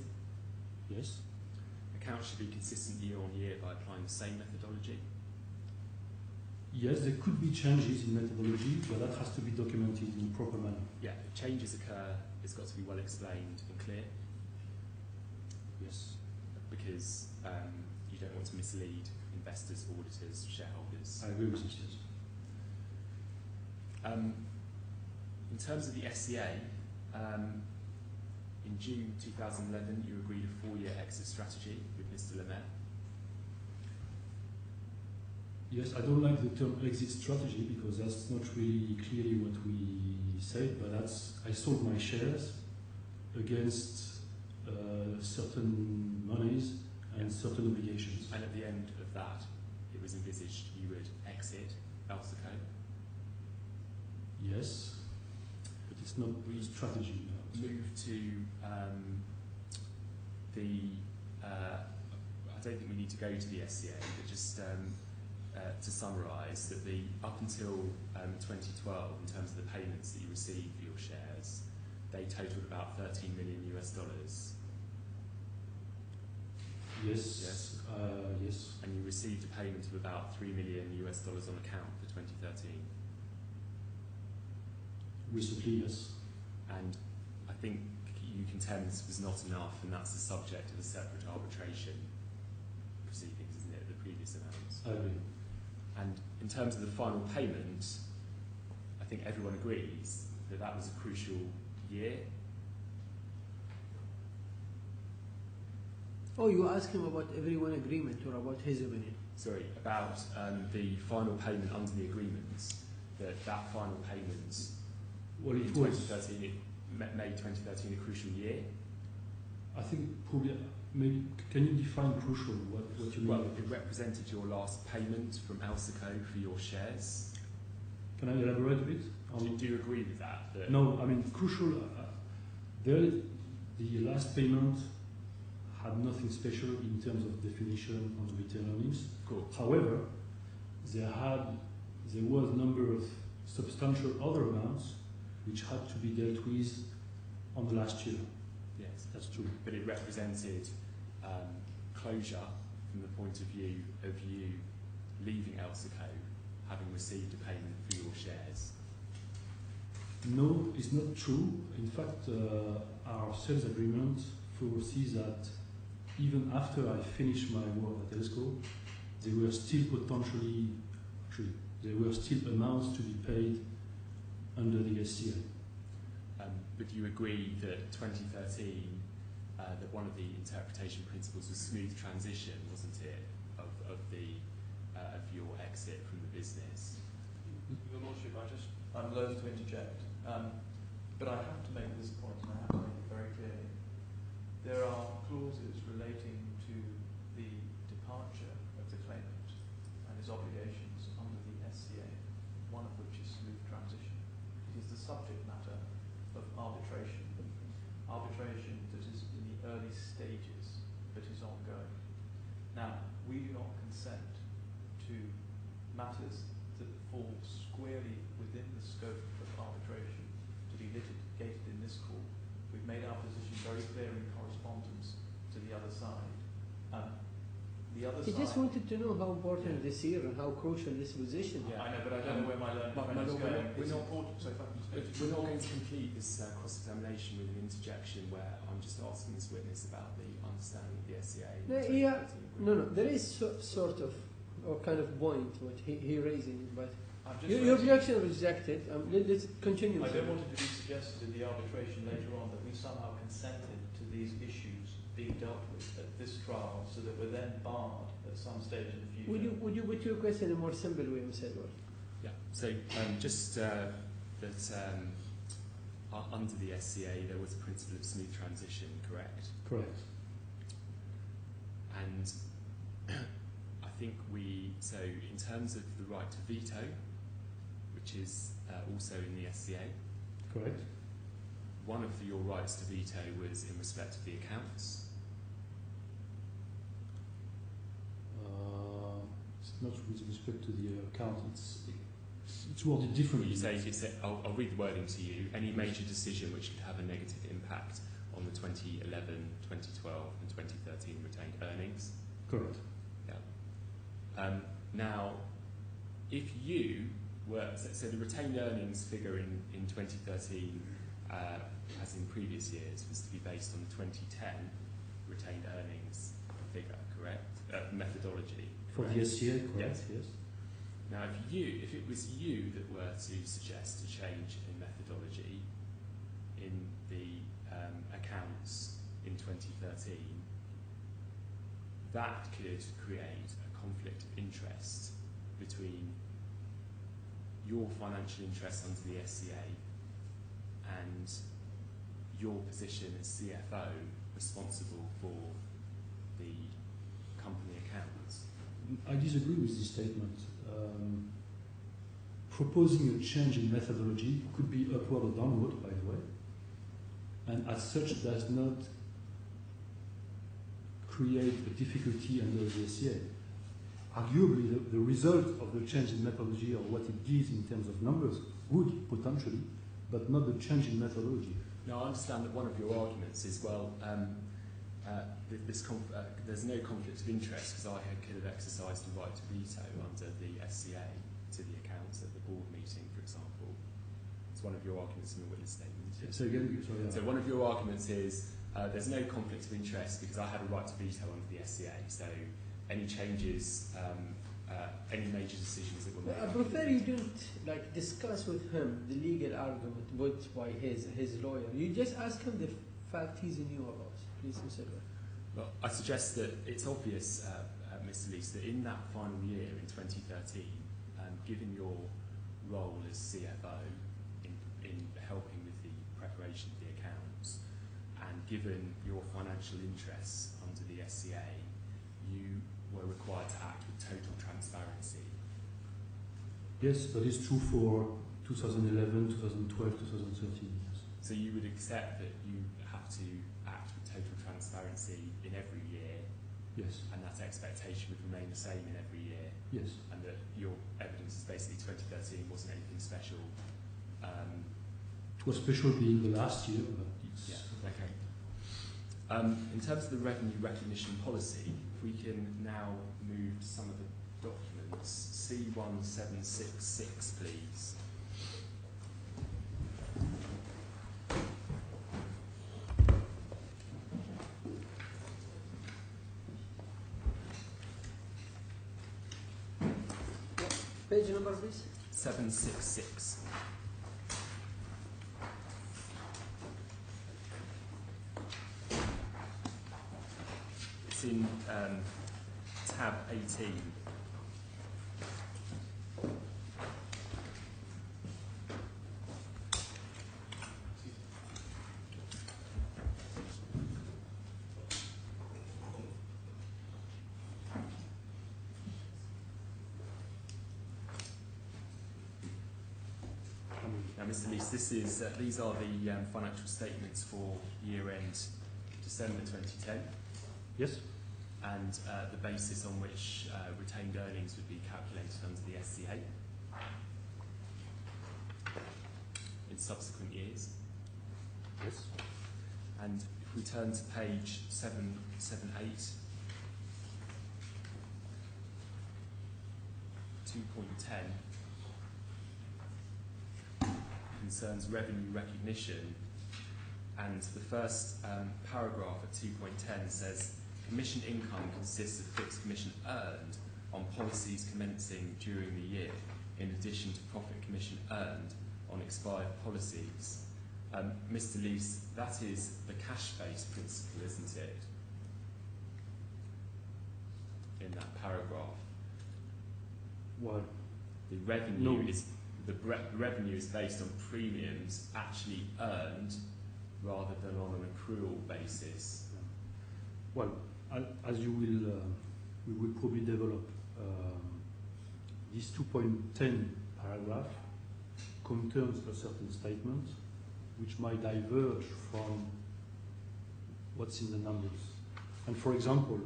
Yes. Accounts should be consistent year on year by applying the same methodology. Yes, there could be changes in methodology, but that has to be documented in a proper manner. Yeah, if changes occur, it's got to be well explained and clear, Yes. because you don't want to mislead investors, auditors, shareholders. I agree with this, yes. In terms of the SCA, in June 2011, you agreed a 4-year exit strategy with Mr. Lemaire. Yes, I don't like the term exit strategy because that's not really clearly what we said, but I sold my shares against certain monies and certain obligations. And at the end of that, it was envisaged you would exit Elseco. Yes, but it's not a strategy now. Move to I don't think we need to go to the SCA, but just to summarise that up until 2012, in terms of the payments that you received for your shares, they totaled about $13 million. Yes. Yes. Yes. And you received a payment of about $3 million on account for 2013. Recently, yes. And I think you contend this was not enough, and that's the subject of a separate arbitration proceedings, isn't it, the previous amounts? I agree. And in terms of the final payment, I think everyone agrees that that was a crucial year. Oh, you ask him about everyone agreement or about his opinion? Sorry, about the final payment under the agreement, that final payment Well, in it was. 2013, made 2013 a crucial year. I think probably maybe can you define crucial? What you mean? Well, it represented your last payment from Elseco for your shares. Can I elaborate a bit? Do you agree with that? No, I mean crucial. The last payment had nothing special in terms of definition on retained earnings. Cool. However, there was a number of substantial other amounts which had to be dealt with on the last year. Yes, That's true. but it represented closure from the point of view of you leaving Elseco, having received a payment for your shares. No, it's not true. In fact, our sales agreement foresees that even after I finished my work at Elseco, there were still there were still amounts to be paid under the SCA. But you agree that 2013, that one of the interpretation principles was smooth transition, wasn't it, of your exit from the business? Your Lordship, I'm loath to interject, but I have to make this point, and I have to make it very clearly. There are clauses relating to the departure of the claimant and his obligations under the SCA, one of which is smooth transition. It is the subject matter of arbitration. Arbitration that is in the early stages, but is ongoing. Now, we do not consent to matters that fall squarely within the scope of arbitration to be litigated in this court. We've made our position very clear in correspondence to the other side. He just wanted to know how important this year and how crucial this position. Yeah, I know, but I don't know where my learning friend is going. It's important. So if I can just We're not going to complete this cross-examination with an interjection where I'm just asking this witness about the understanding of the SCA. No, there is sort of or kind of point what he raising, but your raising, objection rejected. Let's continue. I don't want it to be suggested in the arbitration later on that we somehow consented to these issues being dealt with at this trial, so that we're then barred at some stage in the future. Would you put your question in a more simple way, Mr. Edward? Yeah. So just that under the SCA there was a principle of smooth transition, correct? Correct. And I think so in terms of the right to veto, which is also in the SCA. Correct. One of your rights to veto was in respect of the accounts. It's not with respect to the account. It's worded differently. You say I'll read the wording to you. Any major decision which could have a negative impact on the 2011, 2012 and 2013 retained earnings. Correct. Yeah. Now, if you were, so the retained earnings figure in 2013, as in previous years, was to be based on the 2010 retained earnings figure, correct? Methodology. For the SCA, correct, yes. Now, if it was you that were to suggest a change in methodology in the accounts in 2013, that could create a conflict of interest between your financial interests under the SCA and your position as CFO responsible for the company accounts. I disagree with this statement. Proposing a change in methodology could be upward or downward, by the way, and as such does not create a difficulty under the SCA. Arguably, the result of the change in methodology or what it gives in terms of numbers would potentially, but not the change in methodology. Now, I understand that one of your arguments is, well, there's no conflict of interest because I could have exercised the right to veto under the SCA to the accounts at the board meeting, for example. It's one of your arguments in the witness statement. So again, sorry. So one of your arguments is there's no conflict of interest because I had a right to veto under the SCA. So any changes any major decisions that were made. I prefer you don't discuss with him the legal argument put by his lawyer. You just ask him the fact he's in your about. Please consider. Well, I suggest that it's obvious, Mr. Lees, that in that final year in 2013, given your role as CFO in helping with the preparation of the accounts, and given your financial interests under the SCA, you were required to act with total transparency. Yes, that is true for 2011, 2012, 2013. Yes. So you would accept that you have to act with total transparency in every year, Yes. and that expectation would remain the same in every year, Yes. and that your evidence is basically 2013 wasn't anything special. It was special being the last year, but it's... Yeah, okay. In terms of the revenue recognition policy, if we can now move to some of the documents. C1766, please. Page number, please. 766. It's in tab 18. Now, Mr. Lees, these are the financial statements for year-end December 2010. Yes. And the basis on which retained earnings would be calculated under the SCA in subsequent years. Yes. And if we turn to page 778, 2.10 concerns revenue recognition, and the first paragraph at 2.10 says commission income consists of fixed commission earned on policies commencing during the year, in addition to profit commission earned on expired policies. Mr. Lees, that is the cash-based principle, isn't it? In that paragraph. Well, The revenue no. is revenue is based on premiums actually earned rather than on an accrual basis. Well, as you will, we will probably develop this 2.10 paragraph contains a certain statement which might diverge from what's in the numbers. And for example,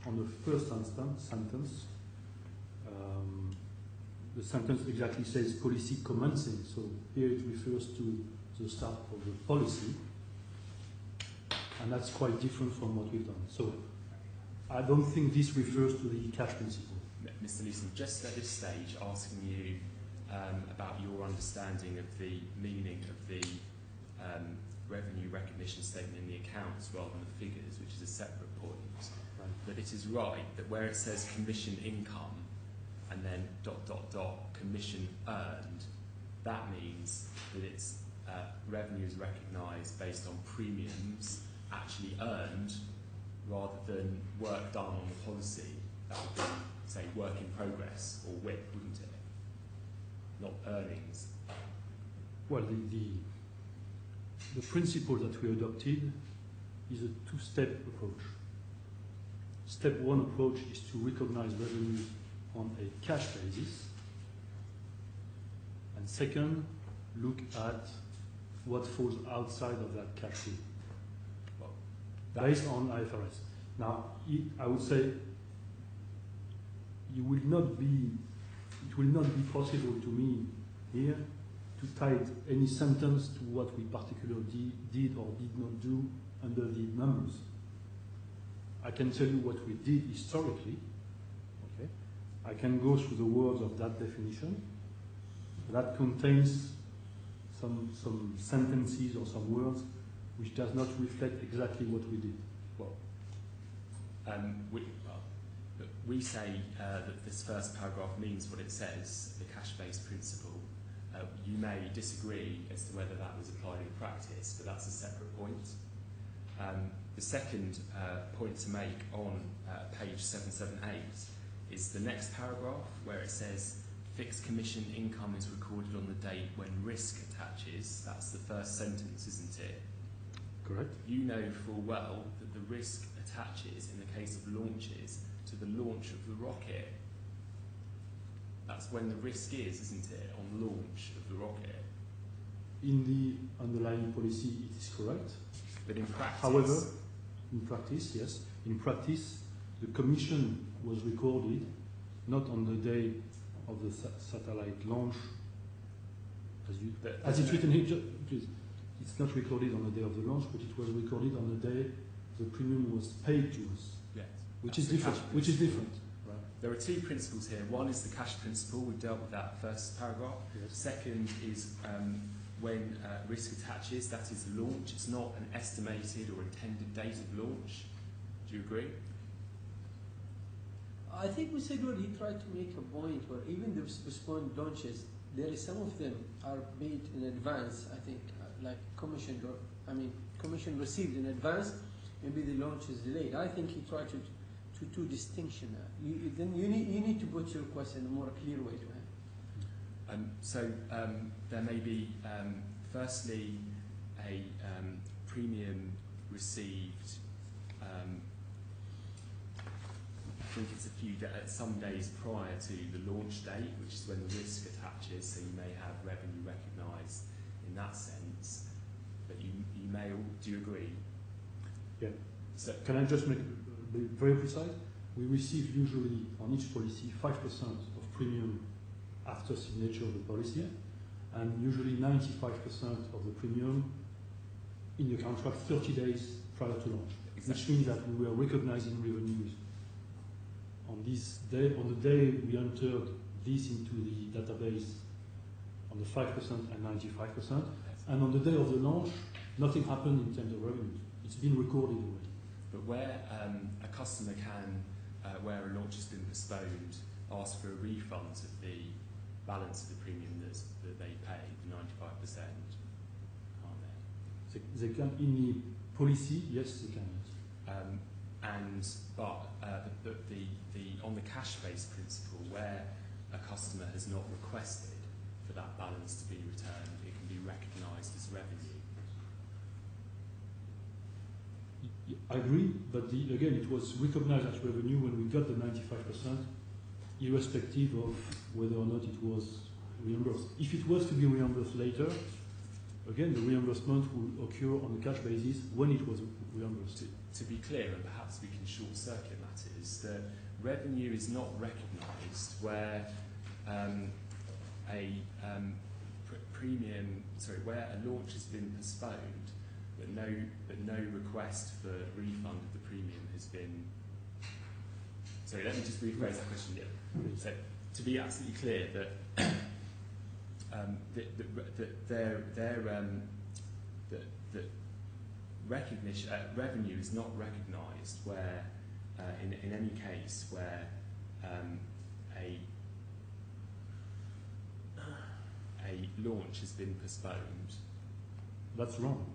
on the first sentence, the sentence exactly says policy commencing, so here it refers to the start of the policy, and that's quite different from what we've done. So I don't think this refers to the cash principle. Mr. Leeson, just at this stage asking you about your understanding of the meaning of the revenue recognition statement in the accounts rather than the figures, which is a separate point. Right. But it is right that where it says commission income and then ... commission earned, that means that its revenue is recognised based on premiums actually earned rather than work done on the policy. That would be, say, work in progress or WIP, wouldn't it? Not earnings. Well, the principle that we adopted is a two-step approach. Step one approach is to recognize revenues on a cash basis, and second, look at what falls outside of that cash rule, Well, based on IFRS. Now, I would say it will not be possible to me here to tie any sentence to what we particularly did or did not do under the numbers. I can tell you what we did historically. Okay, I can go through the words of that definition. That contains some sentences or some words which does not reflect exactly what we did. well, But we say that this first paragraph means what it says, the cash-based principle. You may disagree as to whether that was applied in practice, but that's a separate point. The second point to make on page 778 is the next paragraph where it says fixed commission income is recorded on the date when risk attaches. That's the first sentence, isn't it? Correct. You know full well that the risk attaches in the case of launches to the launch of the rocket. That's when the risk is, isn't it, on launch of the rocket? In the underlying policy, it is correct. But in practice... However, in practice, yes. In practice, the commission was recorded not on the day of the satellite launch, as it's written here. Please, it's not recorded on the day of the launch, but it was recorded on the day the premium was paid to us. Yes. Which is different. Which is different. Right. There are two principles here. One is the cash principle. We've dealt with that first paragraph. Yes. Second is when risk attaches, that is launch. It's not an estimated or intended date of launch. Do you agree? I think Mr. Edward, he tried to make a point where even the postponed launches, there is some of them are made in advance, I think, like commission received in advance, maybe the launch is delayed. I think he tried to distinction. Then you need to put your request in a more clear way to him. There may be, firstly, a premium received, I think it's some days prior to the launch date, which is when the risk attaches, so you may have revenue recognised in that sense. But you may, do you agree? Yeah. So, can I just be very precise? We receive usually on each policy 5% of premium after signature of the policy, and usually 95% of the premium in the contract 30 days prior to launch. Exactly. Which means that we were recognizing revenues on this day, on the day we entered this into the database on the 5% and 95%, and on the day of the launch, nothing happened in terms of revenues. It's been recorded already. But where a customer can, where a launch has been postponed, ask for a refund of the balance of the premium that they paid, the 95%, aren't they? They can, in the policy, yes, they can. But on the cash-based principle, where a customer has not requested for that balance to be returned, it can be recognised as revenue. I agree, but again, it was recognized as revenue when we got the 95%, irrespective of whether or not it was reimbursed. If it was to be reimbursed later, again, the reimbursement will occur on a cash basis when it was reimbursed. To be clear, and perhaps we can short-circuit matters, that revenue is not recognised where where a launch has been postponed, but no request for refund of the premium has been. Sorry, let me just rephrase that question again. So, to be absolutely clear, that recognition, revenue is not recognised where, in any case where a launch has been postponed. That's wrong.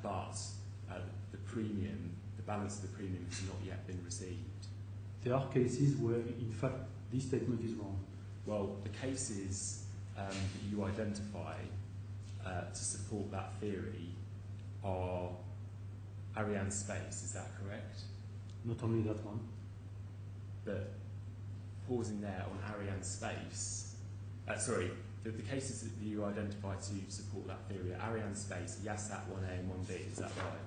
But the premium, the balance of the premium has not yet been received. There are cases where, in fact, this statement is wrong. Well, the cases that you identify to support that theory are Ariane Space, is that correct? Not only that one. But pausing there on Ariane Space, the cases that you identify to support that theory are Ariane Space, YASAT 1A and 1B, is that right?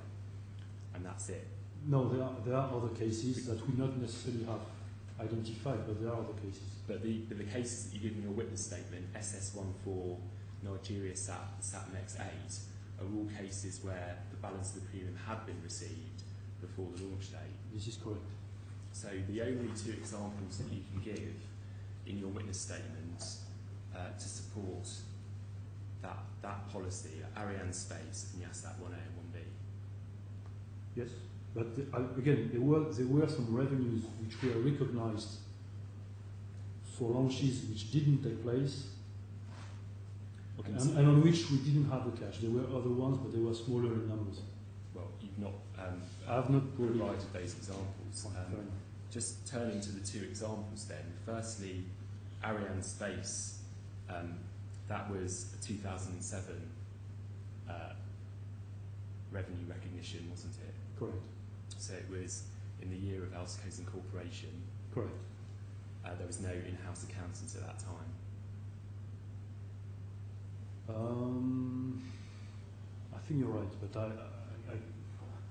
And that's it? No, there are other cases that we not necessarily have identified, but there are other cases. But the cases that you give in your witness statement, SS14, Nigeria SATMEX 8, are all cases where the balance of the premium had been received before the launch date. This is correct. So the only two examples that you can give in your witness statement to support that policy are Ariane Space and YASAT 1A and 1B. Yes. But again, there were some revenues which were recognized for launches which didn't take place, okay, and on which we didn't have the cash. There were other ones, but they were smaller in numbers. Well, you've not I have not provided those examples. Just turning to the two examples then. Firstly, Ariane Space, that was a 2007 revenue recognition, wasn't it? Correct. So it was in the year of Elseco's incorporation. Correct. There was no in-house accountant at that time. I think you're right, but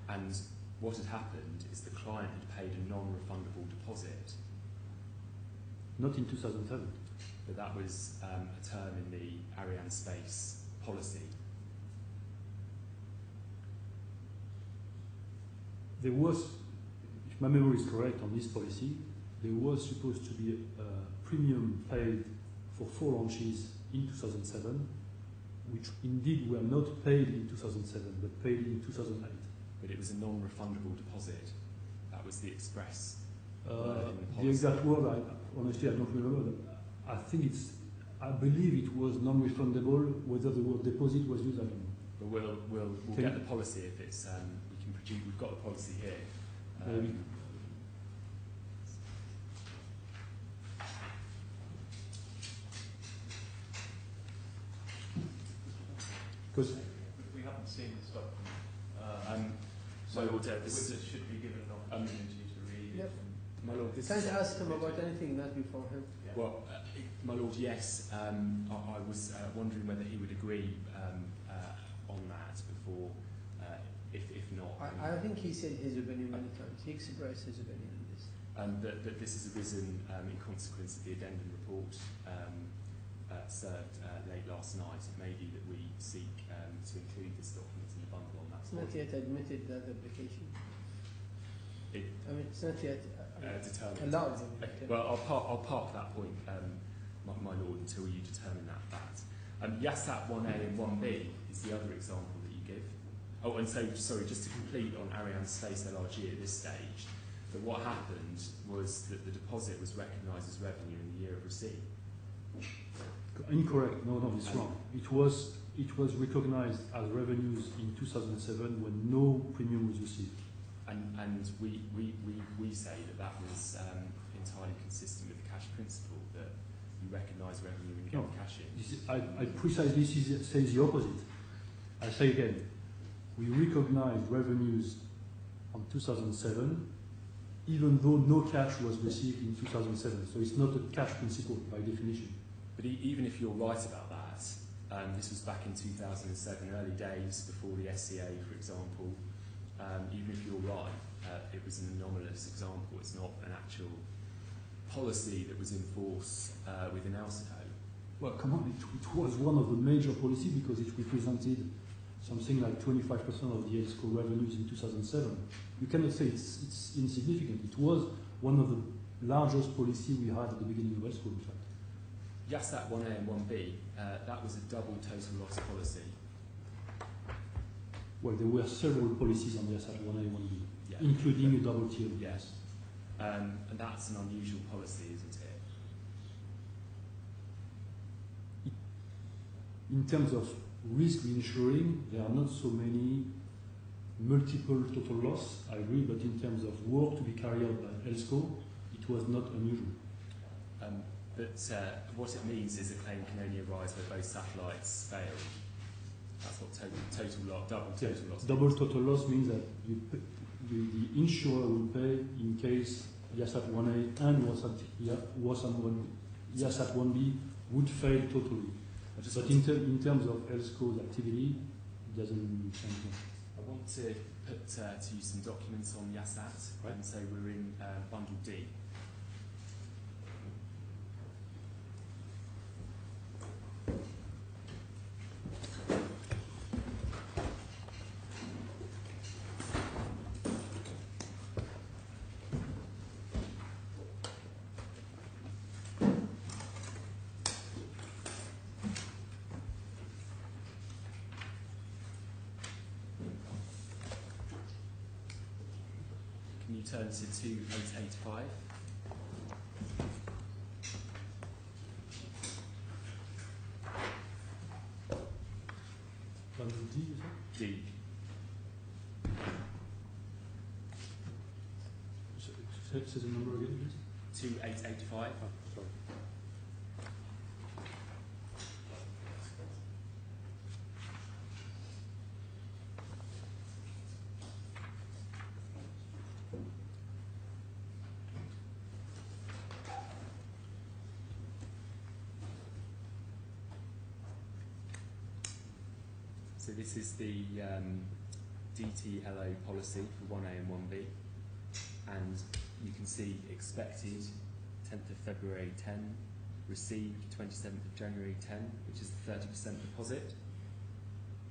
And what had happened is the client had paid a non-refundable deposit. Not in 2007. But that was a term in the Ariane Space policy. There was, if my memory is correct on this policy, there was supposed to be a premium paid for 4 launches in 2007, which indeed were not paid in 2007, but paid in 2008. But it was a non-refundable deposit. That was the express word in the The policy. exact word, honestly, I don't remember. I believe it was non-refundable. Whether the word deposit was used, I don't know. But we'll get the policy if it's we can produce. We've got the policy here. Because We haven't seen this document. My Lord, this witness should be given an opportunity to read Yep. it. my Lord, this Can't is, ask him about anything not before him. well, my Lord, yes. I was wondering whether he would agree on that before. If not, I think he said his opinion many times. He expressed his opinion on this. that this has arisen in consequence of the addendum report served late last night. It may be that we seek to include this document in the bundle on that It's not point. yet admitted, that application. It- It's not yet determined. allowed. Okay. Well, I'll park that point, my Lord, until you determine that fact. YASAT 1A and 1B is the other example that you give. Oh, and so, sorry, just to complete on Ariane Space LRG at this stage, that what happened was that the deposit was recognised as revenue in the year of receipt. incorrect. No, it's wrong. It was recognized as revenues in 2007 when no premium was received. And we say that was entirely consistent with the cash principle, that you recognise revenue and get cash in. I precisely say the opposite. I say again, we recognized revenues on 2007, even though no cash was received in 2007. So it's not a cash principle by definition. But even if you're right about that, this was back in 2007, early days before the SCA, for example. Even if you're right, it was an anomalous example. It's not an actual policy that was in force within Elseco. Well, come on, it was one of the major policies because it represented something like 25% of the Elseco revenues in 2007. You cannot say it's insignificant. It was one of the largest policies we had at the beginning of Elseco, in fact. YASAT 1A and 1B, that was a double total loss policy. Well, there were several policies on the SAT 1A and 1B, Yeah. including a double tier. Yes. And that's an unusual policy, isn't it? In terms of risk reinsuring, there are not so many multiple total loss, I agree, but in terms of work to be carried out by Elseco, it was not unusual. But what it means is a claim can only arise where both satellites fail. That's what double total loss. Double total loss means that the insurer will pay in case YASAT 1A and YASAT 1B would fail totally. But in terms of Elseco's activity, it doesn't change much. I want to put to you some documents on YASAT, Right. and so we're in Bundle D. can you turn to 2885? Bundle D, is it? D. Say the number again, please. 2885. Ah, sorry. So this is the DTLO policy for 1A and 1B, and you can see expected 10th of February 10, received 27th of January 10, which is the 30% deposit.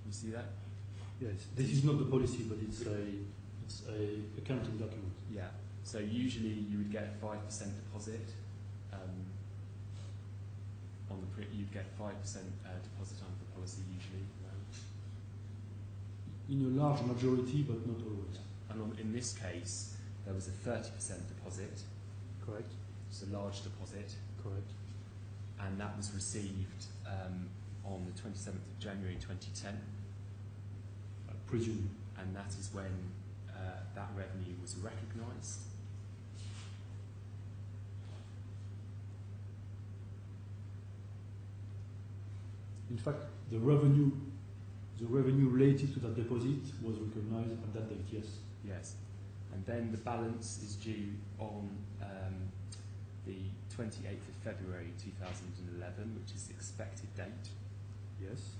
You see that? Yes, this is not the policy, but it's a accounting document. Yeah. So usually you would get 5% deposit. On the you'd get 5% deposit on the policy usually. In a large majority, but not always. And in this case, there was a 30% deposit. Correct. It's a large deposit. Correct. And that was received on the 27th of January 2010. I presume. And that is when that revenue was recognised. In fact, the revenue related to that deposit was recognized at that date, yes. Yes. And then the balance is due on the 28th of February 2011, which is the expected date. Yes.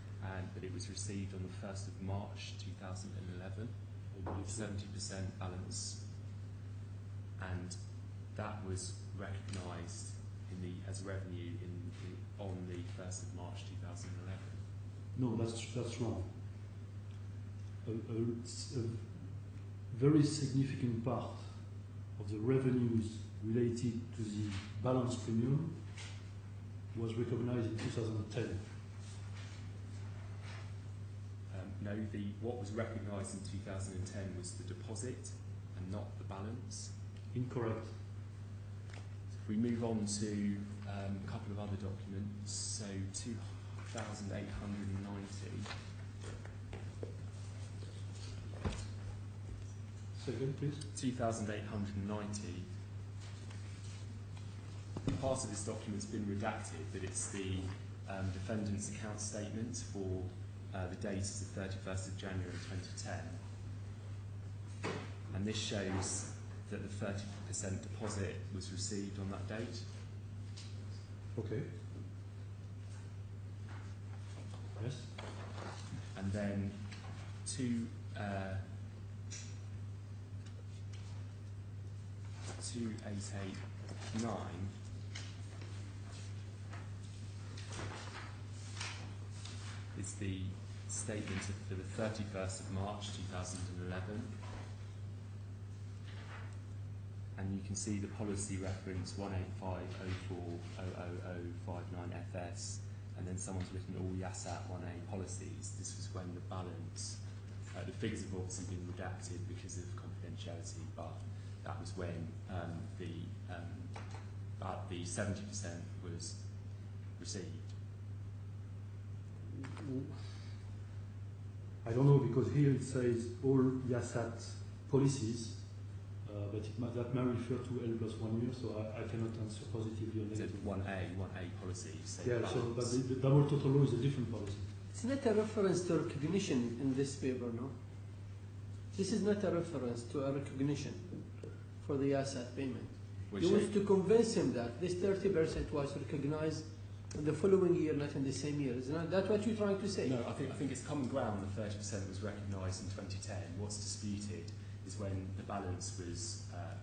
But it was received on the 1st of March 2011, I believe so. 70% balance. And that was recognised as revenue on the 1st of March 2011. No, that's wrong. A very significant part of the revenues related to the balance premium was recognized in 2010. No, what was recognised in 2010 was the deposit and not the balance. Incorrect. If we move on to a couple of other documents, so 2,890. Second, please. 2,890. Part of this document's been redacted, but it's the defendant's account statement for the date is the 31st of January 2010. And this shows that the 30% deposit was received on that date. Okay. Yes. And then 2889 is the statement for the 31st of March 2011. And you can see the policy reference 185040059FS, and then someone's written all YASAT 1A policies. This was when the balance, the figures have obviously been redacted because of confidentiality, but that was when the 70% was received. I don't know, because here it says all YASAT policies, but that may refer to L plus 1 year, so I cannot answer positively on It's a that. 1A policy. Yeah, so but the double total law is a different policy. It's not a reference to recognition in this paper, no? This is not a reference to a recognition for the asset payment. Which You want to convince him that this 30% was recognized in the following year, not in the same year. Isn't that what you're trying to say? No, I think it's common ground that 30% was recognised in 2010. What's disputed is when the balance was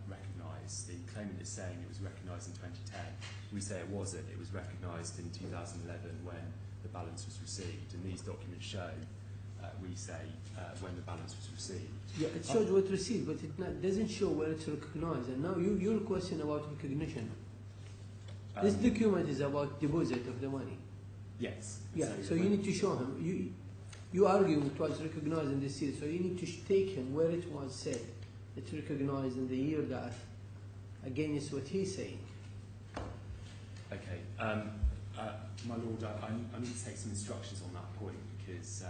recognised. The claimant is saying it was recognised in 2010. We say it wasn't. It was recognised in 2011 when the balance was received. And these documents show, we say, when the balance was received. Yeah, it shows what received, but it doesn't show where it's recognized. And now your question about recognition. This document is about deposit of the money. Yes. Yeah, so you need to show him. You argue it was recognized in this year, so you need to take him where it was said it's recognized in the year that, against what he's saying. Okay. My Lord, I need to take some instructions on that point because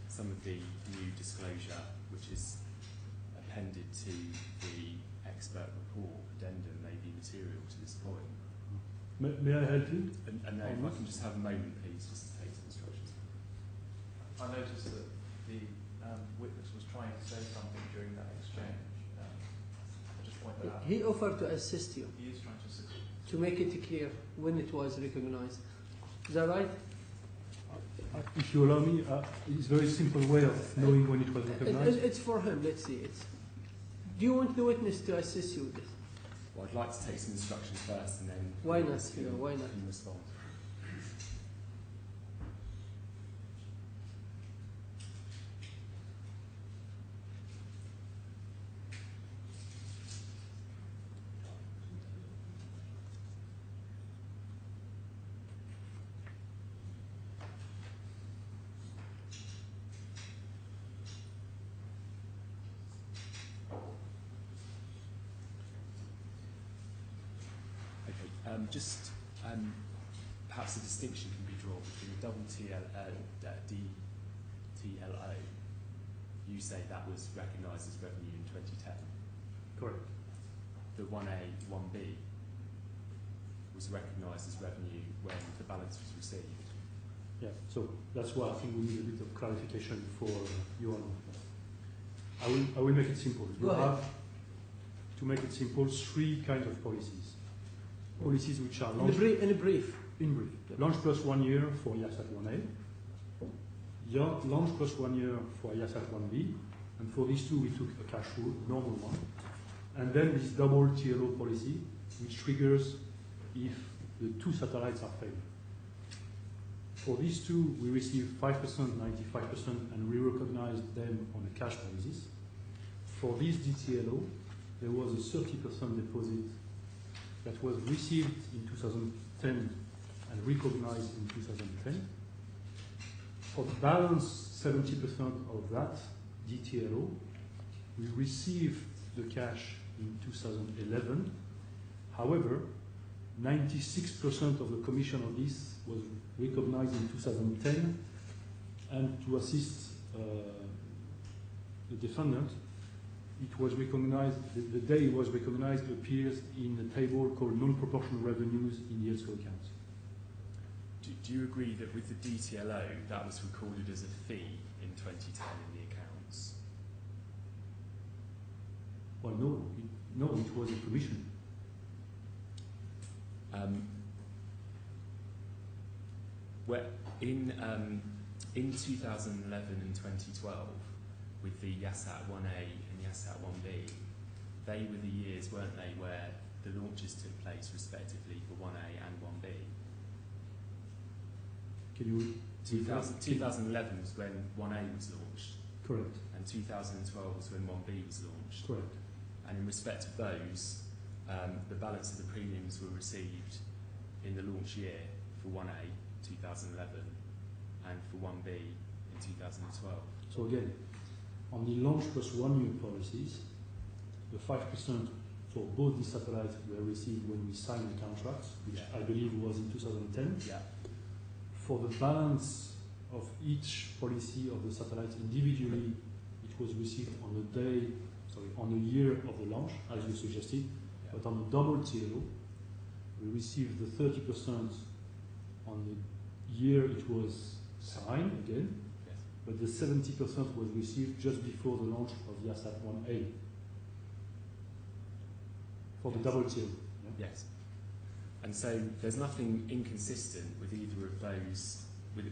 some of the new disclosure, which is appended to the expert report addendum, may be material to this point. May I help you? And if I can just have a moment, please, just to take some instructions. I noticed that the witness was trying to say something during that exchange. I'll just point that out. He offered to assist you, He is trying to assist. to make it clear when it was recognized. Is that right? If you allow me, it's a very simple way of knowing when it was recognized. It's for him, let's see. Do you want the witness to assist you with this? Well, I'd like to take some instructions first and then... Why not? Why not? ...can respond. Just perhaps a distinction can be drawn between the double TLO. You say that was recognised as revenue in 2010. Correct. The 1A, 1B was recognised as revenue when the balance was received. Yeah, so that's why I think we need a bit of clarification for you all. I will make it simple. You have, to make it simple, three kinds of policies. Policies which are launched in brief. Launch plus 1 year for IASAT 1A, launch plus 1 year for IASAT 1B, and for these two we took a cash rule, normal one, and then this double TLO policy, which triggers if the two satellites are failed. For these two, we receive 5%, 95%, and we recognize them on a cash basis. For this DTLO, there was a 30% deposit that was received in 2010 and recognized in 2010. For the balance 70% of that DTLO, we received the cash in 2011. However, 96% of the commission of this was recognized in 2010, and to assist the defendant, it was recognized, the day it was recognized appears in a table called non-proportional revenues in the Elseco accounts. Do you agree that with the DTLO, that was recorded as a fee in 2010 in the accounts? Well, no, it was a commission. Where in 2011 and 2012, with the IASAT 1A and IASAT 1B, they were the years, weren't they, where the launches took place respectively for 1A and 1B? Can you... 2011 was when 1A was launched. Correct. And 2012 was when 1B was launched. Correct. And in respect of those, the balance of the premiums were received in the launch year for 1A, 2011, and for 1B in 2012. So again, on the launch plus 1 year policies, the 5% for both these satellites were received when we signed the contracts, which I believe was in 2010. Yeah. For the balance of each policy of the satellites individually, it was received on the day, on the year of the launch, as you suggested. Yeah. But on the double TLO, we received the 30% on the year it was signed again, Yes. but the 70% was received just before the launch of the IASAT 1A for the double TLO. Yeah? Yes. And so there's nothing inconsistent with either of those, with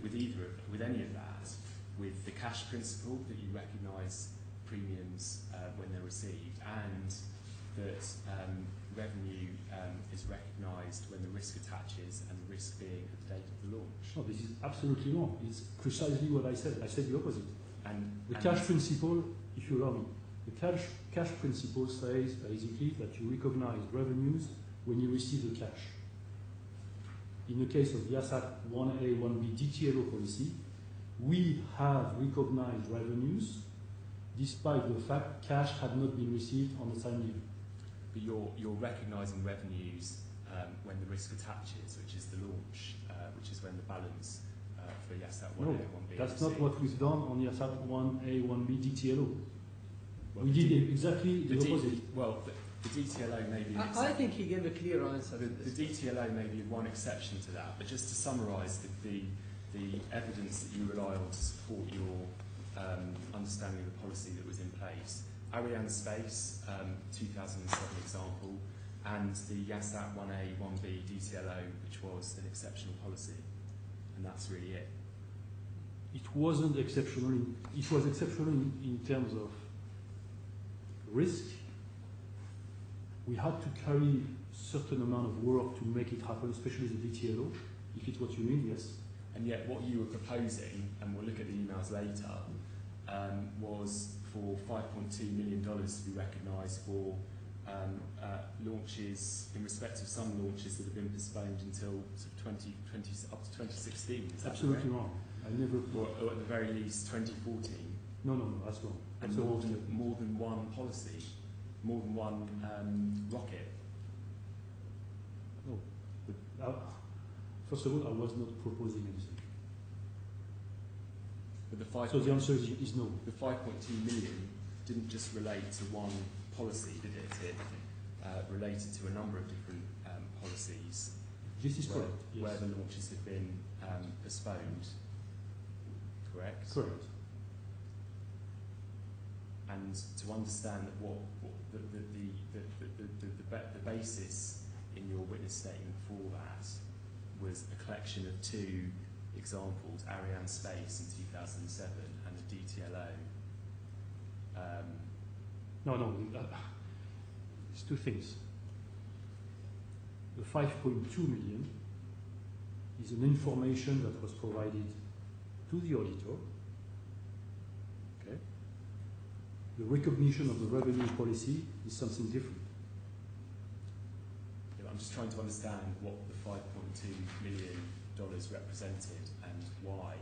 any of that, with the cash principle that you recognise premiums when they're received, and that revenue is recognised when the risk attaches, and the risk being at the date of the launch. No, this is absolutely wrong. It's precisely what I said. I said the opposite. And The cash principle, if you allow me, the cash principle says basically that you recognize revenues when you receive the cash. In the case of the IASAT 1A, 1B DTLO policy, we have recognized revenues despite the fact cash had not been received on the same year. But you're recognising revenues when the risk attaches, which is the launch, which is when the balance for YASAT 1A No, and 1B. that's not what we've done on YASAT 1A, 1B DTLO. Well, We did exactly the opposite. Well, the DTLO may be an I think he gave a clear answer. The DTLO may be one exception to that, but just to summarise the evidence that you rely on to support your understanding of the policy that was in place, Ariane Space, 2007 example, and the YASAT 1A, 1B DTLO, which was an exceptional policy, and that's really it. It wasn't exceptional. It was exceptional in terms of risk. We had to carry certain amount of work to make it happen, especially the DTLO, if it's what you mean, yes. And yet what you were proposing, and we'll look at the emails later, was for $5.2 million to be recognised for launches, in respect of some launches that have been postponed until sort of 2020, up to 2016. Is that Absolutely correct? wrong. I never. Or at the very least 2014. No, that's wrong. And That's a wrong statement. more than one policy, more than one rocket. No. First of all, I was not proposing anything. But the So the answer is no. The 5.2 million didn't just relate to one policy, did it? It related to a number of different policies. This is correct. Yes. Where the launches have been postponed. Correct? Correct. And to understand that what the basis in your witness statement for that was a collection of two examples, Ariane Space in 2007 and the DTLO. No. It's two things. The 5.2 million is an information that was provided to the auditor. Okay. The recognition of the revenue policy is something different. Yeah, I'm just trying to understand what the $5.2 million represented and why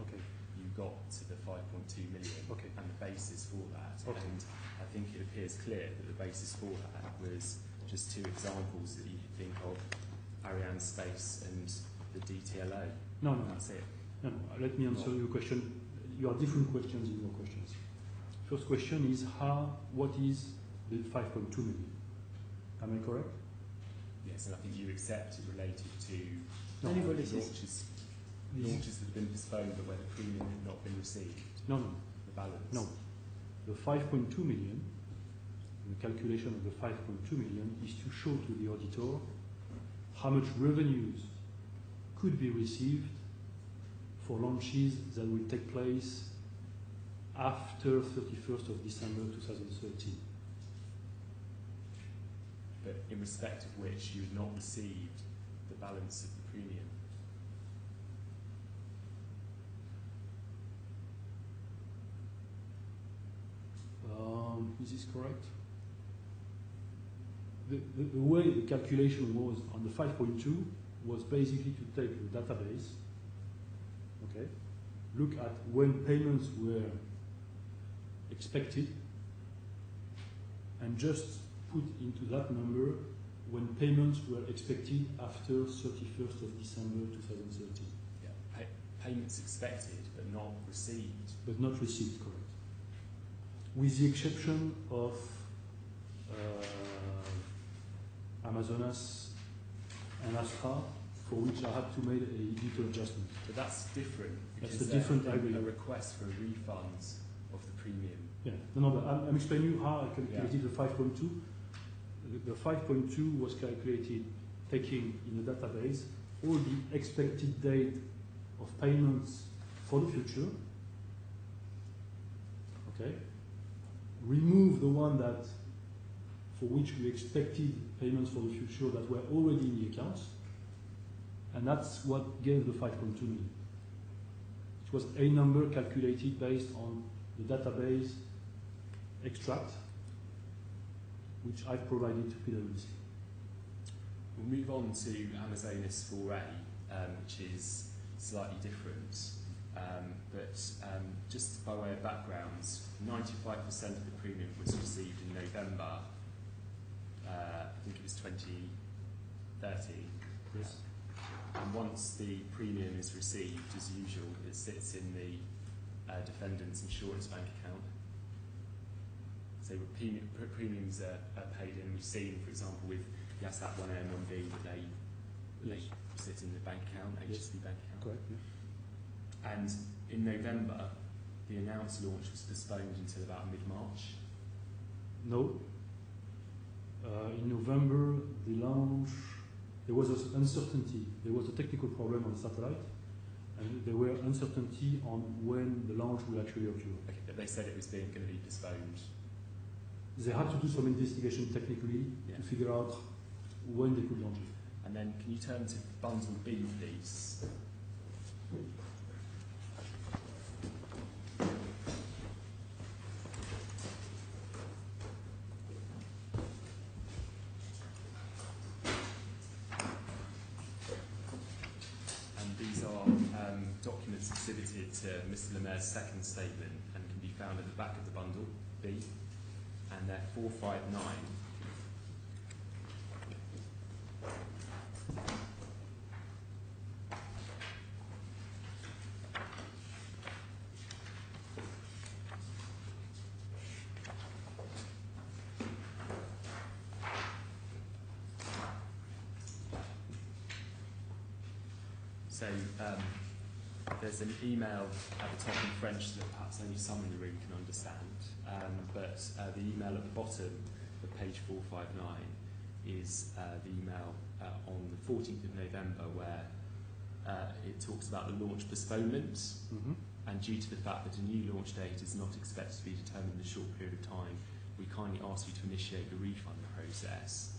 you got to the 5.2 million and the basis for that. And I think it appears clear that the basis for that was just two examples that you could think of, Ariane Space and the DTLO. No. That's it. No. Let me answer your question. You have different questions in your questions. First question is what is the 5.2 million? Am I correct? Yes, and I think you accept it related to launches that have been postponed but where the premium had not been received. No. The balance. No. The 5.2 million, the calculation of the 5.2 million is to show to the auditor how much revenues could be received for launches that will take place after 31st of December 2013. But in respect of which you had not received the balance of the premium. Is this correct? The way the calculation was on the 5.2 was basically to take the database, look at when payments were expected, and just put into that number when payments were expected after 31st of December 2013. Yeah, payments expected but not received. But not received, correct. With the exception of Amazonas and Astra, for which I had to make a little adjustment. But that's different. That's a different a request for refunds of the premium. Yeah, no, but I'm explaining you how I calculated the 5.2. The 5.2 was calculated taking in the database all the expected date of payments for the future. Okay. Remove the one that for which we expected payments for the future that were already in the accounts, and that's what gave the 5.2 million. It was a number calculated based on the database extract, which I've provided to PwC. We'll move on to Amazonas 4A, which is slightly different. but just by way of background, 95% of the premium was received in November. I think it was 2013. Yes. And once the premium is received, as usual, it sits in the defendant's insurance bank account. So premiums are paid in. We've seen, for example, with Yasat 1A and 1B that they sit in the bank account, HSB bank account. Correct. Yeah. And in November, the announced launch was postponed until about mid-March. No. In November, the launch, there was uncertainty. There was a technical problem on the satellite, and there were uncertainty on when the launch will actually occur. Okay, but they said it was going to be postponed. They had to do some investigation technically to figure out when they could launch it. And then can you turn to bundle B, please? And these are documents exhibited to Mr. Lemaire's second statement and can be found at the back of the bundle B. And they're 459. So there's an email at the top in French that perhaps only some in the room can understand, but the email at the bottom of page 459 is the email on the 14th of November where it talks about the launch postponement, and due to the fact that a new launch date is not expected to be determined in a short period of time, we kindly ask you to initiate the refund process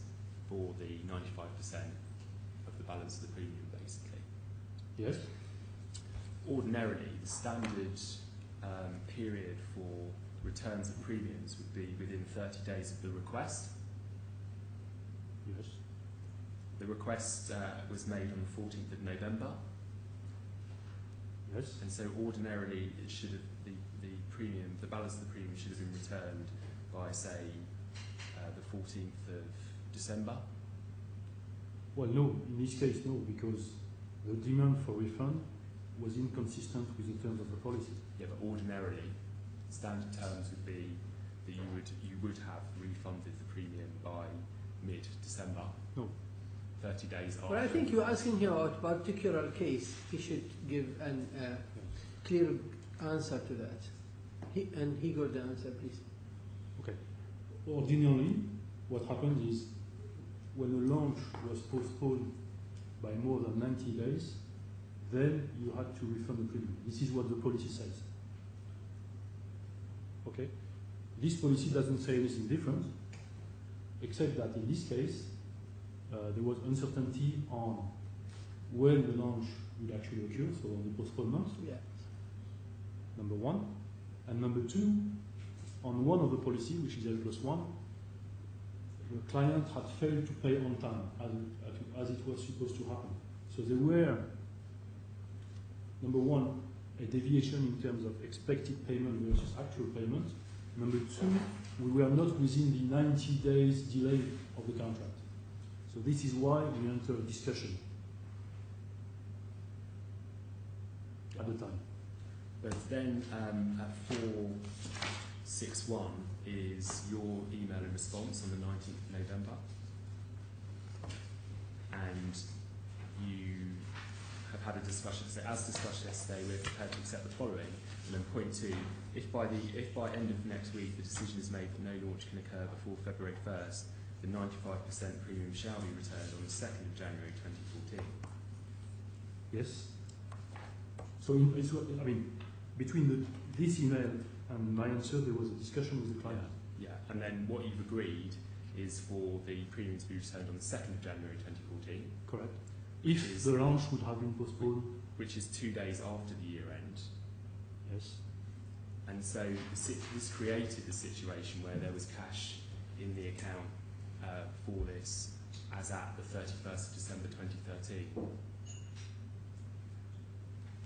for the 95% of the balance of the premium, basically. Yes. Ordinarily, the standard period for returns of premiums would be within 30 days of the request. Yes. The request was made on the 14th of November. Yes. And so ordinarily it should have, the premium, the balance of the premium should have been returned by, say, the 14th of December. Well, no, in this case, no, because the demand for refund was inconsistent with the terms of the policy. Yeah, but ordinarily, standard terms would be that you would have refunded the premium by mid-December. No. 30 days after. But I think you're asking him about a particular case. He should give a clear answer to that. He got the answer, please. Okay. Ordinarily, what happened is when the launch was postponed by more than 90 days, then you had to refund the premium. This is what the policy says. Okay? This policy doesn't say anything different, except that in this case, there was uncertainty on when the launch would actually occur, so on the postponement, number one. And number two, on one of the policy, which is L+1, the client had failed to pay on time, as it was supposed to happen. So there were, number one, a deviation in terms of expected payment versus actual payment. Number two, we were not within the 90 days delay of the contract. So this is why we enter a discussion at the time. But then at 461 is your email in response on the 19th of November. And you have had a discussion, so as discussed yesterday, we're prepared to accept the following. And then point two, if by end of next week the decision is made that no launch can occur before February 1st, the 95% premium shall be returned on the 2nd of January 2014. Yes. So, I mean, between this email and my answer, there was a discussion with the client. Yeah, and then what you've agreed is for the premium to be returned on the 2nd of January 2014. Correct. If the launch would have been postponed. Which is 2 days after the year end. Yes. And so this created a situation where there was cash in the account for this as at the 31st of December 2013.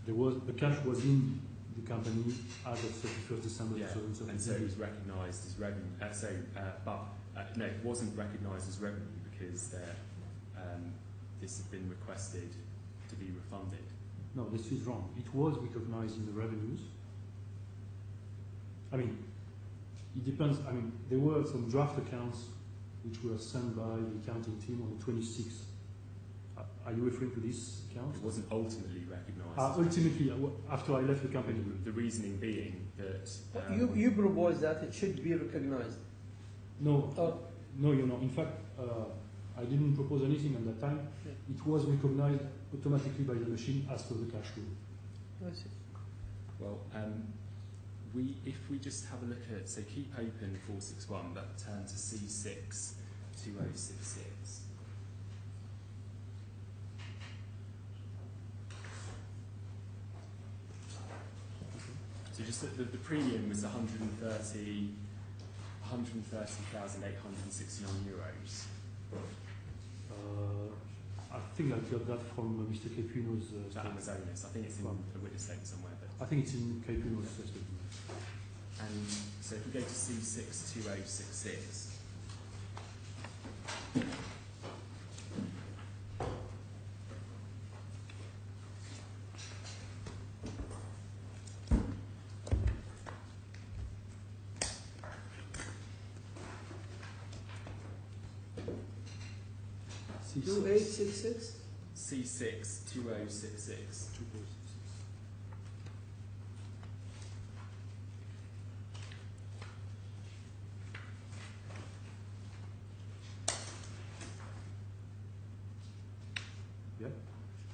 the cash was in the company as of 31st December Yeah, 2017. and so it was recognised as revenue. No, it wasn't recognised as revenue because this had been requested to be refunded. No, this is wrong. It was recognized in the revenues. I mean, it depends. I mean, there were some draft accounts which were sent by the accounting team on the 26th. Are you referring to this account? It wasn't ultimately recognised. Ultimately, after I left the company. The reasoning being that You propose that it should be recognized. No, Oh. no, you know. In fact, I didn't propose anything at that time. Yeah. It was recognized automatically by the machine as per the cash rule. I see. well, if we just have a look at, so keep open 461, but turn to C6 2066. So just the premium was 130,869 euros. I think I got that from Mr. Capuno's That statement. Amazonas. I think it's in a witness statement somewhere. But I think it's in Capuno's statement. and so if we go to C6 2066. C6. 2866. C6 2066. Yep.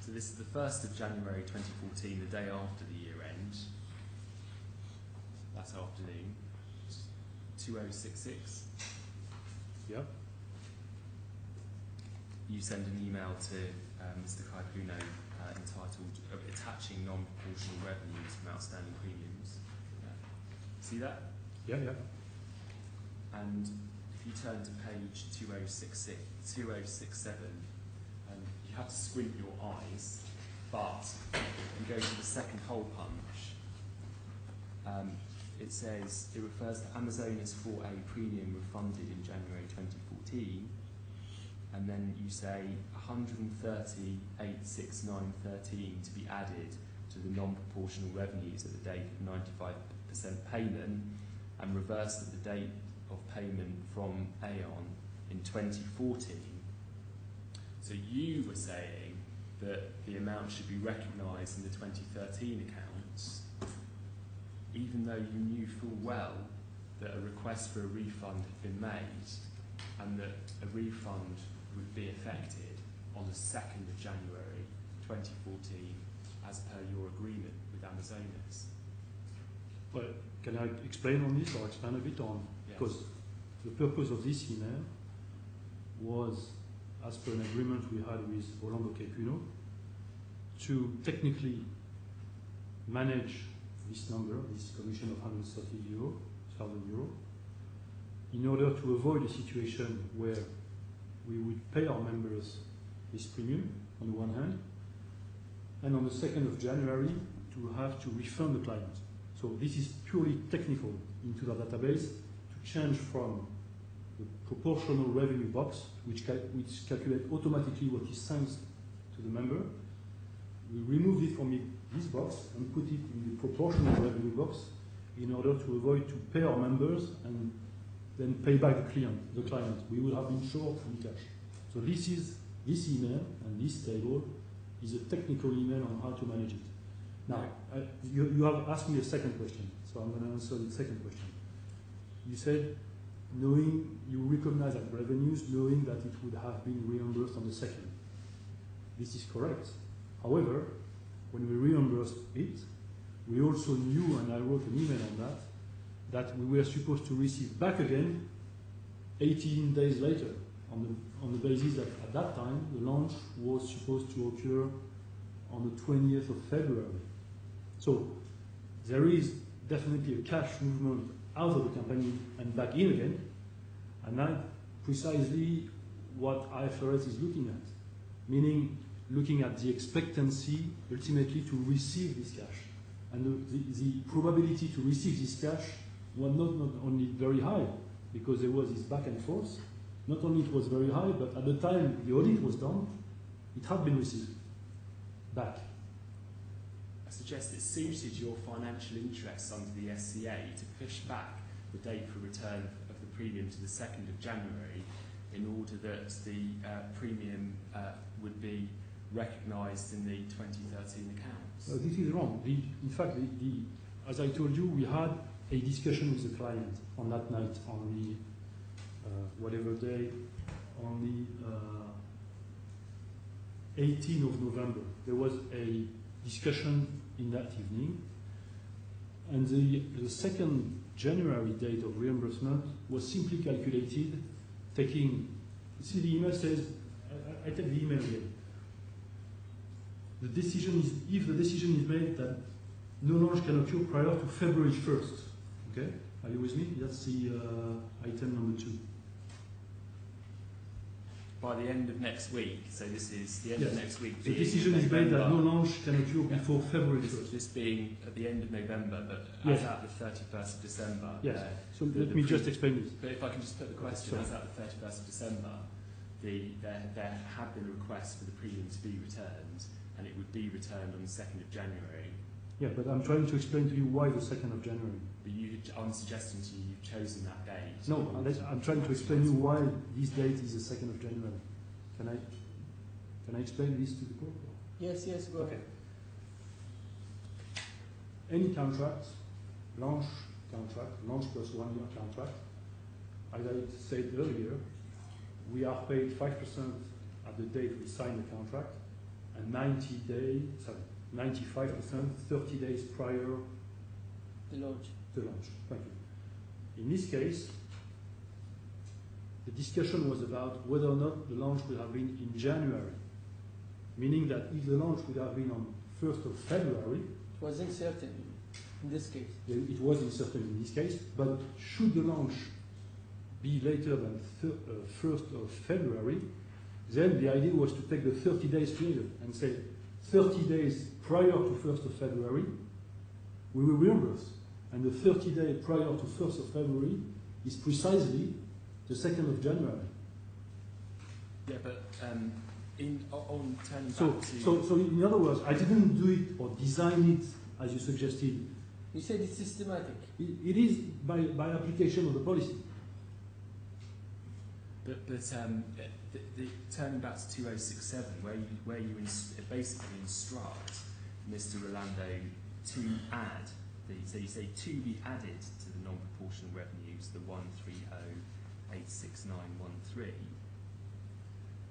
So this is the 1st of January 2014, the day after the year end. That afternoon. 2066. Yep. You send an email to Mr. Kaipuno entitled Attaching Non-Proportional Revenues from Outstanding Premiums. See that? Yeah, yeah. And if you turn to page 2067, you have to squint your eyes, but you go to the second hole punch. It says, it refers to Amazonas for a premium refunded in January 2014, and then you say 130,869.13 to be added to the non-proportional revenues at the date of 95% payment, and reversed at the date of payment from Aon in 2014. So you were saying that the amount should be recognised in the 2013 accounts, even though you knew full well that a request for a refund had been made and that a refund would be effected on the 2nd of January 2014 as per your agreement with Amazonas. Well, can I explain on this or expand a bit on? Yes. Because the purpose of this email was, as per an agreement we had with Orlando Capuno, to technically manage this number, this commission of 130,000 euro, in order to avoid a situation where we would pay our members this premium on the one hand, and on the 2nd of January to have to refund the client. So this is purely technical into the database to change from the proportional revenue box, which calculates automatically what is sent to the member. We removed it from this box and put it in the proportional revenue box in order to avoid to pay our members and then pay back the client. We would have been short in cash. So this email and this table is a technical email on how to manage it. Now, you have asked me a second question, so I'm going to answer the second question. You said, knowing you recognize that revenues, knowing that it would have been reimbursed on the 2nd. This is correct. However, when we reimbursed it, we also knew, and I wrote an email on that we were supposed to receive back again 18 days later, on the basis that at that time the launch was supposed to occur on the 20th of February. So there is definitely a cash movement out of the company and back in again, and that's precisely what IFRS is looking at. Meaning, looking at the expectancy ultimately to receive this cash. And the probability to receive this cash was not only very high, because there was this back and forth. Not only it was very high, but at the time the audit was done, it had been received back. I suggest it suited your financial interests under the SCA to push back the date for return of the premium to the 2nd of January in order that the premium would be recognised in the 2013 accounts. This is wrong. In fact, as I told you, we had a discussion with the client on that night, on the whatever day, on the 18th of November. There was a discussion in that evening, and the 2nd January date of reimbursement was simply calculated taking, see the email says, I take the email again. The decision is, if the decision is made that no launch can occur prior to February 1st, okay? Are you with me? That's the item number 2. By the end of next week, so this is the end of next week. The decision is made that no launch can occur before February 1st. This being at the end of November, but yes. As at the 31st of December. Yes. So let me just explain this. But if I can just put the question, as at the 31st of December, there had been a request for the premium to be returned, and it would be returned on the 2nd of January. Yeah, but I'm trying to explain to you why the 2nd of January. But I'm suggesting to you you've chosen that date. No, I'm trying to explain to you why this date is the 2nd of January. Can I explain this to the court? Yes, go ahead. Any contract, launch plus 1 year contract, as I said earlier, we are paid 5% at the date we sign the contract, and 95% 30 days prior the launch. Thank you. In this case, the discussion was about whether or not the launch would have been in January, meaning that if the launch would have been on 1st of February, it was uncertain in this case. It was uncertain in this case, but should the launch be later than 1st of February, then the idea was to take the 30 days period and say 30 days prior to 1st of February, we will reimburse. And the 30 days prior to 1st of February is precisely the 2nd of January. Yeah, but on turning so, back to... So in other words, I didn't do it or design it as you suggested. You said it's systematic. It is by application of the policy. But turning back to 2067, where you basically instruct Mr. Rolando to add, so you say to be added to the non-proportional revenues, the 130,86913,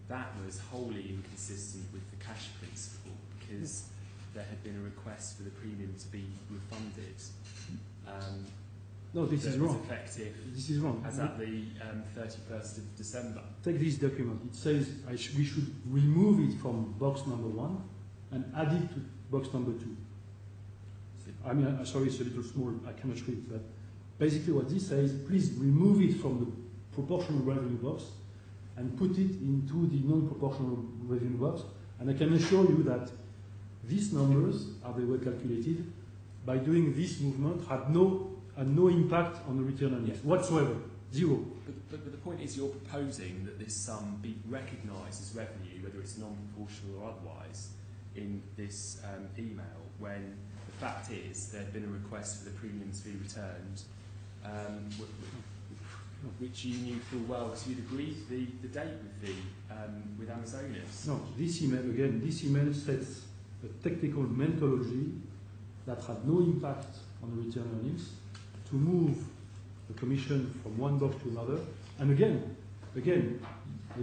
that was wholly inconsistent with the cash principle, because there had been a request for the premium to be refunded. No, this is wrong. Effective. This is wrong. As at the 31st of December. Take this document. It says we should remove it from box number 1 and add it to box number 2. I mean, sorry, it's a little small. I cannot read, but basically what this says, please remove it from the proportional revenue box and put it into the non-proportional revenue box. And I can assure you that these numbers, as they were calculated, by doing this movement, had no impact on the return on earnings whatsoever. Zero. But the point is, you're proposing that this sum be recognised as revenue, whether it's non-proportional or otherwise, in this email, when the fact is there had been a request for the premium to be returned, which you knew full well because you'd agreed the date with Amazonas. No, this email sets a technical methodology that had no impact on the return earnings to move the commission from one box to another. And again, the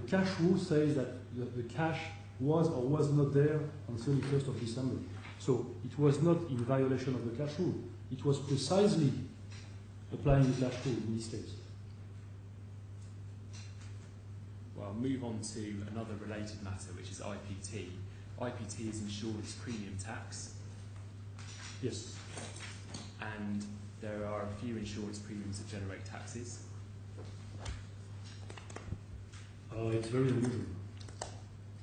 cash rule says that the cash was or was not there on 31st of December. So it was not in violation of the cash rule. It was precisely applying the cash rule in this case. Well, I'll move on to another related matter, which is IPT. IPT is insurance premium tax. Yes. And there are a few insurance premiums that generate taxes. It's very unusual.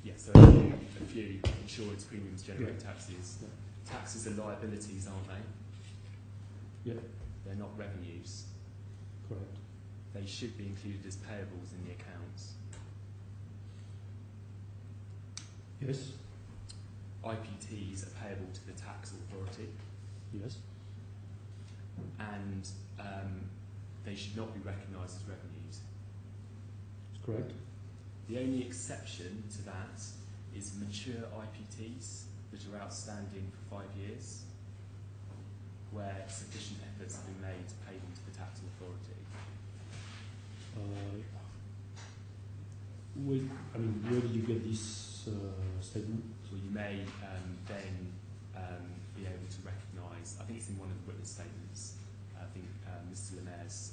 Yeah, so a few insurance premiums generate taxes. Yeah. Taxes are liabilities, aren't they? Yeah. They're not revenues. Correct. They should be included as payables in the accounts. Yes. IPTs are payable to the tax authority, Yes. and they should not be recognised as revenues. It's correct. The only exception to that is mature IPTs that are outstanding for 5 years, where sufficient efforts have been made to pay them to the tax authority. Where did you get this statement? So you may then be able to recognise, I think it's in one of the witness statements, I think Mr Lemaire's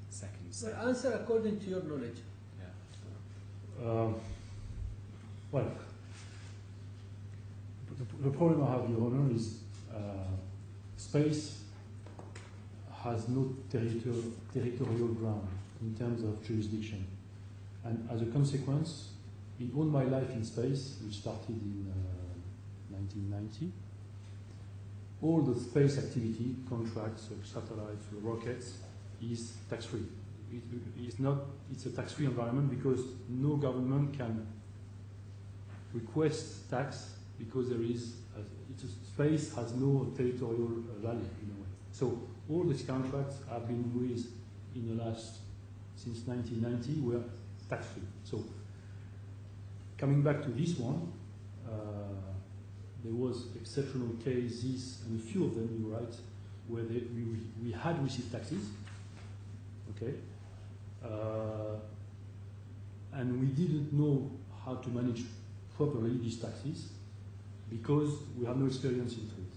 second Well, statement. answer according to your knowledge. Yeah. Well, the problem I have, Your Honour, is space has no territorial ground in terms of jurisdiction. And as a consequence, in all my life in space, which started in 1990, all the space activity, contracts, satellites, rockets, is tax-free. It's a tax-free environment because no government can request tax because space has no territorial value in a way. So all these contracts have been raised in the since 1990 were tax-free. So coming back to this one, there was exceptional cases, and a few of them, you're right, where we had received taxes, okay, and we didn't know how to manage properly these taxes because we have no experience into it,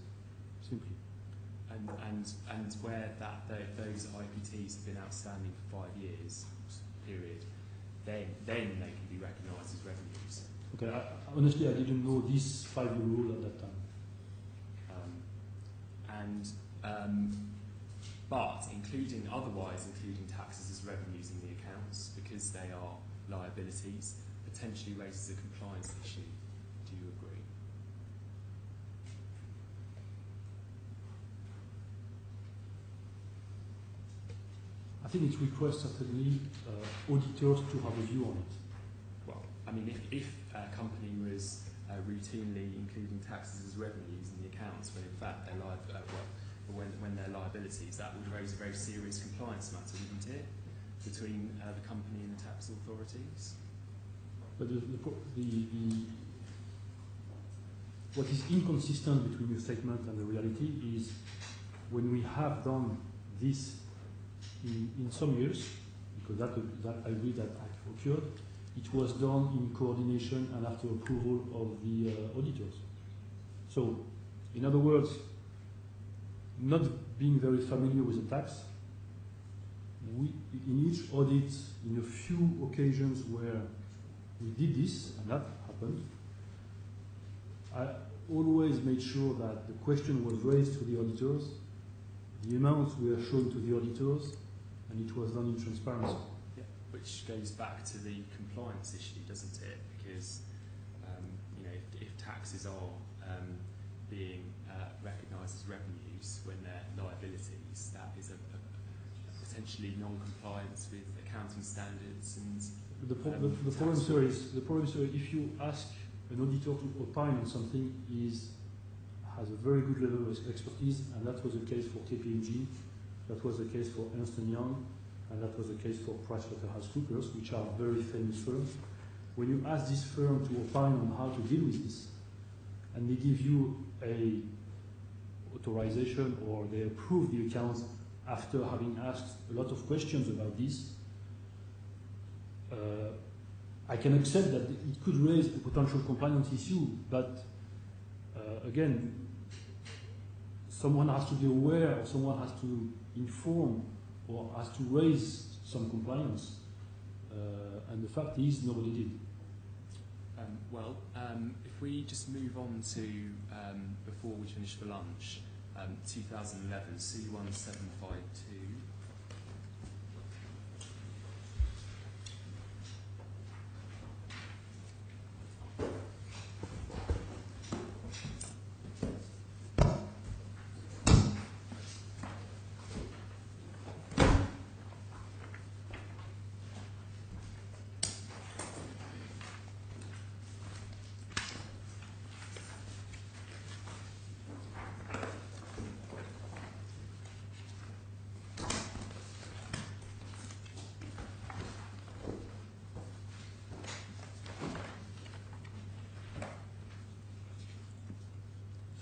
simply. And where those IPTs have been outstanding for 5 years period, then they can be recognised as revenues. Okay, honestly, I didn't know this 5-year rule at that time. But otherwise including taxes as revenues in the accounts, because they are liabilities, potentially raises a compliance issue. Do you agree? I think it requires certainly auditors to have a view on it. Well, I mean, if a company was routinely including taxes as revenues in the accounts, when in fact they're when they're liabilities, that would raise a very serious compliance matter, wouldn't it, between the company and the tax authorities? But what is inconsistent between your statement and the reality is when we have done this in some years, because that I agree that occurred, it was done in coordination and after approval of the auditors. So, in other words, not being very familiar with the tax, we, in each audit, in a few occasions where we did this, and that happened, I always made sure that the question was raised to the auditors, the amounts were shown to the auditors, and it was done in transparency. Yeah, which goes back to the compliance issue, doesn't it? Because if taxes are being recognised as revenues when they're liabilities, that is a potentially non-compliance with accounting standards and the problem, sir, is if you ask an auditor to opine on something, has a very good level of expertise, and that was the case for KPMG, that was the case for Ernst & Young, and that was the case for PricewaterhouseCoopers, which are very famous firms. When you ask this firm to opine on how to deal with this, and they give you a authorization or they approve the accounts after having asked a lot of questions about this, I can accept that it could raise a potential compliance issue, but again, someone has to be aware, or someone has to inform, or has to raise some compliance. And the fact is, nobody did. If we just move on to, before we finish for lunch, 2011, C1752.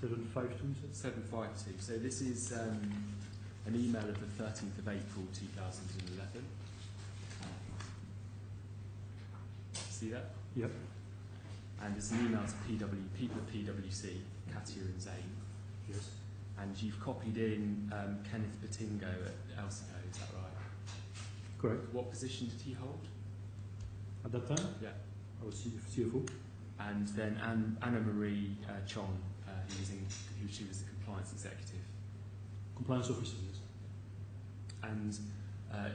752, you said? 752. So this is an email of the 13th of April 2011. See that? Yep. And it's an email to people at PwC, Katia and Zane. Yes. And you've copied in Kenneth Batingo at Elseco, is that right? Correct. What position did he hold? At that time, Yeah. I was CFO. And then Anna Marie Chong, she was the compliance executive. Compliance officer, yes. And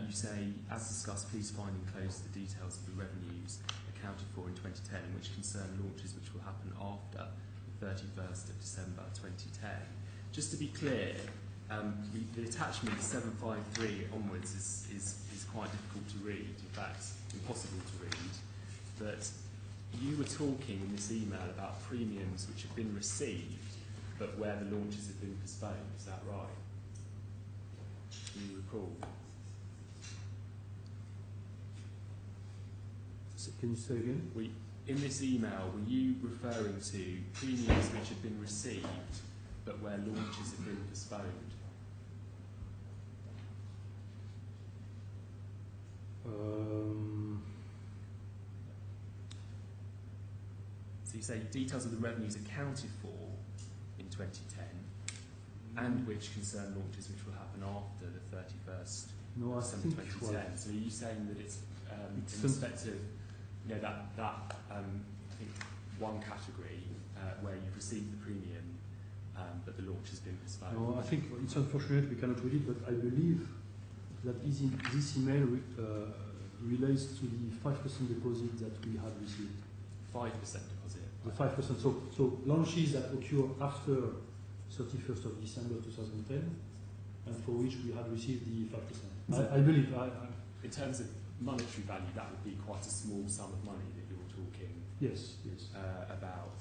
you say, as discussed, please find enclosed the details of the revenues accounted for in 2010, which concern launches which will happen after the 31st of December 2010. Just to be clear, the attachment 753 onwards is quite difficult to read, in fact, impossible to read. But you were talking in this email about premiums which have been received, but where the launches have been postponed. Is that right? Do you recall? Can you say again? In this email, were you referring to premiums which have been received, but where launches have been postponed? So you say details of the revenues accounted for in 2010, and which concern launches which will happen after the 31st No, I December think 2010. So are you saying that it's It's in respect of that I think one category where you've received the premium, but the launch has been postponed? No, I think it's unfortunate we cannot read it, but I believe that this email relates to the 5% deposit that we had received. 5% deposit. The 5%. So launches that occur after 31st of December 2010, and for which we had received the 5%. I believe. In terms of monetary value, that would be quite a small sum of money that you're talking Yes. about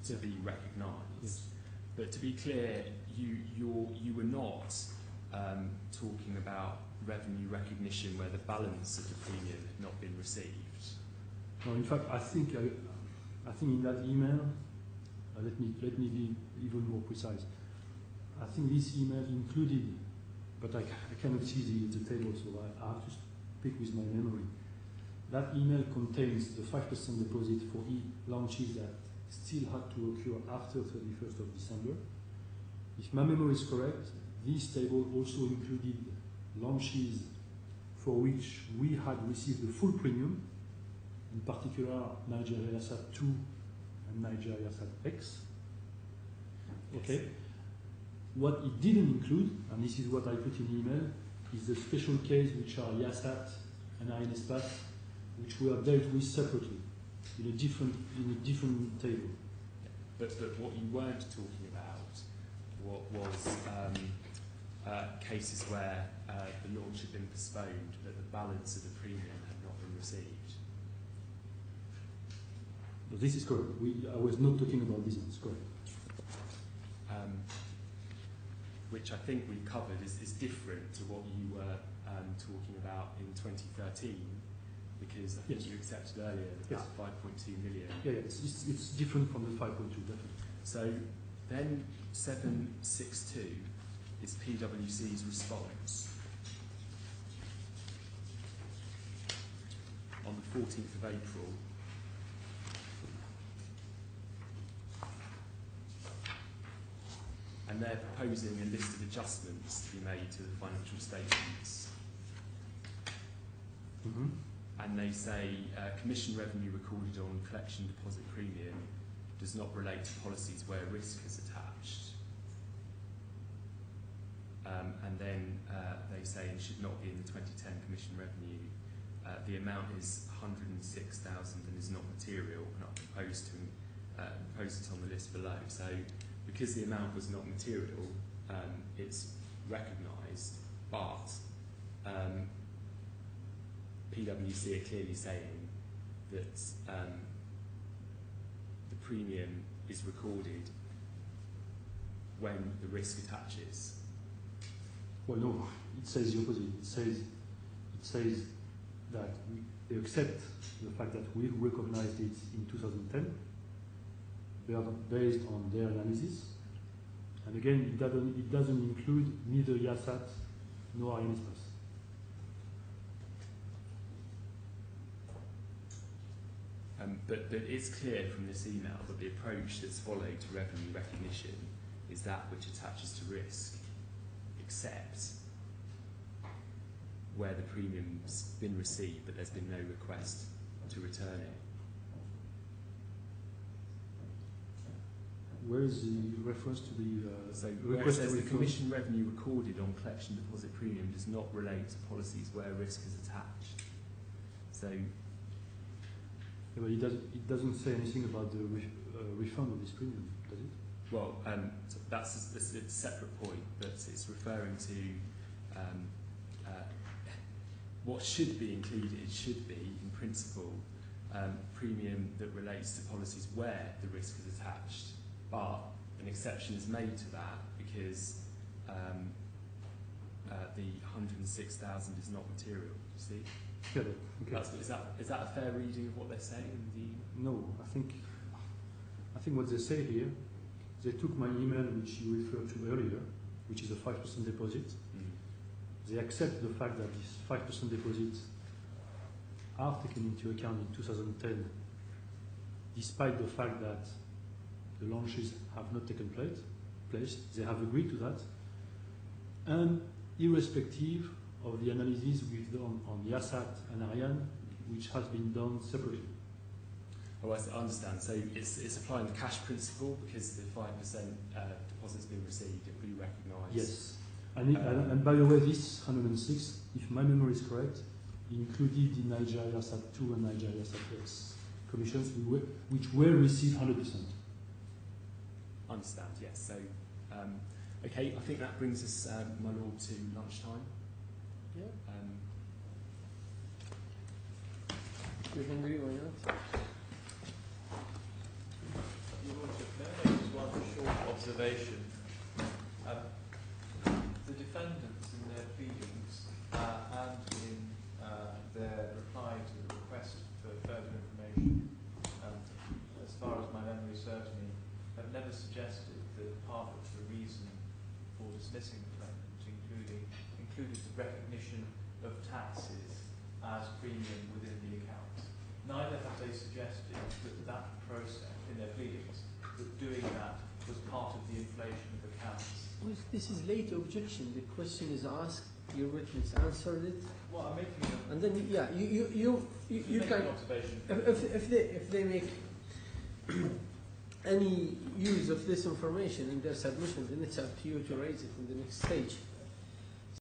to Yeah. be recognised. Yes. But to be clear, you were not talking about revenue recognition where the balance of the premium had not been received. No, in fact, I think in that email, let me be even more precise. I think this email included, but I cannot see the table, so I have to speak with my memory. That email contains the 5% deposit for launches that still had to occur after 31st of December. If my memory is correct, this table also included launches for which we had received the full premium, in particular Nigeria SAT 2 and Nigeria SAT X. Okay. What it didn't include, and this is what I put in the email, is the special case which are YASAT and INSPAT, which were dealt with separately in a different table. But what you weren't talking about was cases where the launch had been postponed, but the balance of the premium had not been received. But this is correct. I was not talking about this. It's correct. Which I think we covered is different to what you were talking about in 2013, because I think Yes. you accepted earlier that Yes. 5.2 million. Yeah, it's different from the 5.2, definitely. So then 762 is PwC's response on the 14th of April. And they're proposing a list of adjustments to be made to the financial statements. Mm-hmm. And they say commission revenue recorded on collection deposit premium does not relate to policies where risk is attached. And then they say it should not be in the 2010 commission revenue. The amount is 106,000 and is not material, and I'll propose it on the list below. So because the amount was not material, it's recognised, but PwC are clearly saying that the premium is recorded when the risk attaches. Well, no, it says the opposite. It says that they accept the fact that we recognized it in 2010, based on their analysis. And again, it doesn't include neither YASAT nor INSPAS. But it's clear from this email that the approach that's followed to revenue recognition is that which attaches to risk, except where the premium's been received but there's been no request to return it. Where is the reference to the So where it request says to the refund? commission revenue recorded on collection deposit premium does not relate to policies where risk is attached. So Yeah, but it doesn't say anything about the refund of this premium, does it? well, so that's a separate point, but it's referring to what should be included should be, in principle, premium that relates to policies where the risk is attached, but an exception is made to that because the 106,000 is not material. You see, Yeah, okay. Is that a fair reading of what they're saying in the? No, I think what they say here, they took my email which you referred to earlier, which is a 5% deposit. They accept the fact that these 5% deposits are taken into account in 2010, despite the fact that the launches have not taken place. They have agreed to that, and irrespective of the analysis we've done on YASAT and Ariane, which has been done separately. Oh, I understand. So it's applying the cash principle because the 5% deposit's been received, it will be recognised. Yes. And by the way, this 106, if my memory is correct, included the Nigeria SAT2 and Nigeria SAT-X commissions, which were received 100%. Understand, yes. So, okay, I think that brings us, my lord, to lunchtime. Yeah. You're hungry or not? Your Lordship, may I make just one short observation? The defendants in their pleadings and in their reply to the request for further information, as far as my memory serves me, have never suggested that part of the reason for dismissing the claimant included the recognition of taxes as premium within the account. Neither have they suggested that process in their pleadings, that doing that was part of the inflation of accounts. Well, this is late objection. The question is asked, your witness answered it, Well, I'm making a, and then you make can. an observation. If they make any use of this information in their submission, then it's up to you to raise it in the next stage.